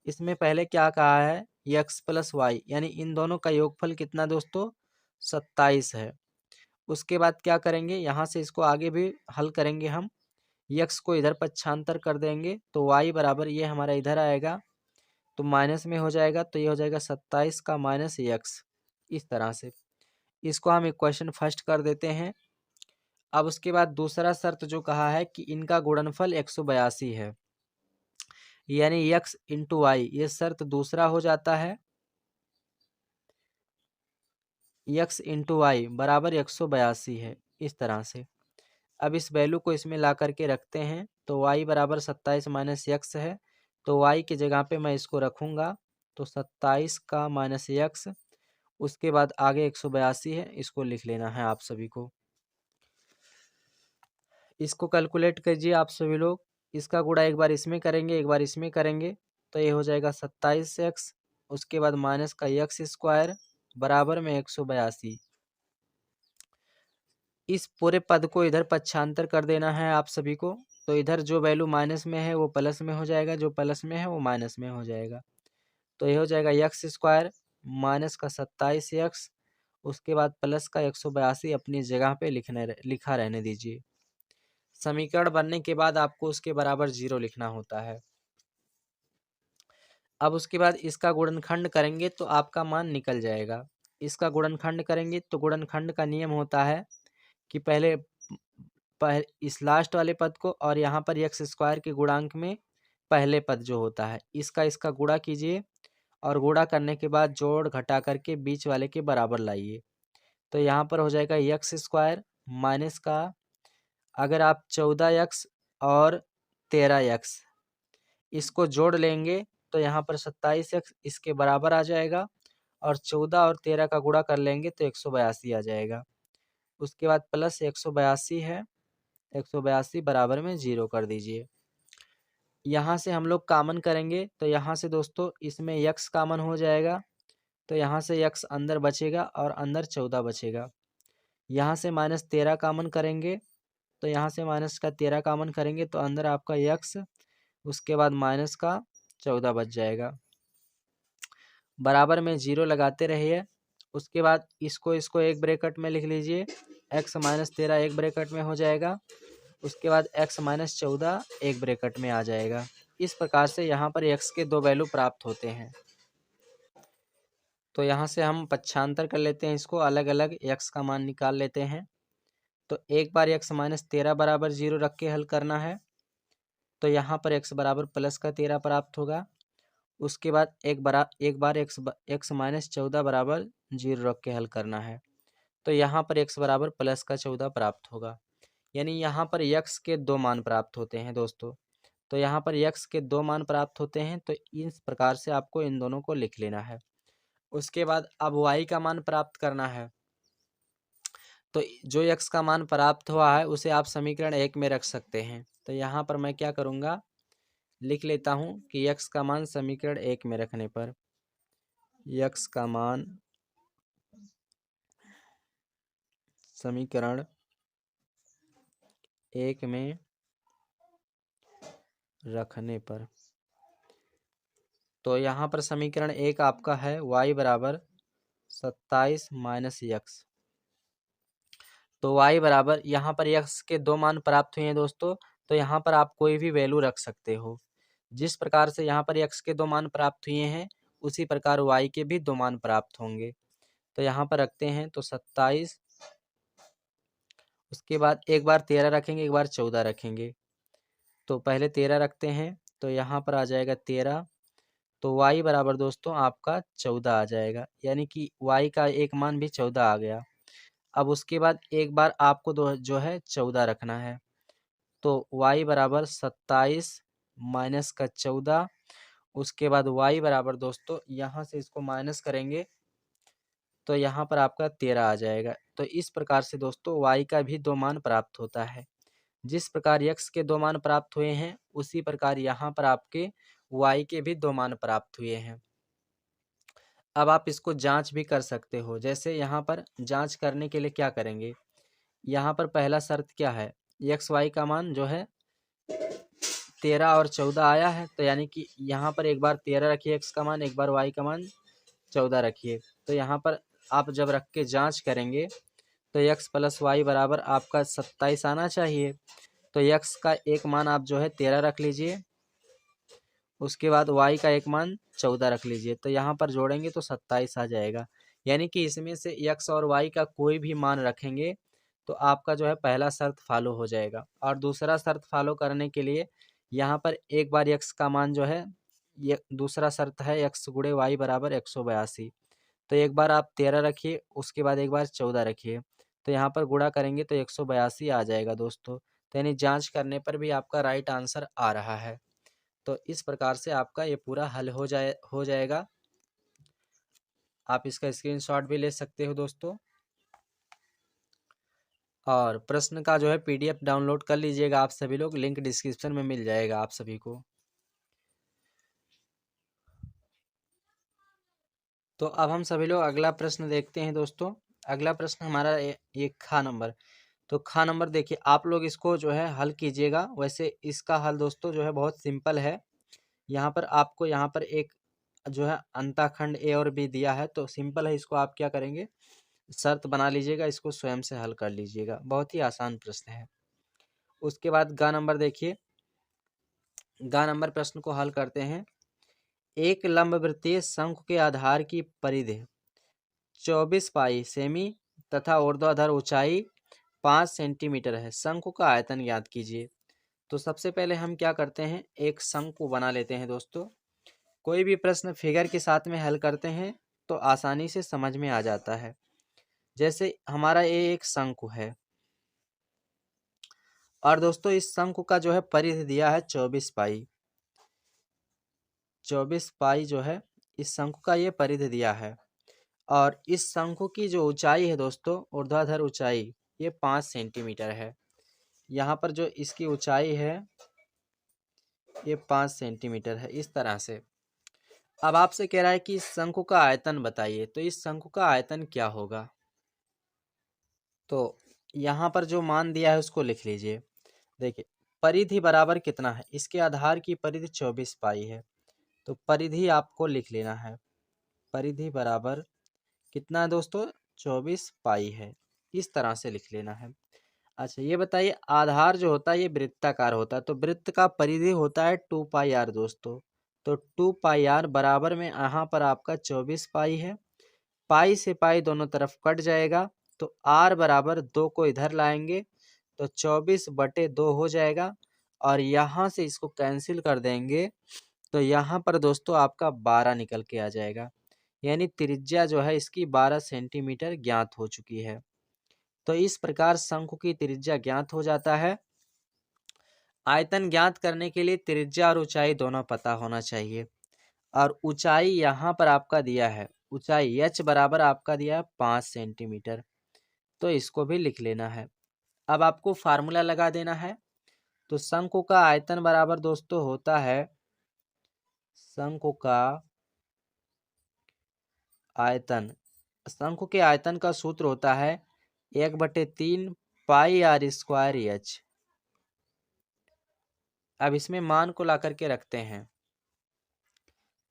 Speaker 1: इसमें पहले क्या कहा है, x प्लस वाई, यानी इन दोनों का योगफल कितना दोस्तों, 27 है। उसके बाद क्या करेंगे, यहाँ से इसको आगे भी हल करेंगे हम। x को इधर पक्षांतर कर देंगे तो y बराबर ये हमारा इधर आएगा, तो माइनस में हो जाएगा, तो ये हो जाएगा 27 का माइनस x, इस तरह से। इसको हम इक्वेशन फर्स्ट कर देते हैं। अब उसके बाद दूसरा शर्त जो कहा है कि इनका गुणनफल 182 है, यानी x इंटू वाई, ये शर्त दूसरा हो जाता है। x इंटू वाई बराबर 182 है, इस तरह से। अब इस वैल्यू को इसमें ला करके रखते हैं, तो y बराबर 27 माइनस x है, तो y की जगह पे मैं इसको रखूँगा, तो 27 का माइनस x, उसके बाद आगे 182 है, इसको लिख लेना है आप सभी को। इसको कैलकुलेट कीजिए आप सभी लोग। इसका गुणा एक बार इसमें करेंगे, एक बार इसमें करेंगे, तो ये हो जाएगा 27x, उसके बाद माइनस का x स्क्वायर बराबर में 182। इस पूरे पद को इधर पक्षांतर कर देना है आप सभी को, तो इधर जो वैल्यू माइनस में है वो प्लस में हो जाएगा, जो प्लस में है वो माइनस में हो जाएगा। तो ये हो जाएगा x स्क्वायर माइनस का 27x, उसके बाद प्लस का 182 अपनी जगह पे लिखा रहने दीजिए। समीकरण बनने के बाद आपको उसके बराबर 0 लिखना होता है। अब उसके बाद इसका गुणनखंड करेंगे तो आपका मान निकल जाएगा। इसका गुणनखंड करेंगे तो गुणनखंड का नियम होता है कि पहले इस लास्ट वाले पद को और यहाँ पर एक्स स्क्वायर के गुणांक में पहले पद जो होता है इसका गुणा कीजिए और गुणा करने के बाद जोड़ घटा करके बीच वाले के बराबर लाइए। तो यहाँ पर हो जाएगा एक्स स्क्वायर माइनस का, अगर आप 14x और 13x इसको जोड़ लेंगे तो यहाँ पर 27x इसके बराबर आ जाएगा और 14 और 13 का गुणा कर लेंगे तो 182 आ जाएगा। उसके बाद प्लस 182 है, 182 बराबर में 0 कर दीजिए। यहाँ से हम लोग कामन करेंगे तो यहाँ से दोस्तों इसमें x कामन हो जाएगा तो यहाँ से x अंदर बचेगा और अंदर 14 बचेगा। यहाँ से -13 कामन करेंगे तो यहाँ से माइनस का 13 कामन करेंगे तो अंदर आपका x, उसके बाद माइनस का 14 बच जाएगा। बराबर में 0 लगाते रहिए। उसके बाद इसको एक ब्रैकेट में लिख लीजिए, x -13 एक ब्रैकेट में हो जाएगा। उसके बाद x -14 एक ब्रैकेट में आ जाएगा। इस प्रकार से यहाँ पर x के दो वैल्यू प्राप्त होते हैं। तो यहाँ से हम पक्षांतर कर लेते हैं, इसको अलग अलग x का मान निकाल लेते हैं। तो एक बार x -13 बराबर 0 रख के हल करना है तो यहाँ पर x बराबर प्लस का 13 प्राप्त होगा। उसके बाद एक बार x -14 बराबर 0 रख के हल करना है तो यहाँ पर x बराबर प्लस का 14 प्राप्त होगा। यानी यहाँ पर x के दो मान प्राप्त होते हैं दोस्तों। तो यहाँ पर x के दो मान प्राप्त होते हैं तो इस प्रकार से आपको इन दोनों को लिख लेना है। उसके बाद अब y का मान प्राप्त करना है तो जो x का मान प्राप्त हुआ है उसे आप समीकरण 1 में रख सकते हैं। तो यहाँ पर मैं क्या करूँगा, लिख लेता हूँ कि x का मान समीकरण 1 में रखने पर x का मान समीकरण 1 में रखने पर, तो यहाँ पर समीकरण 1 आपका है y बराबर 27 माइनस x। तो y बराबर यहाँ पर x के दो मान प्राप्त हुए हैं दोस्तों। तो यहाँ पर आप कोई भी वैल्यू रख सकते हो। जिस प्रकार से यहाँ पर x के दो मान प्राप्त हुए हैं उसी प्रकार y के भी दो मान प्राप्त होंगे। तो यहाँ पर रखते हैं तो 27, उसके बाद एक बार 13 रखेंगे, एक बार 14 रखेंगे। तो पहले 13 रखते हैं तो यहाँ पर आ जाएगा 13, तो y बराबर दोस्तों आपका 14 आ जाएगा, यानी कि y का एक मान भी 14 आ गया। अब उसके बाद एक बार आपको जो है 14 रखना है तो y बराबर 27 माइनस का 14। उसके बाद y बराबर दोस्तों यहाँ से इसको माइनस करेंगे तो यहाँ पर आपका 13 आ जाएगा। तो इस प्रकार से दोस्तों y का भी दो मान प्राप्त होता है। जिस प्रकार x के दो मान प्राप्त हुए हैं उसी प्रकार यहाँ पर आपके y के भी दो मान प्राप्त हुए हैं। अब आप इसको जांच भी कर सकते हो। जैसे यहाँ पर जांच करने के लिए क्या करेंगे, यहाँ पर पहला शर्त क्या है, एक्स वाई का मान जो है 13 और 14 आया है तो यानी कि यहाँ पर एक बार 13 रखिए x का मान, एक बार y का मान 14 रखिए। तो यहाँ पर आप जब रख के जांच करेंगे तो x प्लस वाई बराबर आपका 27 आना चाहिए। तो x का एक मान आप जो है 13 रख लीजिए, उसके बाद y का एक मान 14 रख लीजिए। तो यहाँ पर जोड़ेंगे तो 27 आ जाएगा। यानी कि इसमें से x और y का कोई भी मान रखेंगे तो आपका जो है पहला शर्त फॉलो हो जाएगा। और दूसरा शर्त फॉलो करने के लिए यहाँ पर एक बार x का मान जो है, ये दूसरा शर्त है x गुणे y बराबर 182। तो एक बार आप 13 रखिए, उसके बाद एक बार 14 रखिए, तो यहाँ पर गुणा करेंगे तो 182 आ जाएगा दोस्तों। तो यानी जांच करने पर भी आपका राइट आंसर आ रहा है। तो इस प्रकार से आपका ये पूरा हल हो जाएगा। आप इसका स्क्रीनशॉट भी ले सकते हो दोस्तों, और प्रश्न का जो है पीडीएफ डाउनलोड कर लीजिएगा आप सभी लोग, लिंक डिस्क्रिप्शन में मिल जाएगा आप सभी को। तो अब हम सभी लोग अगला प्रश्न देखते हैं दोस्तों। अगला प्रश्न हमारा ये खा नंबर। तो खा नंबर देखिए, आप लोग इसको जो है हल कीजिएगा। वैसे इसका हल दोस्तों जो है बहुत सिंपल है। यहाँ पर आपको यहाँ पर एक जो है अंताखंड ए और बी दिया है, तो सिंपल है। इसको आप क्या करेंगे, शर्त बना लीजिएगा, इसको स्वयं से हल कर लीजिएगा, बहुत ही आसान प्रश्न है। उसके बाद ग नंबर देखिए, ग नंबर प्रश्न को हल करते हैं। एक लंबवृत्तीय शंकु के आधार की परिधि 24 पाई सेमी तथा ऊर्ध्वाधर ऊंचाई 5 सेंटीमीटर है, शंकु का आयतन ज्ञात कीजिए। तो सबसे पहले हम क्या करते हैं, एक शंकु बना लेते हैं दोस्तों। कोई भी प्रश्न फिगर के साथ में हल करते हैं तो आसानी से समझ में आ जाता है। जैसे हमारा ये एक शंकु है और दोस्तों इस शंकु का जो है परिधि दिया है 24 पाई। 24 पाई जो है इस शंकु का ये परिधि दिया है और इस शंकु की जो ऊंचाई है दोस्तों, ऊर्ध्वाधर ऊंचाई, ये 5 सेंटीमीटर है। यहाँ पर जो इसकी ऊंचाई है ये 5 सेंटीमीटर है, इस तरह से। अब आपसे कह रहा है कि इस शंकु का आयतन बताइए, तो इस शंकु का आयतन क्या होगा। तो यहाँ पर जो मान दिया है उसको लिख लीजिए। देखिए परिधि बराबर कितना है, इसके आधार की परिधि 24 पाई है, तो परिधि आपको लिख लेना है। परिधि बराबर कितना है दोस्तों, 24 पाई है, इस तरह से लिख लेना है। अच्छा ये बताइए, आधार जो होता है ये वृत्ताकार होता है, तो वृत्त का परिधि होता है 2 पाई आर दोस्तों। तो 2 पाई आर बराबर में यहाँ पर आपका 24 पाई है। पाई से पाई दोनों तरफ कट जाएगा, तो आर बराबर 2 को इधर लाएंगे तो 24/2 हो जाएगा और यहाँ से इसको कैंसिल कर देंगे तो यहाँ पर दोस्तों आपका 12 निकल के आ जाएगा। यानी त्रिज्या जो है इसकी 12 सेंटीमीटर ज्ञात हो चुकी है। तो इस प्रकार शंकु की त्रिज्या ज्ञात हो जाता है। आयतन ज्ञात करने के लिए त्रिज्या और ऊंचाई दोनों पता होना चाहिए और ऊंचाई यहाँ पर आपका दिया है, ऊंचाई h बराबर आपका दिया है 5 सेंटीमीटर, तो इसको भी लिख लेना है। अब आपको फार्मूला लगा देना है। तो शंकु का आयतन बराबर दोस्तों होता है, शंकु का आयतन, शंकु के आयतन का सूत्र होता है 1/3 पाई आर स्क्वायर एच। अब इसमें मान को ला करके रखते हैं,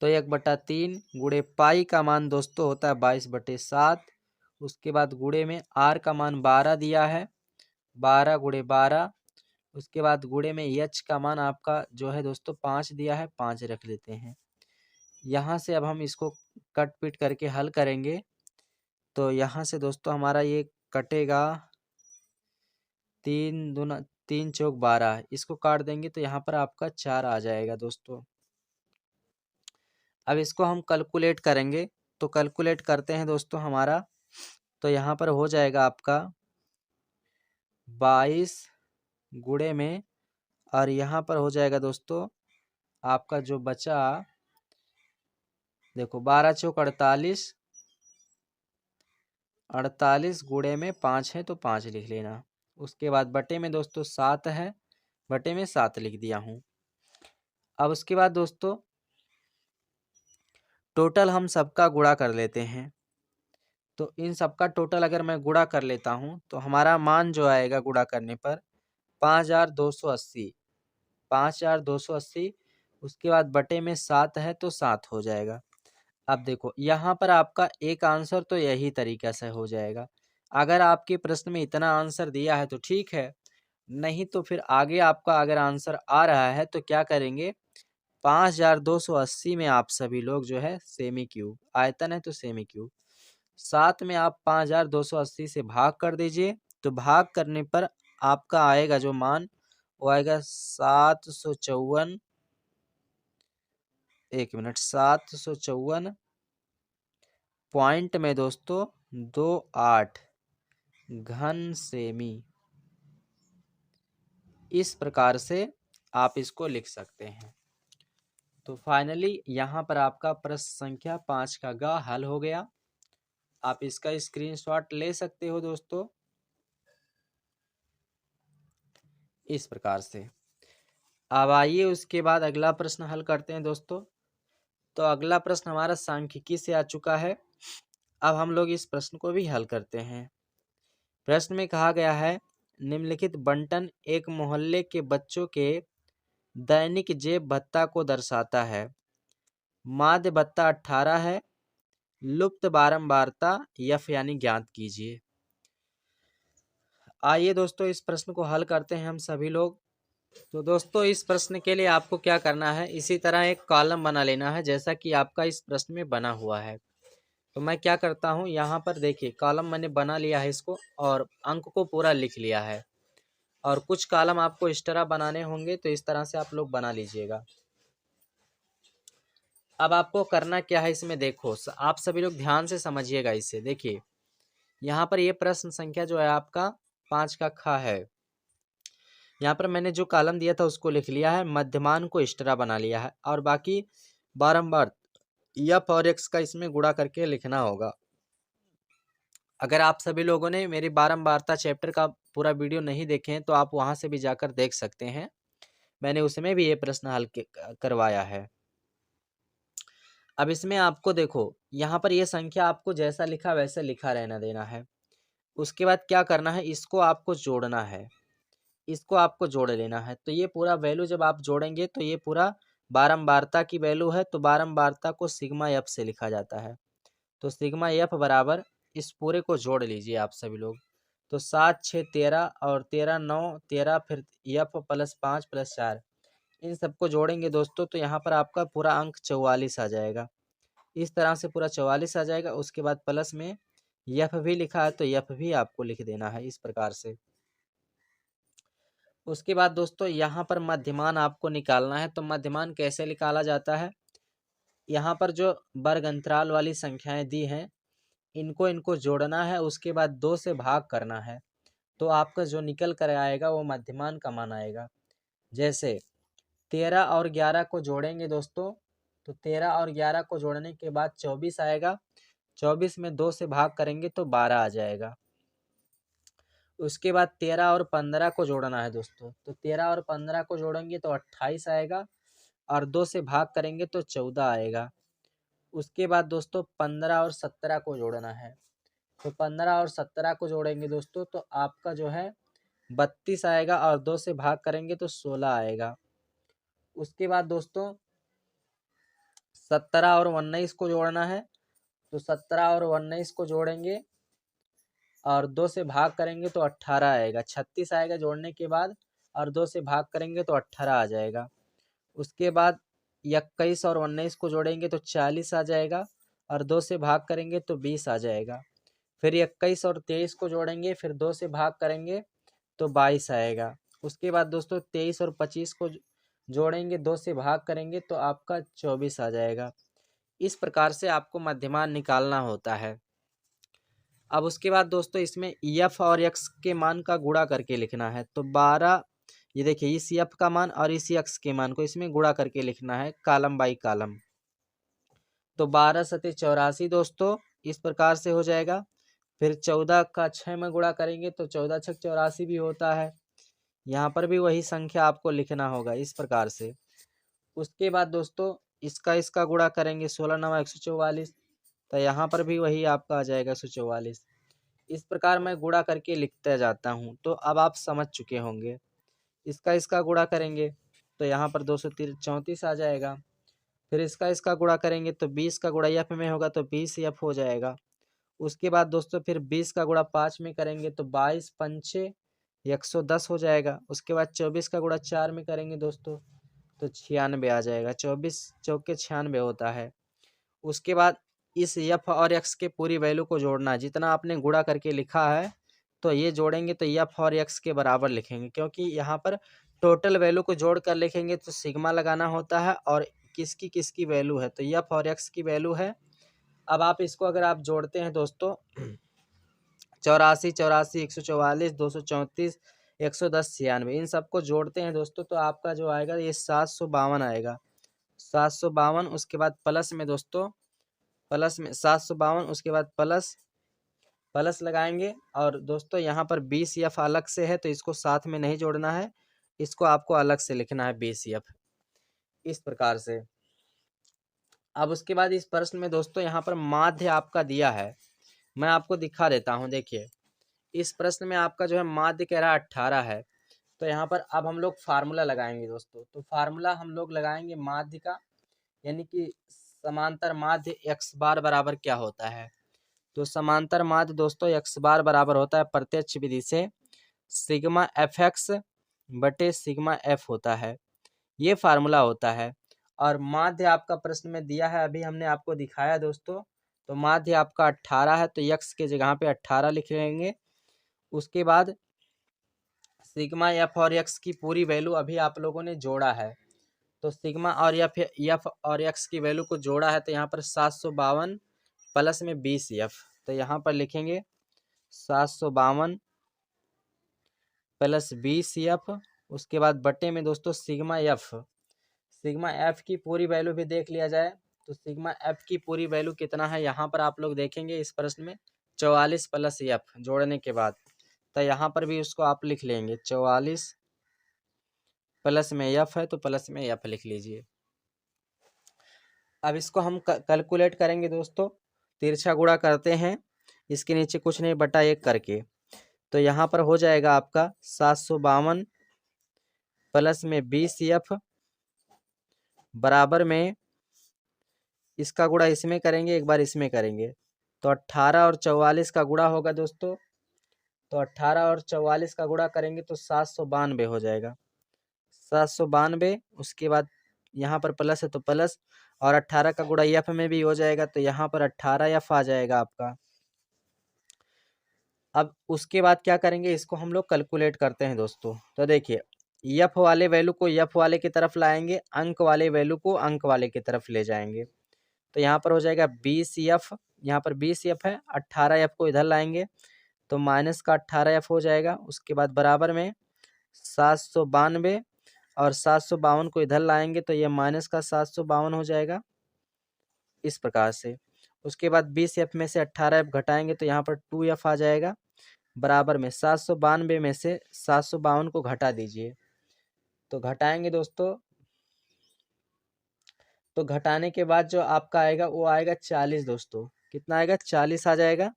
Speaker 1: तो 1/3 गुणे पाई का मान दोस्तों होता है 22/7। उसके बाद गुणे में आर का मान 12 दिया है, 12 गुणे 12। उसके बाद गुणे में एच का मान आपका जो है दोस्तों 5 दिया है, 5 रख लेते हैं। यहाँ से अब हम इसको कट पिट करके हल करेंगे, तो यहाँ से दोस्तों हमारा ये कटेगा 3 चौक 12, इसको काट देंगे तो यहाँ पर आपका 4 आ जाएगा दोस्तों। अब इसको हम कैलकुलेट करेंगे, तो कैलकुलेट करते हैं दोस्तों हमारा, तो यहाँ पर हो जाएगा आपका 22 गुणे में और यहाँ पर हो जाएगा दोस्तों आपका जो बचा, देखो 12 चौक 48, 48 गुणे में 5 है तो 5 लिख लेना। उसके बाद बटे में दोस्तों 7 है, बटे में 7 लिख दिया हूँ। अब उसके बाद दोस्तों टोटल हम सबका गुणा कर लेते हैं। तो इन सबका टोटल अगर मैं गुणा कर लेता हूँ तो हमारा मान जो आएगा गुणा करने पर 5280, 5280। उसके बाद बटे में 7 है तो 7 हो जाएगा। अब देखो यहाँ पर आपका एक आंसर तो यही तरीके से हो जाएगा। अगर आपके प्रश्न में इतना आंसर दिया है तो ठीक है, नहीं तो फिर आगे आपका अगर आंसर आ रहा है तो क्या करेंगे, 5280 में आप सभी लोग जो है सेमी क्यूब, आयतन है तो सेमी क्यूब, 7 में आप 5280 से भाग कर दीजिए, तो भाग करने पर आपका आएगा जो मान वो आएगा 754, 1 मिनट, 754 पॉइंट में दोस्तों 28 घन सेमी। इस प्रकार से आप इसको लिख सकते हैं। तो फाइनली यहाँ पर आपका प्रश्न संख्या 5 का ग हल हो गया। आप इसका स्क्रीनशॉट ले सकते हो दोस्तों, इस प्रकार से। अब आइए उसके बाद अगला प्रश्न हल करते हैं दोस्तों। तो अगला प्रश्न हमारा सांख्यिकी से आ चुका है। अब हम लोग इस प्रश्न को भी हल करते हैं। प्रश्न में कहा गया है, निम्नलिखित बंटन एक मोहल्ले के बच्चों के दैनिक जेब भत्ता को दर्शाता है। माध्य भत्ता 18 है, लुप्त बारंबारता यफ यानी ज्ञात कीजिए। आइए दोस्तों इस प्रश्न को हल करते हैं हम सभी लोग। तो दोस्तों इस प्रश्न के लिए आपको क्या करना है, इसी तरह एक कॉलम बना लेना है जैसा कि आपका इस प्रश्न में बना हुआ है। तो मैं क्या करता हूँ, यहाँ पर देखिए कॉलम मैंने बना लिया है इसको और अंक को पूरा लिख लिया है। और कुछ कॉलम आपको इस तरह बनाने होंगे, तो इस तरह से आप लोग बना लीजिएगा। अब आपको करना क्या है इसमें देखो, आप सभी लोग ध्यान से समझिएगा इसे। देखिए यहाँ पर ये प्रश्न संख्या जो है आपका 5 का ख है। यहाँ पर मैंने जो कॉलम दिया था उसको लिख लिया है, मध्यमान को इस तरह बना लिया है और बाकी बारंबार यफ और एक्स का इसमें गुणा करके लिखना होगा। अगर आप सभी लोगों ने मेरी बारंबारता चैप्टर का पूरा वीडियो नहीं देखे हैं तो आप वहां से भी जाकर देख सकते हैं, मैंने उसमें भी ये प्रश्न हल करवाया है। अब इसमें आपको देखो यहाँ पर ये संख्या आपको जैसा लिखा वैसे लिखा रहना देना है। उसके बाद क्या करना है, इसको आपको जोड़ना है, इसको आपको जोड़ लेना है। तो ये पूरा वैल्यू जब आप जोड़ेंगे तो ये पूरा बारंबारता की वैल्यू है। तो बारंबारता को सिग्मा एफ से लिखा जाता है। तो सिग्मा एफ बराबर इस पूरे को जोड़ लीजिए आप सभी लोग। तो 7 6 13 और 13 9 13 फिर एफ प्लस 5 प्लस 4, इन सबको जोड़ेंगे दोस्तों तो यहाँ पर आपका पूरा अंक 44 आ जाएगा। इस तरह से पूरा 44 आ जाएगा। उसके बाद प्लस में एफ भी लिखा है तो एफ भी आपको लिख देना है इस प्रकार से। उसके बाद दोस्तों यहाँ पर मध्यमान आपको निकालना है। तो मध्यमान कैसे निकाला जाता है, यहाँ पर जो वर्ग अंतराल वाली संख्याएं दी हैं इनको इनको जोड़ना है, उसके बाद 2 से भाग करना है। तो आपका जो निकल कर आएगा वो मध्यमान का मान आएगा। जैसे 13 और 11 को जोड़ेंगे दोस्तों, तो 13 और 11 को जोड़ने के बाद 24 आएगा। 24 में 2 से भाग करेंगे तो 12 आ जाएगा। उसके बाद 13 और 15 को जोड़ना है दोस्तों, तो 13 और 15 को जोड़ेंगे तो 28 आएगा और 2 से भाग करेंगे तो 14 आएगा। उसके बाद दोस्तों 15 और 17 को जोड़ना है। तो 15 और 17 को जोड़ेंगे दोस्तों तो आपका जो है 32 आएगा और 2 से भाग करेंगे तो 16 आएगा। उसके बाद दोस्तों 17 और 19 को जोड़ना है। तो 17 और 19 को जोड़ेंगे और 2 से भाग करेंगे तो 18 आएगा। 36 आएगा जोड़ने के बाद और 2 से भाग करेंगे तो 18 आ जाएगा। उसके बाद 21 और 19 को जोड़ेंगे तो 40 आ जाएगा और 2 से भाग करेंगे तो 20 आ जाएगा। फिर 21 और 23 को जोड़ेंगे, फिर 2 से भाग करेंगे तो 22 आएगा। उसके बाद दोस्तों 23 और 25 को जोड़ेंगे, 2 से भाग करेंगे तो आपका 24 आ जाएगा। इस प्रकार से आपको मध्यमान निकालना होता है। अब उसके बाद दोस्तों इसमें एफ और एक्स के मान का गुणा करके लिखना है। तो 12, ये देखिए इस एफ का मान और इस एक्स के मान को इसमें गुणा करके लिखना है कॉलम बाई कॉलम। तो 12 सते 84 दोस्तों इस प्रकार से हो जाएगा। फिर 14 का 6 में गुणा करेंगे तो 14 छक 84 भी होता है। यहाँ पर भी वही संख्या आपको लिखना होगा इस प्रकार से। उसके बाद दोस्तों इसका इसका गुणा करेंगे, 16 9 144, तो यहाँ पर भी वही आपका आ जाएगा 144। इस प्रकार मैं गुणा करके लिखता जाता हूँ। तो अब आप समझ चुके होंगे। इसका इसका गुणा करेंगे तो यहाँ पर 234 आ जाएगा। फिर इसका इसका गुणा करेंगे तो 20 का गुणा एफ में होगा तो 20 एफ हो जाएगा। उसके बाद दोस्तों फिर 20 का गुणा 5 में करेंगे तो 22 पंचे 110 हो जाएगा। उसके बाद 24 का गुणा 4 में करेंगे दोस्तों तो 96 आ जाएगा। 24 चौके 96 होता है। उसके बाद इस एफ और एक्स के पूरी वैल्यू को जोड़ना है, जितना आपने गुणा करके लिखा है तो ये जोड़ेंगे तो एफ और एक्स के बराबर लिखेंगे, क्योंकि यहाँ पर टोटल वैल्यू को जोड़ कर लिखेंगे तो सिग्मा लगाना होता है और किसकी किसकी वैल्यू है, तो एफ और एक्स की वैल्यू है। अब आप इसको अगर आप जोड़ते हैं दोस्तों 84 84 144 234 110 96, इन सबको जोड़ते हैं दोस्तों तो आपका जो आएगा ये 752 आएगा। 752 उसके बाद प्लस में दोस्तों, प्लस में 752 उसके बाद प्लस प्लस लगाएंगे और दोस्तों यहाँ पर 20 एफ अलग से है तो इसको साथ में नहीं जोड़ना है, इसको आपको अलग से लिखना है 20 एफ इस प्रकार से। अब उसके बाद इस प्रश्न में दोस्तों यहाँ पर माध्य आपका दिया है, मैं आपको दिखा देता हूँ। देखिए इस प्रश्न में आपका जो है माध्य कह रहा है 18 है। तो यहाँ पर अब हम लोग फार्मूला लगाएंगे दोस्तों। तो फार्मूला हम लोग लगाएंगे माध्य का, यानी कि समांतर माध्य x बार बराबर क्या होता है? तो समांतर माध्य दोस्तों x बार बराबर होता है प्रत्यक्ष विधि से सिग्मा एफ एक्स बटे सिग्मा एफ होता है, ये फार्मूला होता है। और माध्य आपका प्रश्न में दिया है, अभी हमने आपको दिखाया दोस्तों। तो माध्य आपका 18 है, तो x के जगह पे 18 लिख लेंगे। उसके बाद सिग्मा एफ और एक्स की पूरी वैल्यू अभी आप लोगों ने जोड़ा है, तो सिग्मा और एफ और एक्स की वैल्यू को जोड़ा है, तो यहाँ पर 752 प्लस में 20 एफ, तो यहाँ पर लिखेंगे 752 प्लस 20 एफ। उसके बाद बटे में दोस्तों सिग्मा एफ की पूरी वैल्यू भी देख लिया जाए, तो सिग्मा एफ की पूरी वैल्यू कितना है यहाँ पर आप लोग देखेंगे इस प्रश्न में 44 प्लस एफ जोड़ने के बाद, तो यहाँ पर भी उसको आप लिख लेंगे 44 प्लस में एफ है, तो प्लस में एफ लिख लीजिए। अब इसको हम कैलकुलेट करेंगे दोस्तों, तिरछा गुणा करते हैं इसके नीचे कुछ नहीं बटा 1 करके, तो यहाँ पर हो जाएगा आपका 752 प्लस में 20 एफ बराबर में इसका गुणा इसमें करेंगे, एक बार इसमें करेंगे, तो 18 और 44 का गुणा होगा दोस्तों, तो 18 और 44 का गुणा करेंगे तो 792 हो जाएगा, 792। उसके बाद यहाँ पर प्लस है तो प्लस, और 18 का गुणा एफ में भी हो जाएगा, तो यहाँ पर 18 एफ आ जाएगा आपका। अब उसके बाद क्या करेंगे, इसको हम लोग कैलकुलेट करते हैं दोस्तों। तो देखिए एफ वाले वैल्यू को एफ वाले की तरफ लाएंगे, अंक वाले वैल्यू को अंक वाले की तरफ ले जाएंगे, तो यहाँ पर हो जाएगा 20 एफ, यहाँ पर 20 एफ है, 18 एफ को इधर लाएंगे तो माइनस का 18 एफ हो जाएगा। उसके बाद बराबर में 792 और 752 को इधर लाएंगे तो ये माइनस का 752 हो जाएगा इस प्रकार से। उसके बाद 20 एफ में से 18 एफ घटाएंगे तो यहाँ पर 2 एफ आ जाएगा, बराबर में 792 में से 752 को घटा दीजिए, तो घटाएंगे दोस्तों, तो घटाने के बाद जो आपका आएगा वो आएगा 40 दोस्तों, कितना आएगा 40 आ जाएगा।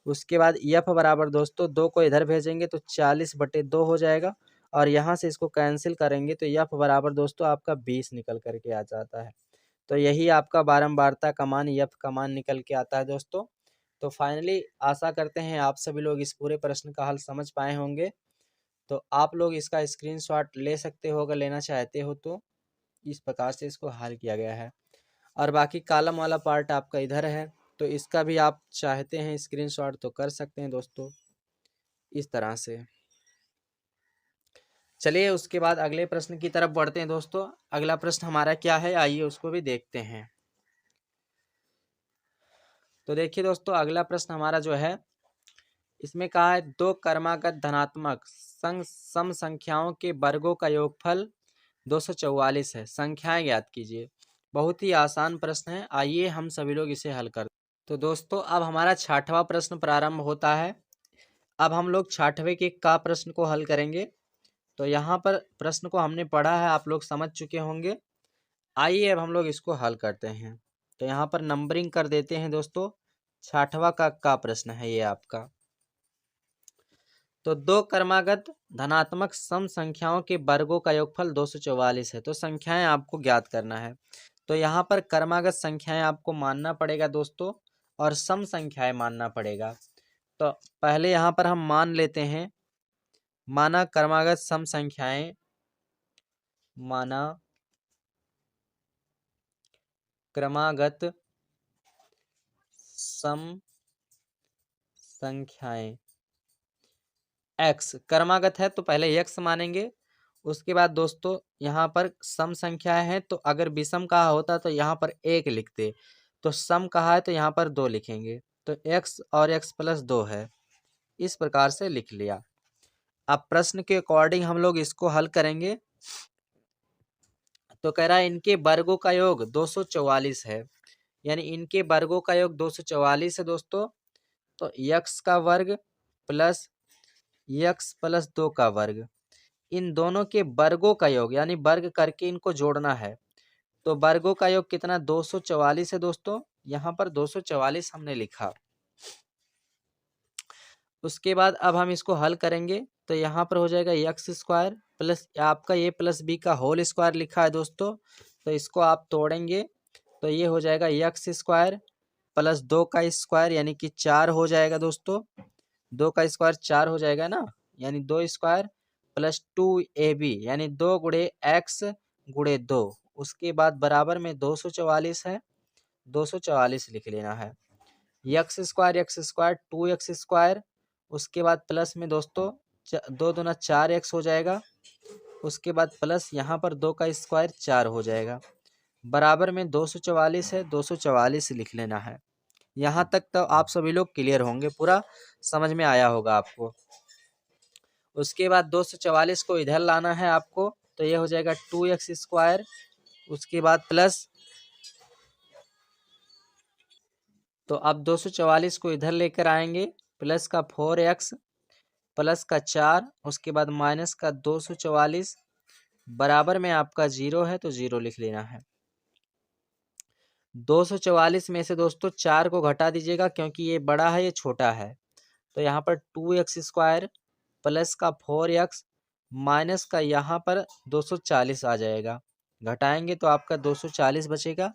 Speaker 1: उसके बाद एफ बराबर दोस्तों 2 को इधर भेजेंगे तो 40/2 हो जाएगा, और यहाँ से इसको कैंसिल करेंगे तो एफ बराबर दोस्तों आपका 20 निकल करके आ जाता है। तो यही आपका बारंबारता का मान एफ का मान निकल के आता है दोस्तों। तो फाइनली आशा करते हैं आप सभी लोग इस पूरे प्रश्न का हल समझ पाए होंगे। तो आप लोग इसका स्क्रीनशॉट ले सकते हो अगर लेना चाहते हो, तो इस प्रकार से इसको हल किया गया है। और बाकी कॉलम वाला पार्ट आपका इधर है, तो इसका भी आप चाहते हैं स्क्रीनशॉट तो कर सकते हैं दोस्तों इस तरह से। चलिए उसके बाद अगले प्रश्न की तरफ बढ़ते हैं दोस्तों। अगला प्रश्न हमारा क्या है, आइए उसको भी देखते हैं। तो देखिए दोस्तों अगला प्रश्न हमारा जो है, इसमें कहा है दो क्रमागत धनात्मक सम संख्याओं के वर्गों का योगफल 244 है, संख्याएं ज्ञात कीजिए। बहुत ही आसान प्रश्न है, आइए हम सभी लोग इसे हल करते हैं। तो दोस्तों अब हमारा 6वां प्रश्न प्रारंभ होता है। अब हम लोग 6वें के का प्रश्न को हल करेंगे। तो यहाँ पर प्रश्न को हमने पढ़ा है, आप लोग समझ चुके होंगे। आइए अब हम लोग इसको हल करते हैं। तो यहाँ पर नंबरिंग कर देते हैं दोस्तों। 6वां का प्रश्न है ये आपका। तो दो क्रमागत धनात्मक सम संख्याओं के वर्गों का योगफल 244 है। तो संख्याएं आपको ज्ञात करना है। तो यहाँ पर क्रमागत संख्याएं आपको मानना पड़ेगा दोस्तों, और सम संख्याएं मानना पड़ेगा। तो पहले यहाँ पर हम मान लेते हैं, माना क्रमागत सम संख्याएं, माना क्रमागत सम संख्याएं x क्रमागत है तो पहले x मानेंगे। उसके बाद दोस्तों यहाँ पर सम संख्या है, तो अगर विषम कहा होता तो यहाँ पर 1 लिखते, तो सम कहा है तो यहाँ पर 2 लिखेंगे, तो x और x प्लस 2 है, इस प्रकार से लिख लिया। अब प्रश्न के अकॉर्डिंग हम लोग इसको हल करेंगे। तो कह रहा है इनके वर्गों का योग 244 है, यानी इनके वर्गों का योग 244 है दोस्तों। तो x का वर्ग प्लस x प्लस 2 का वर्ग, इन दोनों के वर्गों का योग, यानी वर्ग करके इनको जोड़ना है। तो वर्गों का योग कितना 244 है दोस्तों, यहाँ पर 244 हमने लिखा। उसके बाद अब हम इसको हल करेंगे, तो यहाँ पर हो जाएगा एक्स स्क्वायर प्लस आपका ये प्लस बी का होल स्क्वायर लिखा है दोस्तों। तो इसको आप तोड़ेंगे तो ये हो जाएगा यक्स स्क्वायर प्लस 2 का स्क्वायर यानी कि 4 हो जाएगा दोस्तों। 2 का स्क्वायर 4 हो जाएगा ना, यानी 2 स्क्वायर प्लस 2ab यानी 2 गुणे एक्स गुणे 2। उसके बाद बराबर में 244 है, 244 लिख लेना है। एक्स स्क्वायर 2 एक्स स्क्वायर, उसके बाद प्लस में दोस्तों 2 दूना 4 एक्स हो जाएगा। उसके बाद प्लस यहाँ पर 2 का स्क्वायर 4 हो जाएगा, बराबर में 244 है, 244 लिख लेना है। यहाँ तक तो आप सभी लोग क्लियर होंगे, पूरा समझ में आया होगा आपको। उसके बाद 244 को इधर लाना है आपको, तो ये हो जाएगा 2 एक्स स्क्वायर, उसके बाद प्लस, तो अब 244 को इधर लेकर आएंगे, प्लस का 4 एक्स प्लस का 4, उसके बाद माइनस का 244, बराबर में आपका 0 है तो 0 लिख लेना है। 244 में से दोस्तों 4 को घटा दीजिएगा क्योंकि ये बड़ा है ये छोटा है, तो यहाँ पर 2 एक्स स्क्वायर प्लस का 4 एक्स माइनस का यहाँ पर 240 आ जाएगा, घटाएंगे तो आपका 240 बचेगा,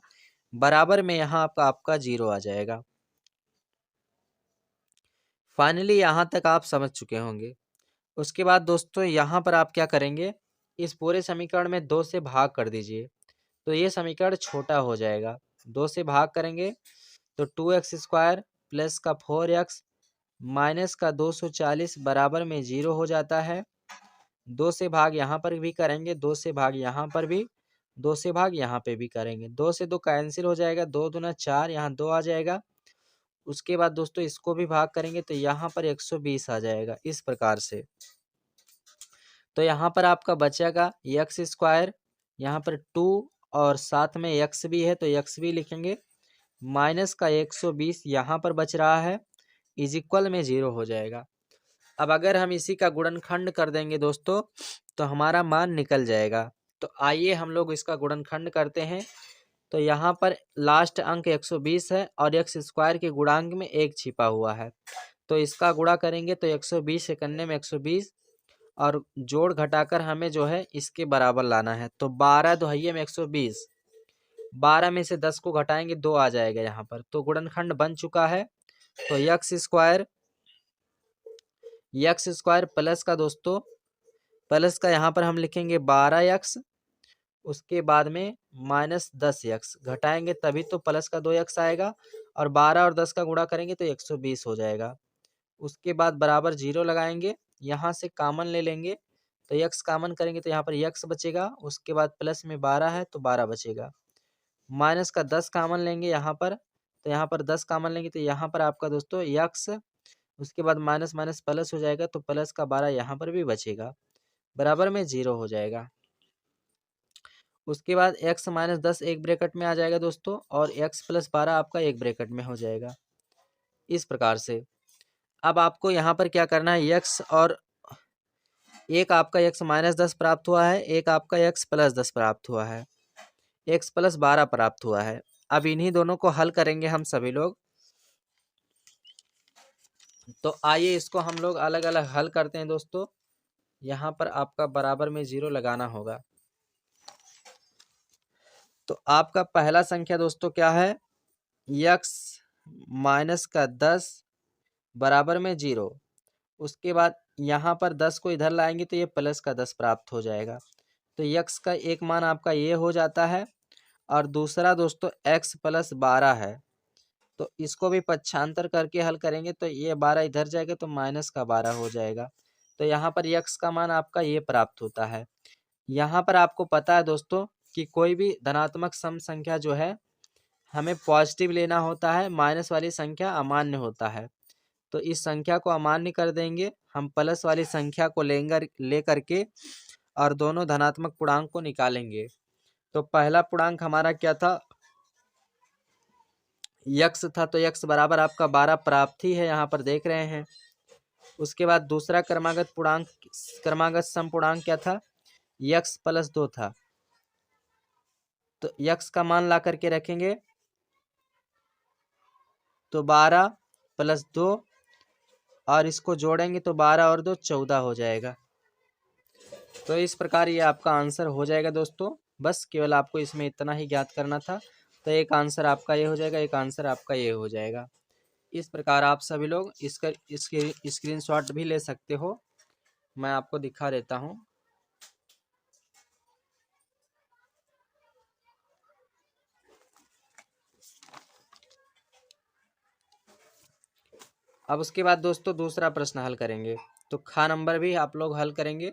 Speaker 1: बराबर में यहाँ आपका 0 आ जाएगा। फाइनली यहाँ तक आप समझ चुके होंगे। उसके बाद दोस्तों यहाँ पर आप क्या करेंगे, इस पूरे समीकरण में 2 से भाग कर दीजिए, तो ये समीकरण छोटा हो जाएगा। 2 से भाग करेंगे तो 2 एक्स स्क्वायर प्लस का 4 एक्स माइनस का 240 बराबर में 0 हो जाता है। 2 से भाग यहाँ पर भी करेंगे, 2 से भाग यहाँ पर भी, 2 से भाग यहाँ पे भी करेंगे। 2 से 2 कैंसिल हो जाएगा, 2 दूना 4, यहाँ 2 आ जाएगा। उसके बाद दोस्तों इसको भी भाग करेंगे तो यहाँ पर 120 आ जाएगा, इस प्रकार से। तो यहाँ पर आपका बचेगा एक्स स्क्वायर, यहाँ पर 2 और साथ में एक्स भी है तो एक्स भी लिखेंगे, माइनस का 120 यहाँ पर बच रहा है, इज इक्वल में 0 हो जाएगा। अब अगर हम इसी का गुणनखंड कर देंगे दोस्तों तो हमारा मान निकल जाएगा। तो आइए हम लोग इसका गुणनखंड करते हैं। तो यहाँ पर लास्ट अंक 120 है और एक्स स्क्वायर के गुणांक में 1 छिपा हुआ है, तो इसका गुणा करेंगे तो 120 से करने में 120 और जोड़ घटाकर हमें जो है इसके बराबर लाना है। तो 12 दोहैये में 120, 12 में से 10 को घटाएंगे 2 आ जाएगा यहाँ पर, तो गुणनखंड बन चुका है। तो एक्स स्क्वायर प्लस का दोस्तों, प्लस का यहाँ पर हम लिखेंगे 12 एक्स, उसके बाद में माइनस 10 एक्स, घटाएंगे तभी तो प्लस का 2 एक्स आएगा, और 12 और 10 का गुणा करेंगे तो 120 हो जाएगा। उसके बाद बराबर 0 लगाएंगे, यहाँ से कामन ले लेंगे तो एक्स कामन करेंगे तो यहाँ पर एक्स बचेगा। उसके बाद प्लस में 12 है तो 12 बचेगा, माइनस का 10 कामन लेंगे यहाँ पर, तो यहाँ पर 10 कामन लेंगे तो यहाँ पर आपका दोस्तों एक्स, उसके बाद माइनस माइनस प्लस हो जाएगा तो प्लस का 12 यहाँ पर भी बचेगा, बराबर में 0 हो जाएगा। उसके बाद x माइनस 10 एक ब्रैकेट में आ जाएगा दोस्तों, और x प्लस 12 आपका एक ब्रैकेट में हो जाएगा, इस प्रकार से। अब आपको यहाँ पर क्या करना है, x और एक आपका x माइनस 10 प्राप्त हुआ है, एक आपका x प्लस 10 प्राप्त हुआ है, x प्लस 12 प्राप्त हुआ है। अब इन्हीं दोनों को हल करेंगे हम सभी लोग। तो आइए इसको हम लोग अलग अलग हल करते हैं दोस्तों। यहाँ पर आपका बराबर में 0 लगाना होगा। तो आपका पहला संख्या दोस्तों क्या है, x माइनस का 10 बराबर में 0। उसके बाद यहाँ पर 10 को इधर लाएंगे तो ये प्लस का 10 प्राप्त हो जाएगा, तो x का एक मान आपका ये हो जाता है। और दूसरा दोस्तों x प्लस 12 है, तो इसको भी पक्षांतर करके हल करेंगे तो ये 12 इधर जाएगा तो माइनस का 12 हो जाएगा, तो यहाँ पर x का मान आपका ये प्राप्त होता है। यहाँ पर आपको पता है दोस्तों कि कोई भी धनात्मक सम संख्या जो है हमें पॉजिटिव लेना होता है, माइनस वाली संख्या अमान्य होता है। तो इस संख्या को अमान्य कर देंगे हम, प्लस वाली संख्या को ले करके और दोनों धनात्मक पूर्णांक को निकालेंगे। तो पहला पूर्णांक हमारा क्या था, x था, तो x बराबर आपका 12 प्राप्त ही है, यहाँ पर देख रहे हैं। उसके बाद दूसरा क्रमागत सम पूर्णांक क्या था, x प्लस 2 था, तो x का मान ला करके रखेंगे तो 12 प्लस 2 और इसको जोड़ेंगे तो 12 और 2 14 हो जाएगा। तो इस प्रकार ये आपका आंसर हो जाएगा दोस्तों। बस केवल आपको इसमें इतना ही ज्ञात करना था। तो एक आंसर आपका ये हो जाएगा, एक आंसर आपका ये हो जाएगा। इस प्रकार आप सभी लोग इसके स्क्रीनशॉट भी ले सकते हो। मैं आपको दिखा देता हूँ। अब उसके बाद दोस्तों दूसरा प्रश्न हल करेंगे। तो खा नंबर भी आप लोग हल करेंगे।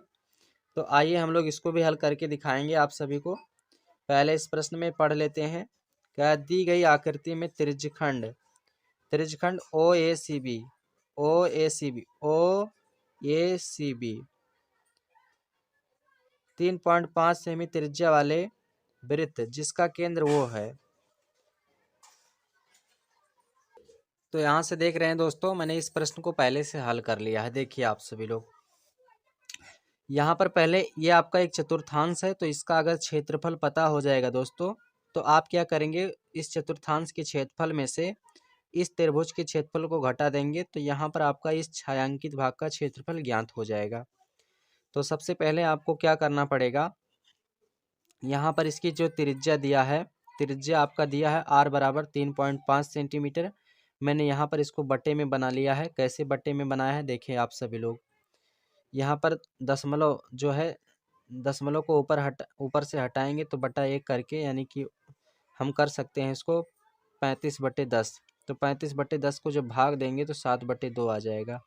Speaker 1: तो आइए हम लोग इसको भी हल करके दिखाएंगे आप सभी को। पहले इस प्रश्न में पढ़ लेते हैं। क्या दी गई आकृति में त्रिज्यखंड ओ ए सी बी ओ ए सी बी ओ ए सी बी 3.5 सेमी त्रिज्या वाले वृत्त जिसका केंद्र वो है। तो यहाँ से देख रहे हैं दोस्तों, मैंने इस प्रश्न को पहले से हल कर लिया है। देखिए आप सभी लोग, यहाँ पर पहले ये आपका एक चतुर्थांश है, तो इसका अगर क्षेत्रफल पता हो जाएगा दोस्तों, तो आप क्या करेंगे, इस चतुर्थांश के क्षेत्रफल में से इस त्रिभुज के क्षेत्रफल को घटा देंगे, तो यहाँ पर आपका इस छायांकित भाग का क्षेत्रफल ज्ञात हो जाएगा। तो सबसे पहले आपको क्या करना पड़ेगा, यहाँ पर इसकी जो त्रिज्या दिया है, त्रिज्या आपका दिया है r बराबर 3.5 सेंटीमीटर। मैंने यहाँ पर इसको बटे में बना लिया है। कैसे बटे में बनाया है देखिए आप सभी लोग, यहाँ पर दशमलव जो है, दशमलव को ऊपर से हटाएंगे तो बटा 1 करके, यानी कि हम कर सकते हैं इसको 35/10। तो 35/10 को जब भाग देंगे तो 7/2 आ जाएगा।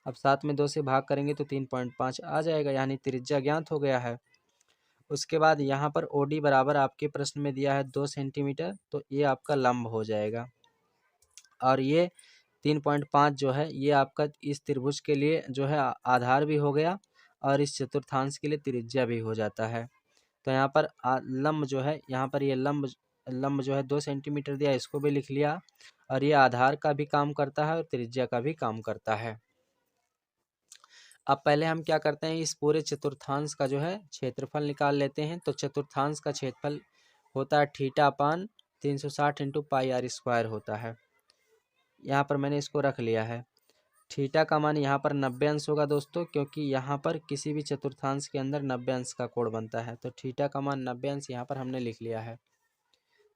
Speaker 1: अब 7 में 2 से भाग करेंगे तो 3.5 आ जाएगा, यानी त्रिज्या ज्ञात हो गया है। उसके बाद यहाँ पर OD बराबर आपके प्रश्न में दिया है 2 सेंटीमीटर, तो ये आपका लंब हो जाएगा। और ये 3.5 जो है ये आपका इस त्रिभुज के लिए जो है आधार भी हो गया, और इस चतुर्थांश के लिए त्रिज्या भी हो जाता है। तो यहाँ पर लंब जो है, यहाँ पर ये लंब जो है 2 सेंटीमीटर दिया, इसको भी लिख लिया। और ये आधार का भी काम करता है और त्रिज्या का भी काम करता है। अब पहले हम क्या करते हैं, इस पूरे चतुर्थांश का जो है क्षेत्रफल निकाल लेते हैं। तो चतुर्थांश का क्षेत्रफल होता है theta upon 360 into pi R square होता है। यहाँ पर मैंने इसको रख लिया है। थीटा का मान यहाँ पर 90 अंश होगा दोस्तों, क्योंकि यहाँ पर किसी भी चतुर्थांश के अंदर 90 अंश का कोण बनता है। तो थीटा का मान 90 अंश यहाँ पर हमने लिख लिया है।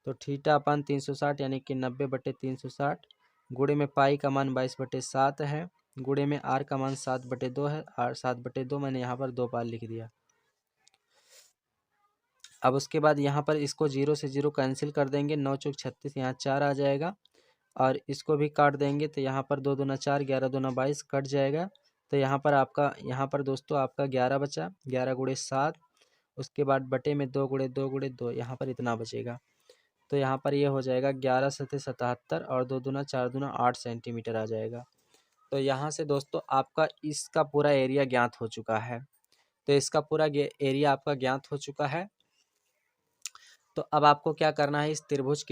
Speaker 1: तो थीटा अपान 360 यानी कि 90/360 गुणे में पाई का मान 22/7 है, गुणे में आर का मान 7/2 है। आर 7/2 मैंने यहाँ पर 2 बार लिख दिया। अब उसके बाद यहाँ पर इसको 0 से 0 कैंसिल कर देंगे, 9 चौक 36, यहाँ 4 आ जाएगा। और इसको भी काट देंगे, तो यहाँ पर 2 दूना 4, 11 दूना 22 कट जाएगा। तो यहाँ पर आपका, यहाँ पर दोस्तों आपका 11 बचा, 11 गुणे 7। उसके बाद बटे में 2 गुणे 2 गुणे 2, यहाँ पर इतना बचेगा। तो यहाँ पर ये हो जाएगा 11 सते 77 और 2 दूना 4 दूना 8 सेंटीमीटर आ जाएगा। तो यहाँ से दोस्तों आपका इसका पूरा एरिया ज्ञात हो चुका है। तो इसका पूरा एरिया आपका ज्ञात हो चुका है। तो अब आपको क्या करना है, इस त्रिभुज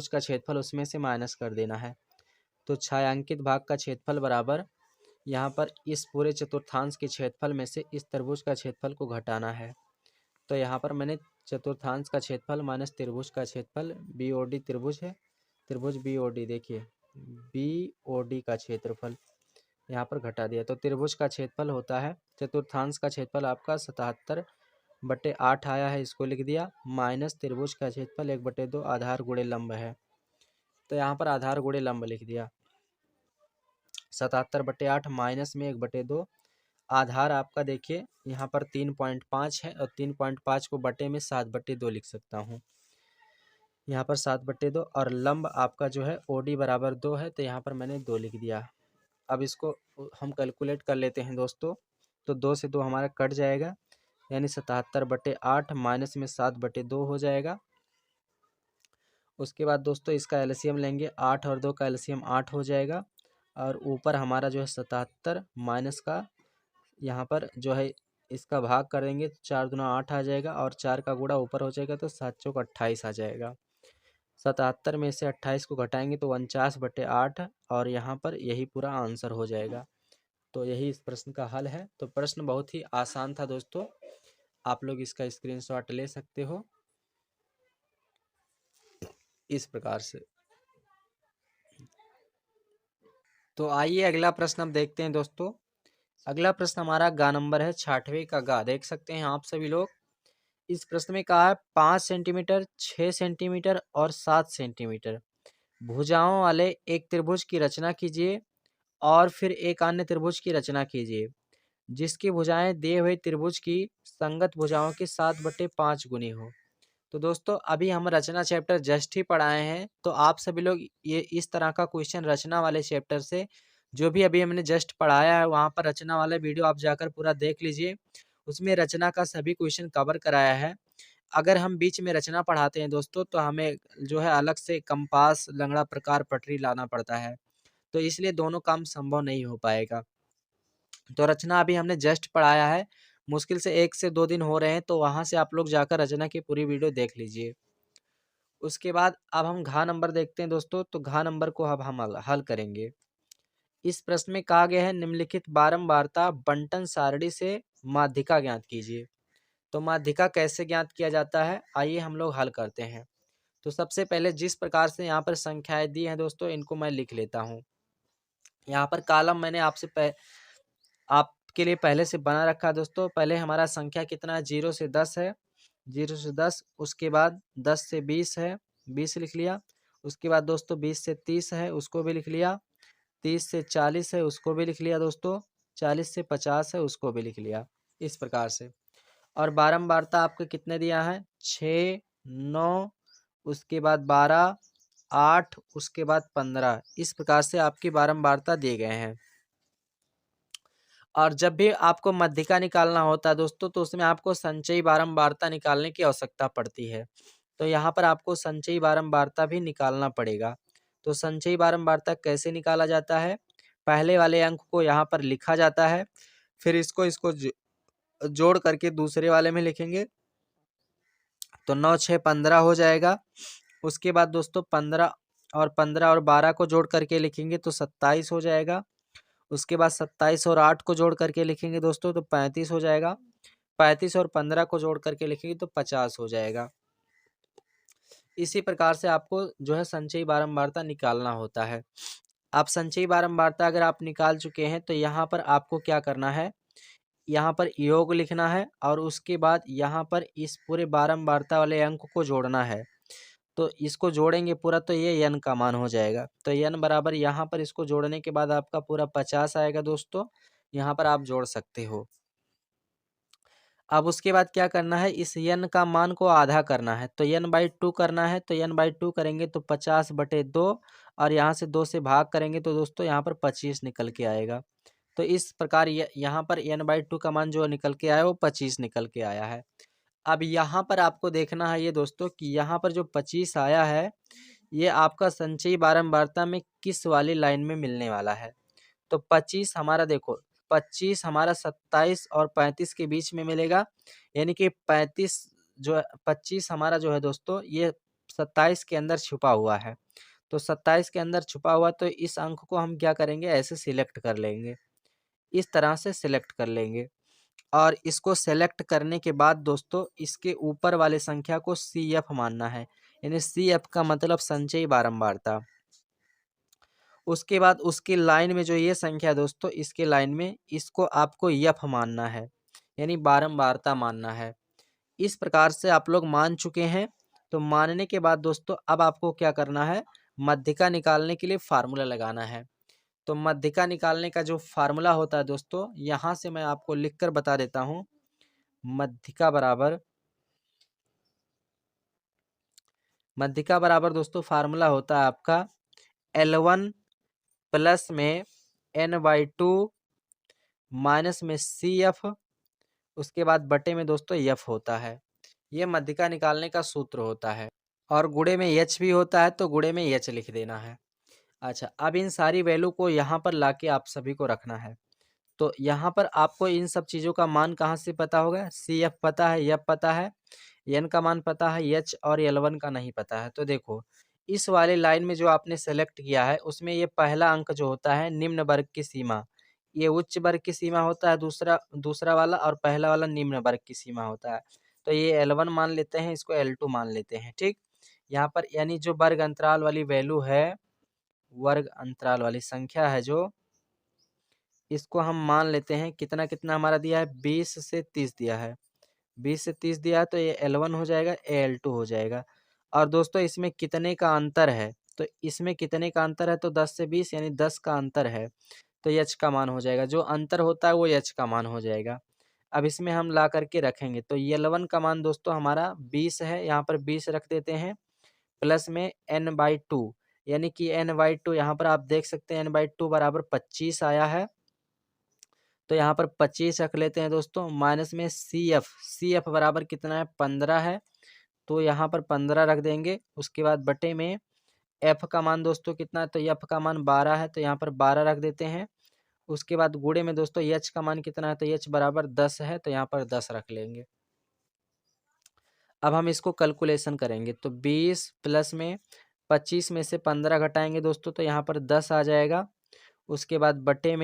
Speaker 1: का क्षेत्रफल उसमें से माइनस कर देना है। तो छायांकित भाग का क्षेत्रफल बराबर यहाँ पर इस पूरे चतुर्थांश के क्षेत्रफल में से इस त्रिभुज का क्षेत्रफल को घटाना है। तो यहाँ पर मैंने चतुर्थांश का क्षेत्रफल माइनस त्रिभुज का क्षेत्रफल, BOD त्रिभुज है, त्रिभुज BOD, देखिए BOD का क्षेत्रफल यहाँ पर घटा दिया। तो त्रिभुज का क्षेत्रफल होता है, चतुर्थांश का क्षेत्रफल आपका 77/8 आया है, इसको लिख दिया, माइनस त्रिभुज का क्षेत्रफल 1/2 आधार गुणे लंब है। तो यहाँ पर आधार गुणे लंब लिख दिया। 77/8 माइनस में 1/2, आधार आपका देखिए यहाँ पर 3.5 है, और 3.5 को बटे में 7/2 लिख सकता हूँ। यहाँ पर 7/2, और लंब आपका जो है OD बराबर 2 है, तो यहाँ पर मैंने 2 लिख दिया। अब इसको हम कैलकुलेट कर लेते हैं दोस्तों। तो 2 से 2 हमारा कट जाएगा, यानी 77/8 माइनस में 7/2 हो जाएगा। उसके बाद दोस्तों इसका एलसीएम लेंगे, 8 और 2 का एलसीएम 8 हो जाएगा। और ऊपर हमारा जो है 77 माइनस का यहाँ पर जो है इसका भाग करेंगे तो 4 दूना 8 आ जाएगा, और 4 का गुणा ऊपर हो जाएगा, तो 7 चौक 28 आ जाएगा। 77 में से 28 को घटाएंगे तो 49/8, और यहाँ पर यही पूरा आंसर हो जाएगा। तो यही इस प्रश्न का हल है। तो प्रश्न बहुत ही आसान था दोस्तों, आप लोग इसका स्क्रीनशॉट ले सकते हो इस प्रकार से। तो आइए अगला प्रश्न हम देखते हैं दोस्तों। अगला प्रश्न हमारा गा नंबर है 66वें का गा, देख सकते हैं आप सभी लोग। इस प्रश्न में कहा है 5 सेंटीमीटर, 6 सेंटीमीटर और 7 सेंटीमीटर भुजाओं वाले एक त्रिभुज की रचना कीजिए और फिर एक अन्य त्रिभुज की रचना कीजिए जिसकी भुजाएं दिए हुए त्रिभुज की संगत भुजाओं के 7/5 गुनी हो। तो दोस्तों अभी हम रचना चैप्टर जस्ट ही पढ़ाए हैं, तो आप सभी लोग ये इस तरह का क्वेश्चन रचना वाले चैप्टर से जो भी अभी हमने जस्ट पढ़ाया है वहाँ पर रचना वाला वीडियो आप जाकर पूरा देख लीजिए। उसमें रचना का सभी क्वेश्चन कवर कराया है। अगर हम बीच में रचना पढ़ाते हैं दोस्तों तो हमें जो है अलग से कंपास, लंगड़ा प्रकार, पटरी लाना पड़ता है, तो इसलिए दोनों काम संभव नहीं हो पाएगा। तो रचना अभी हमने जस्ट पढ़ाया है, मुश्किल से 1 से 2 दिन हो रहे हैं, तो वहाँ से आप लोग जाकर रचना की पूरी वीडियो देख लीजिए। उसके बाद अब हम घ नंबर देखते हैं दोस्तों, तो घ नंबर को अब हम हल करेंगे। इस प्रश्न में कहा गया है निम्नलिखित बारंबारता बंटन सारणी से माध्यिका ज्ञात कीजिए। तो माध्यिका कैसे ज्ञात किया जाता है, आइए हम लोग हल करते हैं। तो सबसे पहले जिस प्रकार से यहाँ पर संख्याएं दी हैं दोस्तों, इनको मैं लिख लेता हूँ। यहाँ पर कॉलम मैंने आपके लिए पहले से बना रखा है दोस्तों। पहले हमारा संख्या कितना है, 0 से 10 है, 0 से 10। उसके बाद 10 से 20 है, 20 लिख लिया। उसके बाद दोस्तों 20 से 30 है, उसको भी लिख लिया। 30 से 40 है, उसको भी लिख लिया दोस्तों। 40 से 50 है, उसको भी लिख लिया। इस प्रकार से। और बारंबारता आपको कितने दिया है, 6, 9, उसके बाद 12, 8, उसके बाद 15। इस प्रकार से आपकी बारंबारता दिए गए हैं। और जब भी आपको मध्यिका निकालना होता है दोस्तों, तो उसमें आपको संचयी बारंबारता निकालने की आवश्यकता पड़ती है। तो यहाँ पर आपको संचयी बारंबारता भी निकालना पड़ेगा। तो संचयी बारंबारता कैसे निकाला जाता है, पहले वाले अंक को यहाँ पर लिखा जाता है, फिर इसको जोड़ करके दूसरे वाले में लिखेंगे, तो 9, 6, 15 हो जाएगा। उसके बाद दोस्तों 15 और 12 को जोड़ करके लिखेंगे तो 27 हो जाएगा। उसके बाद 27 और 8 को जोड़ करके लिखेंगे दोस्तों तो 35 हो जाएगा। 35 और 15 को जोड़ करके लिखेंगे तो 50 हो जाएगा। इसी प्रकार से आपको जो है संचयी बारंबारता निकालना होता है। आप संचयी बारंबारता अगर आप निकाल चुके हैं तो यहाँ पर आपको क्या करना है, यहाँ पर योग लिखना है और उसके बाद यहाँ पर इस पूरे बारंबारता वाले अंक को जोड़ना है। तो इसको जोड़ेंगे पूरा तो ये n का मान हो जाएगा। तो n बराबर यहाँ पर इसको जोड़ने के बाद आपका पूरा 50 आएगा दोस्तों। यहाँ पर आप जोड़ सकते हो। अब उसके बाद क्या करना है, इस n का मान को आधा करना है, तो n/2 करना है। तो n/2 करेंगे तो 50/2 और यहाँ से 2 से भाग करेंगे तो दोस्तों यहाँ पर 25 निकल के आएगा। तो इस प्रकार यहाँ पर n/2 का मान जो निकल के आया वो 25 निकल के आया है। अब यहाँ पर आपको देखना है ये दोस्तों कि यहाँ पर जो 25 आया है ये आपका संचयी बारंबारता में किस वाली लाइन में मिलने वाला है। तो 25 हमारा देखो, 25 हमारा 27 और 35 के बीच में मिलेगा, यानी कि 35 जो 25 हमारा जो है दोस्तों ये 27 के अंदर छुपा हुआ है। तो 27 के अंदर छुपा हुआ, तो इस अंक को हम क्या करेंगे, ऐसे सिलेक्ट कर लेंगे, इस तरह से सिलेक्ट कर लेंगे। और इसको सेलेक्ट करने के बाद दोस्तों इसके ऊपर वाले संख्या को CF मानना है, यानी CF का मतलब संचयी बारंबारता। उसके बाद उसकी लाइन में जो ये संख्या है दोस्तों, इसके लाइन में इसको आपको F मानना है, यानी बारंबारता मानना है। इस प्रकार से आप लोग मान चुके हैं। तो मानने के बाद दोस्तों अब आपको क्या करना है, मध्यिका निकालने के लिए फार्मूला लगाना है। तो मध्यिका निकालने का जो फार्मूला होता है दोस्तों, यहाँ से मैं आपको लिखकर बता देता हूँ। मध्यिका बराबर दोस्तों फार्मूला होता है आपका L1 प्लस में n/2 माइनस में CF, उसके बाद बटे में दोस्तों F होता है। ये मध्यिका निकालने का सूत्र होता है। और गुणे में H भी होता है, तो गुणे में H लिख देना है। अच्छा, अब इन सारी वैल्यू को यहाँ पर लाके आप सभी को रखना है। तो यहाँ पर आपको इन सब चीज़ों का मान कहाँ से पता होगा, CF पता है, F पता है, n का मान पता है, H और L1 का नहीं पता है। तो देखो इस वाले लाइन में जो आपने सेलेक्ट किया है उसमें ये पहला अंक जो होता है निम्न वर्ग की सीमा, ये उच्च वर्ग की सीमा होता है, दूसरा वाला, और पहला वाला निम्न वर्ग की सीमा होता है। तो ये L1 मान लेते हैं, इसको L2 मान लेते हैं। ठीक, यहाँ पर यानी जो वर्ग अंतराल वाली वैल्यू है, वर्ग अंतराल वाली संख्या है जो, इसको हम मान लेते हैं कितना कितना हमारा दिया है, 20 से 30 दिया है। 20 से 30 दिया है तो ये L1 हो जाएगा, ये L2 हो जाएगा। और दोस्तों इसमें कितने का अंतर है, तो इसमें कितने का अंतर है, तो 10 से 20 यानी 10 का अंतर है, तो H का मान हो जाएगा। जो अंतर होता है वो H का मान हो जाएगा। अब इसमें हम ला करके रखेंगे तो L1 का मान दोस्तों हमारा 20 है, यहाँ पर 20 रख देते हैं, प्लस में n/2 यानी कि n/2 यहाँ पर आप देख सकते हैं n/2 बराबर 25 आया है, तो यहाँ पर 25 रख लेते हैं दोस्तों। माइनस में CF बराबर कितना है, 15 है, तो यहाँ पर 15 रख देंगे। उसके बाद बटे में F का मान दोस्तों कितना है, तो F का मान 12 है, तो यहाँ पर 12 रख देते हैं। उसके बाद गुणे में दोस्तों H का मान कितना है, तो H बराबर 10 है, तो यहाँ पर 10 रख लेंगे। अब हम इसको कैलकुलेशन करेंगे तो 20 प्लस में 25 में से 15 घटाएंगे दोस्तों, तो यहाँ पर 10 आ जाएगा। उसके बाद बटे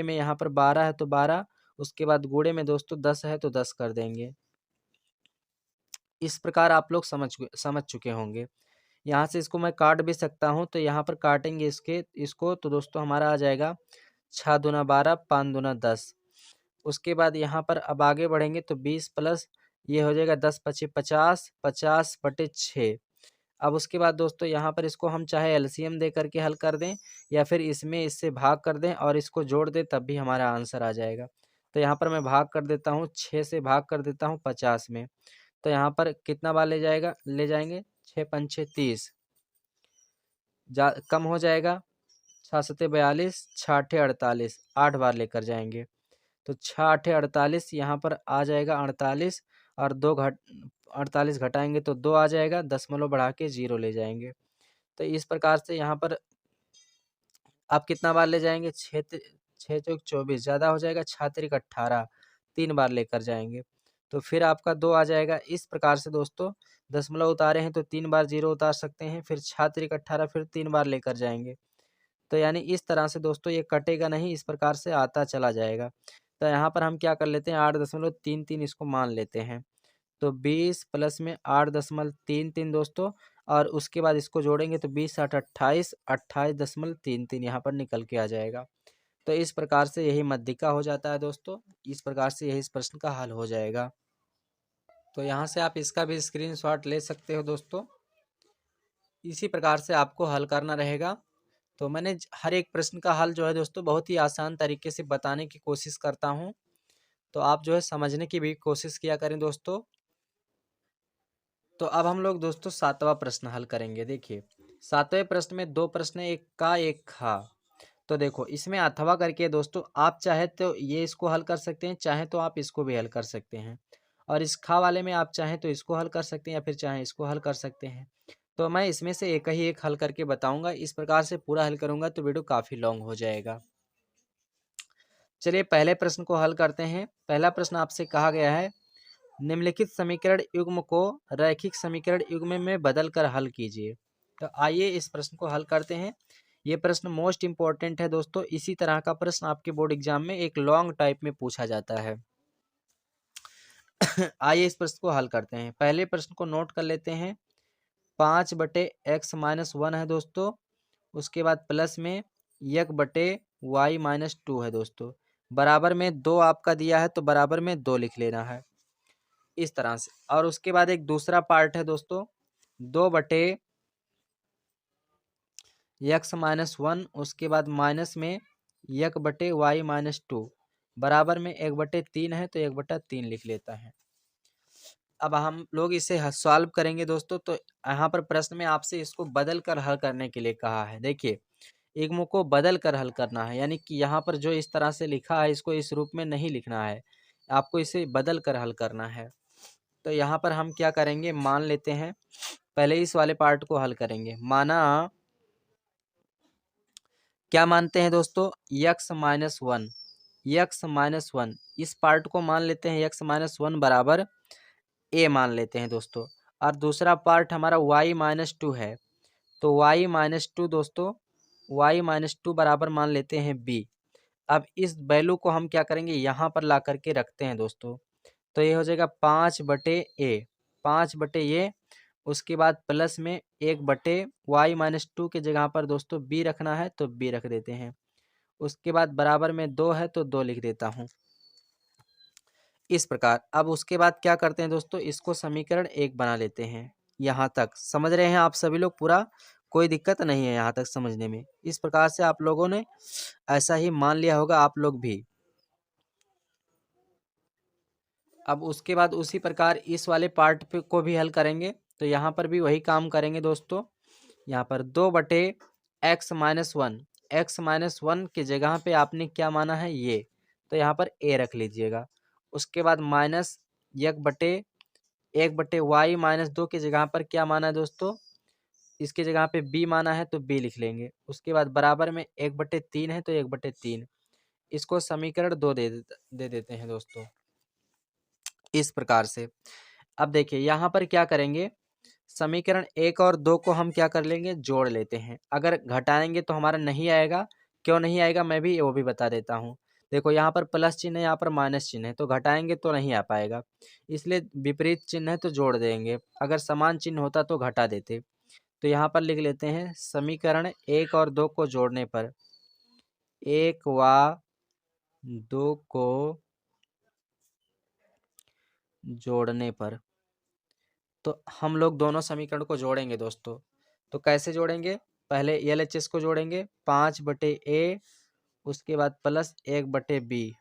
Speaker 1: में यहाँ पर 12 है तो 12, उसके बाद गुणे में दोस्तों 10 है तो 10 कर देंगे। इस प्रकार आप लोग समझ चुके होंगे। यहाँ से इसको मैं काट भी सकता हूँ, तो यहाँ पर काटेंगे इसको तो दोस्तों हमारा आ जाएगा 6 दूना 12, 5 दूना 10। उसके बाद यहाँ पर अब आगे बढ़ेंगे तो 20 प्लस ये हो जाएगा 10 पचे 50, 50 बटे 6। अब उसके बाद दोस्तों यहाँ पर इसको हम चाहे एलसीएम दे करके हल कर दें या फिर इसमें इससे भाग कर दें और इसको जोड़ दें, तब भी हमारा आंसर आ जाएगा। तो यहाँ पर मैं भाग कर देता हूँ, 6 से भाग कर देता हूँ 50 में, तो यहाँ पर कितना बार ले जाएंगे 6 पंचे 30, कम हो जाएगा, 6 सत्ते 42, 6 आठे 48, 8 बार लेकर जाएंगे, तो 6 आठे 48 यहाँ पर आ जाएगा 48, और 48 घटाएंगे तो 2 आ जाएगा, दशमलव बढ़ा के 0 ले जाएंगे। तो इस प्रकार से यहाँ पर आप कितना बार ले जाएंगे, 6 चौक 24 ज़्यादा हो जाएगा, 6 तिरिक 18, 3 बार लेकर जाएंगे, तो फिर आपका 2 आ जाएगा। इस प्रकार से दोस्तों दशमलव उतारे हैं तो 3 बार 0 उतार सकते हैं, फिर 6 तिरिक 18 फिर 3 बार लेकर जाएंगे। तो यानी इस तरह से दोस्तों ये कटेगा नहीं, इस प्रकार से आता चला जाएगा। तो यहाँ पर हम क्या कर लेते हैं, 8.33 इसको मान लेते हैं, तो 20 प्लस में 8.33 दोस्तों, और उसके बाद इसको जोड़ेंगे तो 20 8 28, 28.33 यहाँ पर निकल के आ जाएगा। तो इस प्रकार से यही मध्यिका हो जाता है दोस्तों। इस प्रकार से यही इस प्रश्न का हल हो जाएगा। तो यहाँ से आप इसका भी स्क्रीनशॉट ले सकते हो दोस्तों। इसी प्रकार से आपको हल करना रहेगा। तो मैंने हर एक प्रश्न का हल जो है दोस्तों बहुत ही आसान तरीके से बताने की कोशिश करता हूँ, तो आप जो है समझने की भी कोशिश किया करें दोस्तों। तो अब हम लोग दोस्तों 7वां प्रश्न हल करेंगे। देखिए 7वें प्रश्न में 2 प्रश्न, एक का एक खा। तो देखो इसमें अथवा करके दोस्तों आप चाहे तो ये इसको हल कर सकते हैं, चाहे तो आप इसको भी हल कर सकते हैं, और इस खा वाले में आप चाहें तो इसको हल कर सकते हैं या फिर चाहें इसको हल कर सकते हैं। तो मैं इसमें से एक ही एक हल करके बताऊंगा। इस प्रकार से पूरा हल करूंगा तो वीडियो काफ़ी लॉन्ग हो जाएगा। चलिए पहले प्रश्न को हल करते हैं। पहला प्रश्न आपसे कहा गया है, निम्नलिखित समीकरण युग्म को रैखिक समीकरण युग्म में बदल कर हल कीजिए। तो आइए इस प्रश्न को हल करते हैं। ये प्रश्न मोस्ट इंपॉर्टेंट है दोस्तों। इसी तरह का प्रश्न आपके बोर्ड एग्जाम में एक लॉन्ग टाइप में पूछा जाता है। आइए इस प्रश्न को हल करते हैं। पहले प्रश्न को नोट कर लेते हैं। 5/x-1 है दोस्तों, उसके बाद प्लस में 1/y-2 है दोस्तों, बराबर में 2 आपका दिया है तो बराबर में 2 लिख लेना है इस तरह से। और उसके बाद एक दूसरा पार्ट है दोस्तों, 2/x-1, उसके बाद माइनस में 1/y-2 बराबर में 1/3 है तो 1/3 लिख लेता है। अब हम लोग इसे सॉल्व करेंगे दोस्तों। तो यहाँ पर प्रश्न में आपसे इसको बदल कर हल करने के लिए कहा है। देखिए इग्मो को बदल कर हल करना है, यानी कि यहाँ पर जो इस तरह से लिखा है इसको इस रूप में नहीं लिखना है, आपको इसे बदल कर हल करना है। तो यहाँ पर हम क्या करेंगे, मान लेते हैं, पहले इस वाले पार्ट को हल करेंगे। माना क्या मानते हैं दोस्तों, x-1, x-1 इस पार्ट को मान लेते हैं, x-1 बराबर a मान लेते हैं दोस्तों। और दूसरा पार्ट हमारा y-2 है, तो y-2 दोस्तों, y-2 बराबर मान लेते हैं b। अब इस वैल्यू को हम क्या करेंगे, यहाँ पर ला करके रखते हैं दोस्तों। तो ये हो जाएगा 5/a, 5/a, उसके बाद प्लस में 1/y-2 की जगह पर दोस्तों b रखना है तो b रख देते हैं। उसके बाद बराबर में 2 है तो 2 लिख देता हूँ। इस प्रकार। अब उसके बाद क्या करते हैं दोस्तों, इसको समीकरण 1 बना लेते हैं। यहाँ तक समझ रहे हैं आप सभी लोग पूरा, कोई दिक्कत नहीं है यहाँ तक समझने में। इस प्रकार से आप लोगों ने ऐसा ही मान लिया होगा आप लोग भी। अब उसके बाद उसी प्रकार इस वाले पार्ट पे को भी हल करेंगे। तो यहाँ पर भी वही काम करेंगे दोस्तों। यहाँ पर 2/x-1, x-1 की जगह पे आपने क्या माना है ये, तो यहाँ पर a रख लीजिएगा। उसके बाद माइनस 1/y-2 की जगह पर क्या माना है दोस्तों, इसकी जगह पे b माना है तो b लिख लेंगे। उसके बाद बराबर में 1/3 है तो 1/3, इसको समीकरण 2 दे देते हैं दोस्तों इस प्रकार से। अब देखिए यहाँ पर क्या करेंगे, समीकरण 1 और 2 को हम क्या कर लेंगे, जोड़ लेते हैं। अगर घटाएंगे तो हमारा नहीं आएगा, क्यों नहीं आएगा मैं भी वो भी बता देता हूँ। देखो यहाँ पर प्लस चिन्ह है, यहाँ पर माइनस चिन्ह है, तो घटाएंगे तो नहीं आ पाएगा, इसलिए विपरीत चिन्ह है तो जोड़ देंगे। अगर समान चिन्ह होता तो घटा देते। तो यहाँ पर लिख लेते हैं समीकरण 1 और 2 को जोड़ने पर, 1 व 2 को जोड़ने पर, तो हम लोग दोनों समीकरण को जोड़ेंगे दोस्तों। तो कैसे जोड़ेंगे, पहले LHS को जोड़ेंगे 5/a, उसके बाद प्लस 1/b,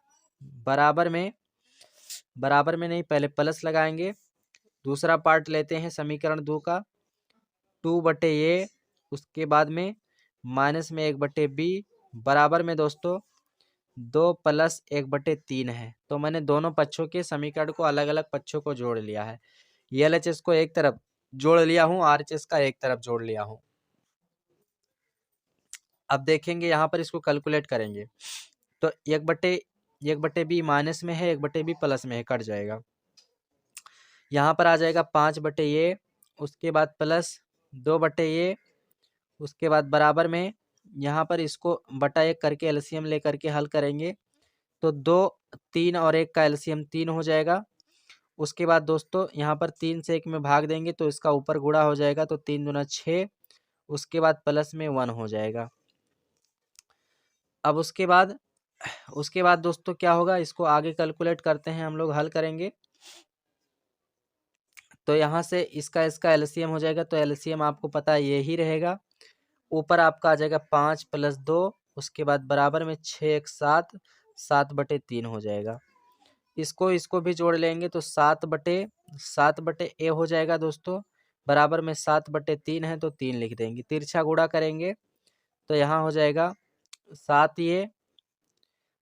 Speaker 1: बराबर में नहीं, पहले प्लस लगाएंगे। दूसरा पार्ट लेते हैं समीकरण 2 का, 2/a, उसके बाद में माइनस में 1/b, बराबर में दोस्तों 2 + 1/3 है। तो मैंने दोनों पक्षों के समीकरण को अलग अलग पक्षों को जोड़ लिया है। LHS को एक तरफ जोड़ लिया हूँ, RHS का एक तरफ जोड़ लिया हूँ। अब देखेंगे यहाँ पर इसको कैलकुलेट करेंगे तो 1/b माइनस में है, 1/b प्लस में है, कट जाएगा। यहाँ पर आ जाएगा 5/a, उसके बाद प्लस 2/a, उसके बाद बराबर में यहाँ पर इसको बटा 1 करके एलसीएम लेकर के हल करेंगे तो 2, 3 और 1 का एलसीएम 3 हो जाएगा। उसके बाद दोस्तों यहाँ पर 3 से 1 में भाग देंगे तो इसका ऊपर गुणा हो जाएगा, तो 3 दूना 6, उसके बाद प्लस में 1 हो जाएगा। अब उसके बाद दोस्तों क्या होगा, इसको आगे कैलकुलेट करते हैं, हम लोग हल करेंगे। तो यहाँ से इसका एलसीएम हो जाएगा, तो एलसीएम आपको पता है यही रहेगा। ऊपर आपका आ जाएगा 5 + 2, उसके बाद बराबर में 6 × 7, 7/3 हो जाएगा। इसको भी जोड़ लेंगे तो 7/a हो जाएगा दोस्तों, बराबर में 7/3 है तो 3 लिख देंगे। तिरछा गुणा करेंगे तो यहाँ हो जाएगा 7a,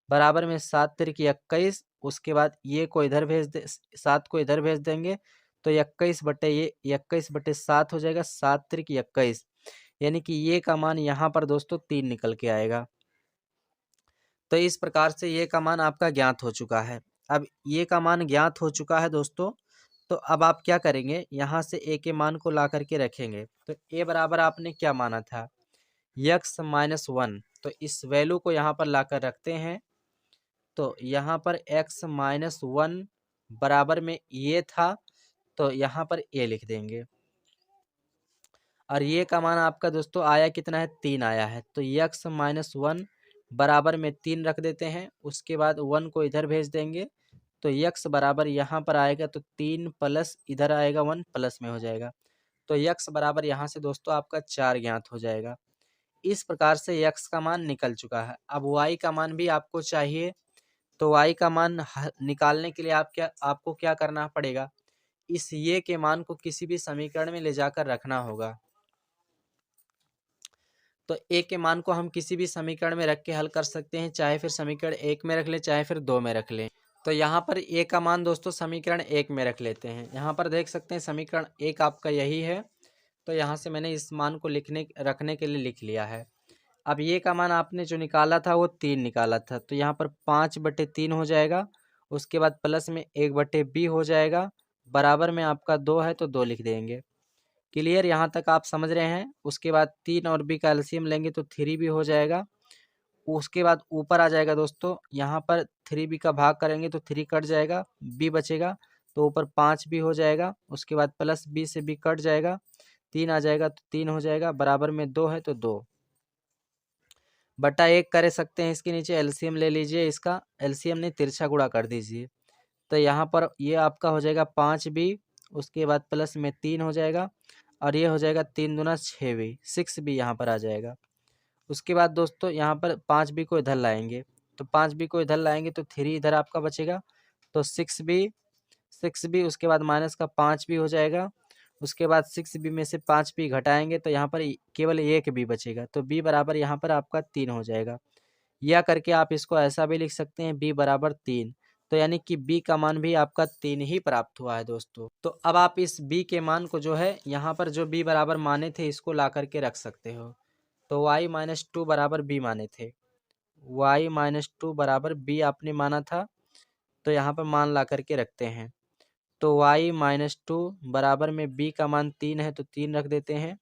Speaker 1: बराबर में 7 × 21, उसके बाद ये को इधर भेज दे, 7 को इधर भेज देंगे तो 21/7 हो जाएगा, 7 × 21, यानी कि ये का मान यहाँ पर दोस्तों 3 निकल के आएगा। तो इस प्रकार से ये का मान आपका ज्ञात हो चुका है। अब ये का मान ज्ञात हो चुका है दोस्तों, तो अब आप क्या करेंगे, यहाँ से a के मान को ला करके रखेंगे। तो a बराबर आपने क्या माना था, x-1, तो इस वैल्यू को यहाँ पर लाकर रखते हैं। तो यहाँ पर x-1 बराबर में ये था, तो यहाँ पर a लिख देंगे। और ये का मान आपका दोस्तों आया कितना है, 3 आया है। तो x-1 बराबर में 3 रख देते हैं, उसके बाद 1 को इधर भेज देंगे तो x बराबर यहाँ पर आएगा तो 3 प्लस इधर आएगा 1 प्लस में हो जाएगा। तो x बराबर यहाँ से दोस्तों आपका 4 ज्ञात हो जाएगा। इस प्रकार से x का मान निकल चुका है। अब y का मान भी आपको चाहिए, तो y का मान निकालने के लिए आपको क्या करना पड़ेगा, इस ये के मान को किसी भी समीकरण में ले जाकर रखना होगा। तो a के मान को हम किसी भी समीकरण में रख के हल कर सकते हैं, चाहे फिर समीकरण 1 में रख लें, चाहे फिर 2 में रख लें। तो यहाँ पर a का मान दोस्तों समीकरण 1 में रख लेते हैं। यहाँ पर देख सकते हैं समीकरण 1 आपका यही है, तो यहाँ से मैंने इस मान को रखने के लिए लिख लिया है। अब ये का मान आपने जो निकाला था वो 3 निकाला था, तो यहाँ पर 5/3 हो जाएगा, उसके बाद प्लस में 1/b हो जाएगा, बराबर में आपका 2 है तो 2 लिख देंगे। क्लियर, यहाँ तक आप समझ रहे हैं। उसके बाद 3 और b का एलसीएम लेंगे तो 3b हो जाएगा। उसके बाद ऊपर आ जाएगा दोस्तों, यहाँ पर 3b का भाग करेंगे तो 3 कट जाएगा, b बचेगा, तो ऊपर 5b हो जाएगा। उसके बाद प्लस b से b कट जाएगा, 3 आ जाएगा तो 3 हो जाएगा, बराबर में 2 है तो 2 बटा 1 कर सकते हैं। इसके नीचे एलसीएम ले लीजिए, इसका एलसीएम नहीं तिरछा गुणा कर दीजिए, तो यहाँ पर ये आपका हो जाएगा 5b, उसके बाद प्लस में 3 हो जाएगा, और ये हो जाएगा 3 दूना 6b, 6b यहाँ पर आ जाएगा। उसके बाद दोस्तों यहाँ पर 5b को इधर लाएंगे, तो 5b को इधर लाएंगे तो 3 इधर आपका बचेगा, तो 6b, उसके बाद माइनस का 5b हो जाएगा। उसके बाद 6b में से 5b घटाएंगे तो यहाँ पर केवल एक b बचेगा, तो b बराबर यहाँ पर आपका 3 हो जाएगा। या करके आप इसको ऐसा भी लिख सकते हैं b बराबर 3, तो यानी कि b का मान भी आपका 3 ही प्राप्त हुआ है दोस्तों। तो अब आप इस b के मान को जो है यहाँ पर जो b बराबर माने थे इसको ला करके रख सकते हो। तो y-2 बराबर b माने थे, y-2 बराबर b आपने माना था, तो यहाँ पर मान ला करके रखते हैं। तो y-2 बराबर में b का मान 3 है तो 3 रख देते हैं।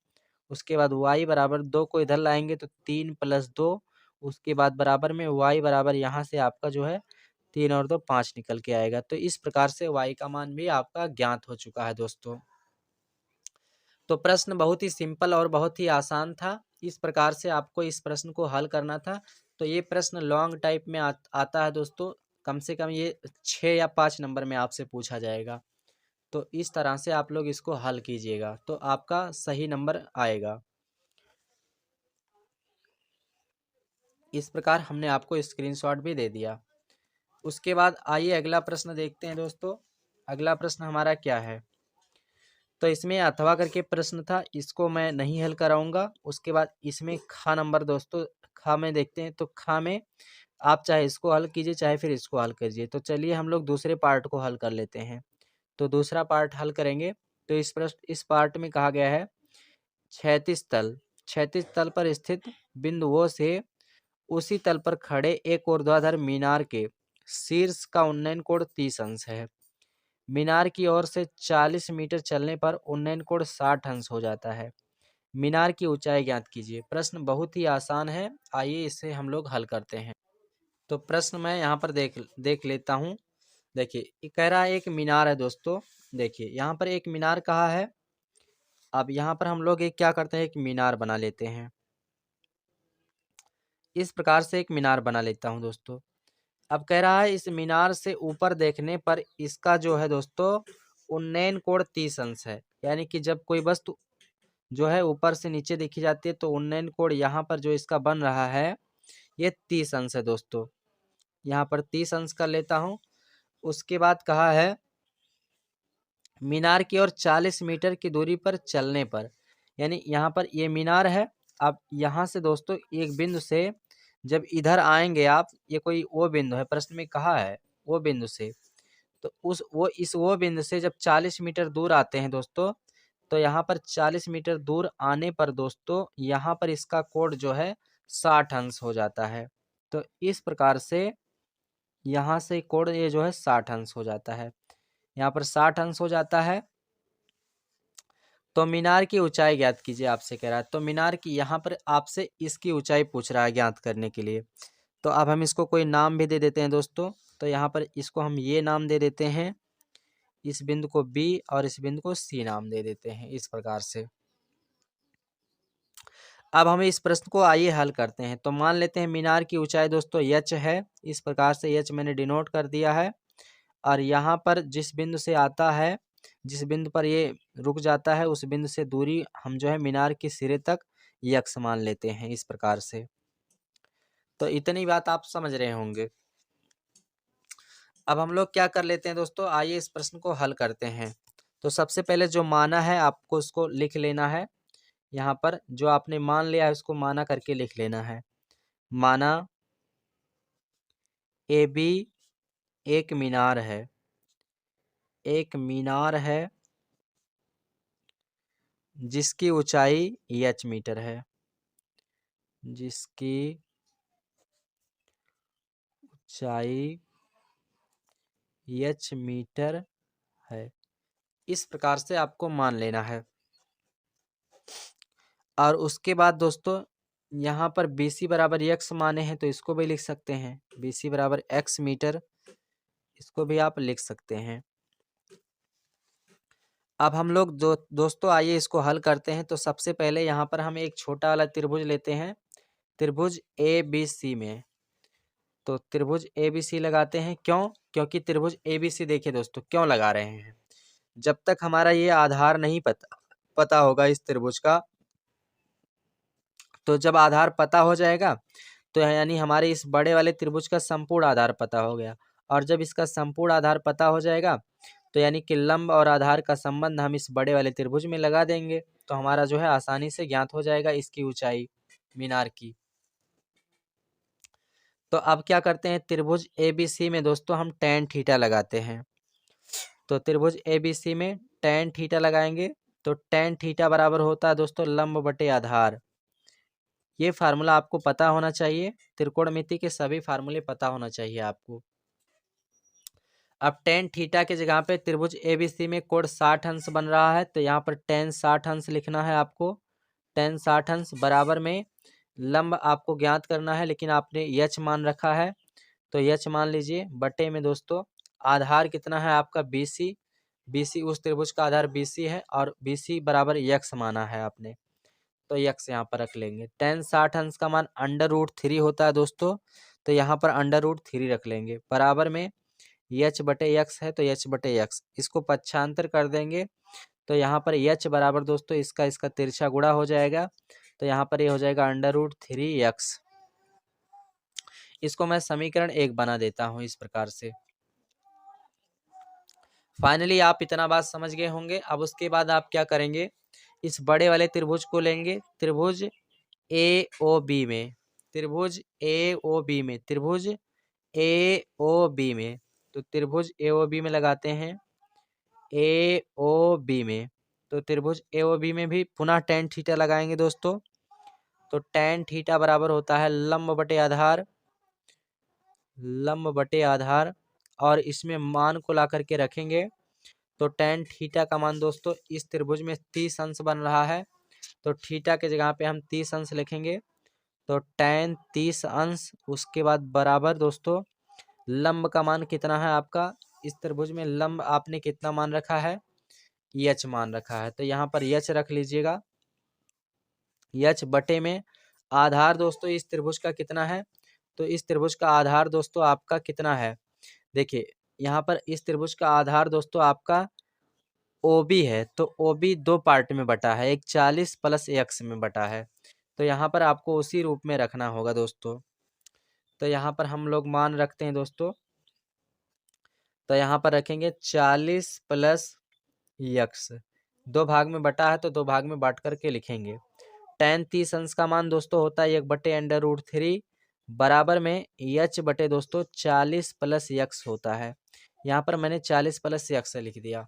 Speaker 1: उसके बाद y बराबर 2 को इधर लाएंगे तो 3 + 2, उसके बाद बराबर में y बराबर यहाँ से आपका जो है 3 और 2 5 निकल के आएगा। तो इस प्रकार से y का मान भी आपका ज्ञात हो चुका है दोस्तों। तो प्रश्न बहुत ही सिंपल और बहुत ही आसान था। इस प्रकार से आपको इस प्रश्न को हल करना था। तो ये प्रश्न लॉन्ग टाइप में आता है दोस्तों, कम से कम ये 6 या 5 नंबर में आपसे पूछा जाएगा। तो इस तरह से आप लोग इसको हल कीजिएगा तो आपका सही नंबर आएगा। इस प्रकार हमने आपको स्क्रीनशॉट भी दे दिया। उसके बाद आइए अगला प्रश्न देखते हैं दोस्तों। अगला प्रश्न हमारा क्या है, तो इसमें अथवा करके प्रश्न था, इसको मैं नहीं हल कराऊंगा। उसके बाद इसमें खा नंबर दोस्तों, खा में देखते हैं। तो खा में आप चाहे इसको हल कीजिए चाहे फिर इसको हल कीजिए। तो चलिए हम लोग दूसरे पार्ट को हल कर लेते हैं। तो दूसरा पार्ट हल करेंगे। तो इस पार्ट में कहा गया है क्षैतिज तल पर स्थित बिंदुओं से उसी तल पर खड़े एक ऊर्ध्वाधर मीनार के शीर्ष का उन्नयन कोण 30 अंश है। मीनार की ओर से 40 मीटर चलने पर उन्नयन कोण 60 अंश हो जाता है। मीनार की ऊंचाई ज्ञात कीजिए। प्रश्न बहुत ही आसान है, आइए इसे हम लोग हल करते हैं। तो प्रश्न मैं यहाँ पर देख लेता हूँ। देखिए कह रहा है एक मीनार है दोस्तों। देखिए यहाँ पर एक मीनार कहा है। अब यहाँ पर हम लोग एक क्या करते हैं, एक मीनार बना लेते हैं। इस प्रकार से एक मीनार बना लेता हूँ दोस्तों। अब कह रहा है इस मीनार से ऊपर देखने पर इसका जो है दोस्तों उन्नयन कोण 30 अंश है। यानी कि जब कोई वस्तु जो है ऊपर से नीचे देखी जाती है तो उन्नयन कोण यहाँ पर जो इसका बन रहा है ये 30 अंश है दोस्तों। यहाँ पर 30 अंश कर लेता हूँ। उसके बाद कहा है मीनार की ओर 40 मीटर की दूरी पर चलने पर, यानी यहाँ पर ये मीनार है। अब यहाँ से दोस्तों एक बिंदु से जब इधर आएंगे आप, ये कोई वो बिंदु है, प्रश्न में कहा है वो बिंदु से, तो वो बिंदु से जब 40 मीटर दूर आते हैं दोस्तों, तो यहाँ पर 40 मीटर दूर आने पर दोस्तों यहाँ पर इसका कोण जो है 60 अंश हो जाता है। तो इस प्रकार से यहाँ से कोण ये जो है 60 अंश हो जाता है। यहाँ पर 60 अंश हो जाता है। तो मीनार की ऊंचाई ज्ञात कीजिए आपसे कह रहा है। तो मीनार की यहाँ पर आपसे इसकी ऊंचाई पूछ रहा है ज्ञात करने के लिए। तो अब हम इसको कोई नाम भी दे देते हैं दोस्तों। तो यहाँ पर इसको हम ये नाम दे देते हैं, इस बिंदु को B और इस बिंदु को C नाम दे देते हैं इस प्रकार से। अब हम इस प्रश्न को आइए हल करते हैं। तो मान लेते हैं मीनार की ऊंचाई दोस्तों h है। इस प्रकार से h मैंने डिनोट कर दिया है। और यहाँ पर जिस बिंदु से आता है, जिस बिंदु पर ये रुक जाता है, उस बिंदु से दूरी हम जो है मीनार के सिरे तक x मान लेते हैं इस प्रकार से। तो इतनी बात आप समझ रहे होंगे। अब हम लोग क्या कर लेते हैं दोस्तों, आइए इस प्रश्न को हल करते हैं। तो सबसे पहले जो माना है आपको उसको लिख लेना है। यहाँ पर जो आपने मान लिया है उसको माना करके लिख लेना है। माना AB एक मीनार है, एक मीनार है जिसकी ऊंचाई h मीटर है, जिसकी ऊंचाई h मीटर है। इस प्रकार से आपको मान लेना है। और उसके बाद दोस्तों यहाँ पर BC बराबर x माने हैं तो इसको भी लिख सकते हैं, BC बराबर x मीटर, इसको भी आप लिख सकते हैं। अब हम लोग दोस्तों आइए इसको हल करते हैं। तो सबसे पहले यहाँ पर हम एक छोटा वाला त्रिभुज लेते हैं। त्रिभुज ABC में तो त्रिभुज ए बी सी लगाते हैं। क्यों? क्योंकि त्रिभुज ए बी सी देखिए दोस्तों क्यों लगा रहे हैं, जब तक हमारा ये आधार नहीं पता होगा इस त्रिभुज का, तो जब आधार पता हो जाएगा तो यानी हमारे इस बड़े वाले त्रिभुज का संपूर्ण आधार पता हो गया, और जब इसका संपूर्ण आधार पता हो जाएगा तो यानी कि लंब और आधार का संबंध हम इस बड़े वाले त्रिभुज में लगा देंगे, तो हमारा जो है आसानी से ज्ञात हो जाएगा इसकी ऊंचाई मीनार की। तो अब क्या करते हैं, त्रिभुज ए बी सी में दोस्तों हम tan थीटा लगाते हैं। तो त्रिभुज ए बी सी में tan थीटा लगाएंगे, तो tan थीटा बराबर होता है दोस्तों लंब बटे आधार। ये फार्मूला आपको पता होना चाहिए, त्रिकोणमिति के सभी फार्मूले पता होना चाहिए आपको। अब tan थीटा के जगह पे त्रिभुज एबीसी में कोण 60 अंश बन रहा है, तो यहाँ पर tan 60 अंश लिखना है आपको। tan 60 अंश बराबर में लंब आपको ज्ञात करना है, लेकिन आपने यच मान रखा है तो यच मान लीजिए, बटे में दोस्तों आधार कितना है आपका BC, BC उस त्रिभुज का आधार BC है और BC बराबर यक्स माना है आपने, तो यक्स यहाँ पर रख लेंगे। tan 60 अंश का मान √3 होता है दोस्तों, तो यहाँ पर √3 रख लेंगे, बराबर में एच बटे यक्स है तो एच बटे यक्स, इसको पक्षांतर कर देंगे तो यहाँ पर एच बराबर दोस्तों इसका तिरछा गुणा हो जाएगा, तो यहाँ पर ये हो जाएगा √3x। इसको मैं समीकरण 1 बना देता हूँ इस प्रकार से। फाइनली आप इतना बात समझ गए होंगे। अब उसके बाद आप क्या करेंगे, इस बड़े वाले त्रिभुज को लेंगे, त्रिभुज AOB में, त्रिभुज AOB में, त्रिभुज AOB में, तो त्रिभुज AOB में लगाते हैं, AOB में, तो त्रिभुज AOB में भी पुनः tan थीटा लगाएंगे दोस्तों। तो tan थीटा बराबर होता है लंब बटे आधार, लंब बटे आधार, और इसमें मान को ला करके रखेंगे तो tan थीटा का मान दोस्तों इस त्रिभुज में 30 अंश बन रहा है, तो थीटा के जगह पे हम 30 अंश लिखेंगे, तो tan 30 अंश, उसके बाद बराबर दोस्तों लंब का मान कितना है आपका, इस त्रिभुज में लंब आपने कितना मान रखा है, यच मान रखा है, तो यहाँ पर यच रख लीजिएगा। यच बटे में आधार दोस्तों इस त्रिभुज का कितना है, तो इस त्रिभुज का आधार दोस्तों आपका कितना है, देखिए यहाँ पर इस त्रिभुज का आधार दोस्तों आपका OB है, तो OB 2 पार्ट में बटा है, एक 40 + x में बटा है, तो यहाँ पर आपको उसी रूप में रखना होगा दोस्तों। तो यहाँ पर हम लोग मान रखते हैं दोस्तों, तो यहाँ पर रखेंगे 40 + x, 2 भाग में बटा है तो 2 भाग में बांट करके लिखेंगे। tan 30 अंश का मान दोस्तों होता है 1/√3 बराबर में h बटे दोस्तों 40 + x होता है, यहाँ पर मैंने 40 + x लिख दिया।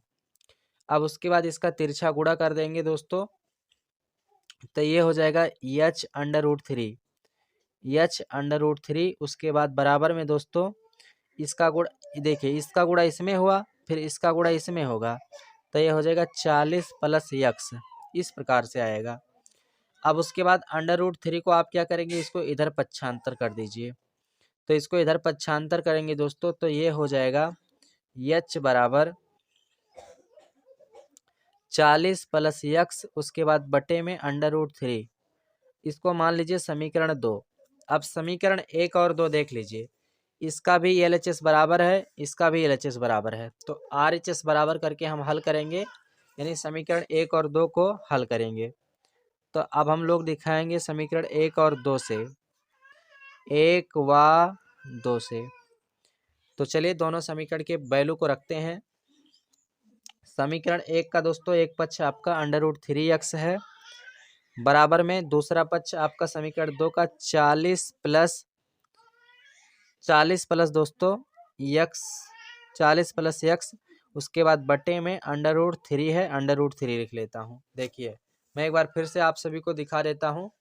Speaker 1: अब उसके बाद इसका तिरछा गुणा कर देंगे दोस्तों, तो ये हो जाएगा h√3, h√3, उसके बाद बराबर में दोस्तों इसका गुणा, देखिए इसका गुणा इसमें हुआ फिर इसका गुणा इसमें होगा, तो ये हो जाएगा 40 + x, इस प्रकार से आएगा। अब उसके बाद √3 को आप क्या करेंगे, इसको इधर पक्षांतर कर दीजिए, तो इसको इधर पक्षांतर करेंगे दोस्तों तो ये हो जाएगा h बराबर 40 + x, उसके बाद बटे में √3, इसको मान लीजिए समीकरण 2। अब समीकरण 1 और 2 देख लीजिए, इसका भी LHS बराबर है, इसका भी LHS बराबर है, तो RHS बराबर करके हम हल करेंगे, यानी समीकरण 1 और 2 को हल करेंगे। तो अब हम लोग दिखाएंगे समीकरण 1 और 2 से, 1 व 2 से। तो चलिए दोनों समीकरण के वैल्यू को रखते हैं। समीकरण 1 का दोस्तों एक पक्ष आपका √3x है, बराबर में दूसरा पक्ष आपका समीकरण 2 का 40 प्लस दोस्तों x, 40 + x, उसके बाद बटे में √3 है, √3 लिख लेता हूँ। देखिए मैं एक बार फिर से आप सभी को दिखा देता हूँ,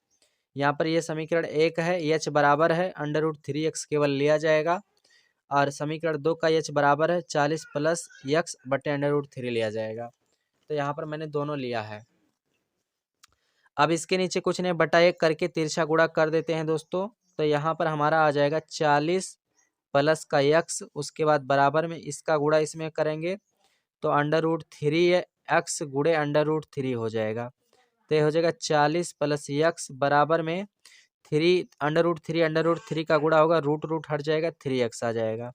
Speaker 1: यहाँ पर ये समीकरण 1 है, h बराबर है √3x केवल लिया जाएगा, और समीकरण 2 का h बराबर है 40 + x बटे √3 लिया जाएगा, तो यहाँ पर मैंने दोनों लिया है। अब इसके नीचे कुछ नहीं, बटा 1 करके तिरछा गुणा कर देते हैं दोस्तों, तो यहाँ पर हमारा आ जाएगा 40 + का x, उसके बाद बराबर में इसका गुणा इसमें करेंगे तो √3x गुणे √3 हो जाएगा, तो ये हो जाएगा 40 + x बराबर में अंडर रूट थ्री का गुणा होगा, रूट रूट हट जाएगा, 3x आ जाएगा।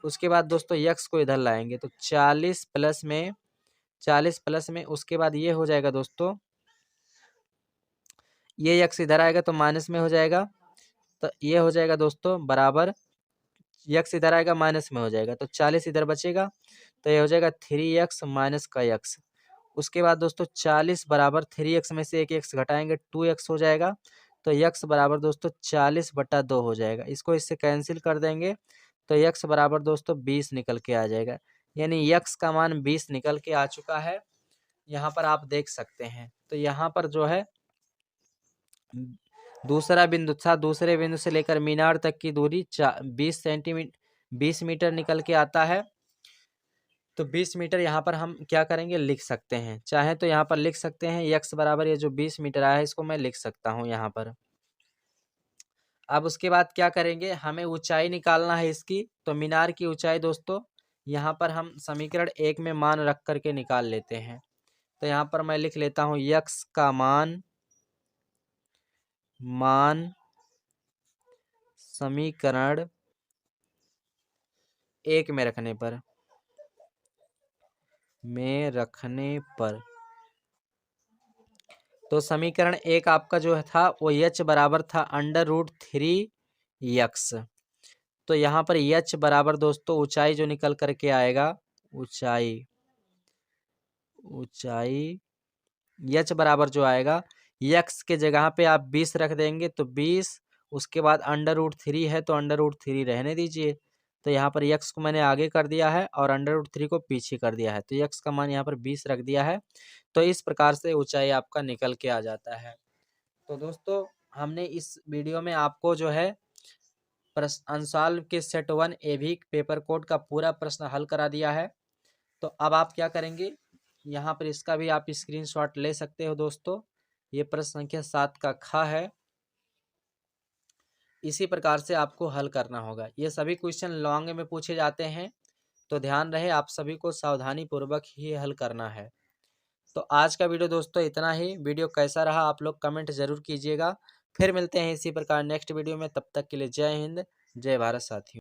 Speaker 1: उसके बाद दोस्तों x को इधर लाएंगे तो 40 प्लस में उसके बाद ये हो जाएगा दोस्तों, ये x इधर आएगा तो माइनस में हो जाएगा, तो ये हो जाएगा दोस्तों बराबर, x इधर आएगा माइनस में हो जाएगा, तो 40 इधर बचेगा, तो ये हो जाएगा 3x माइनस का x। उसके बाद दोस्तों 40 बराबर 3x में से एक x घटाएंगे 2x हो जाएगा, तो x बराबर दोस्तों 40/2 हो जाएगा। इसको इससे कैंसिल कर देंगे तो x बराबर दोस्तों 20 निकल के आ जाएगा, यानी x का मान 20 निकल के आ चुका है। यहाँ पर आप देख सकते हैं, तो यहाँ पर जो है दूसरा बिंदु था, दूसरे बिंदु से लेकर मीनार तक की दूरी 20 मीटर निकल के आता है। तो 20 मीटर यहाँ पर हम क्या करेंगे, लिख सकते हैं, चाहे तो यहाँ पर लिख सकते हैं x बराबर ये जो 20 मीटर आया है इसको मैं लिख सकता हूँ यहाँ पर। अब उसके बाद क्या करेंगे, हमें ऊंचाई निकालना है इसकी, तो मीनार की ऊंचाई दोस्तों यहाँ पर हम समीकरण 1 में मान रख करके निकाल लेते हैं। तो यहाँ पर मैं लिख लेता हूँ x का मान समीकरण 1 में रखने पर तो समीकरण 1 आपका जो था वो h बराबर था अंडर रूट 3x। तो यहाँ पर h बराबर दोस्तों ऊंचाई जो निकल करके आएगा, ऊंचाई h बराबर जो आएगा, x के जगह पे आप 20 रख देंगे तो 20, उसके बाद अंडर रूट 3 है तो अंडर रूट 3 रहने दीजिए। तो यहाँ पर x को मैंने आगे कर दिया है और अंडर रूट 3 को पीछे कर दिया है, तो x का मान यहाँ पर 20 रख दिया है। तो इस प्रकार से ऊंचाई आपका निकल के आ जाता है। तो दोस्तों हमने इस वीडियो में आपको जो है अनसॉल्व के सेट 1 एविक पेपर कोड का पूरा प्रश्न हल करा दिया है। तो अब आप क्या करेंगे, यहाँ पर इसका भी आप स्क्रीनशॉट ले सकते हो दोस्तों। ये प्रश्न संख्या 7 का ख है। इसी प्रकार से आपको हल करना होगा। ये सभी क्वेश्चन लॉन्ग में पूछे जाते हैं, तो ध्यान रहे आप सभी को सावधानी पूर्वक ही हल करना है। तो आज का वीडियो दोस्तों इतना ही। वीडियो कैसा रहा आप लोग कमेंट जरूर कीजिएगा। फिर मिलते हैं इसी प्रकार नेक्स्ट वीडियो में, तब तक के लिए जय हिंद, जय भारत साथियों।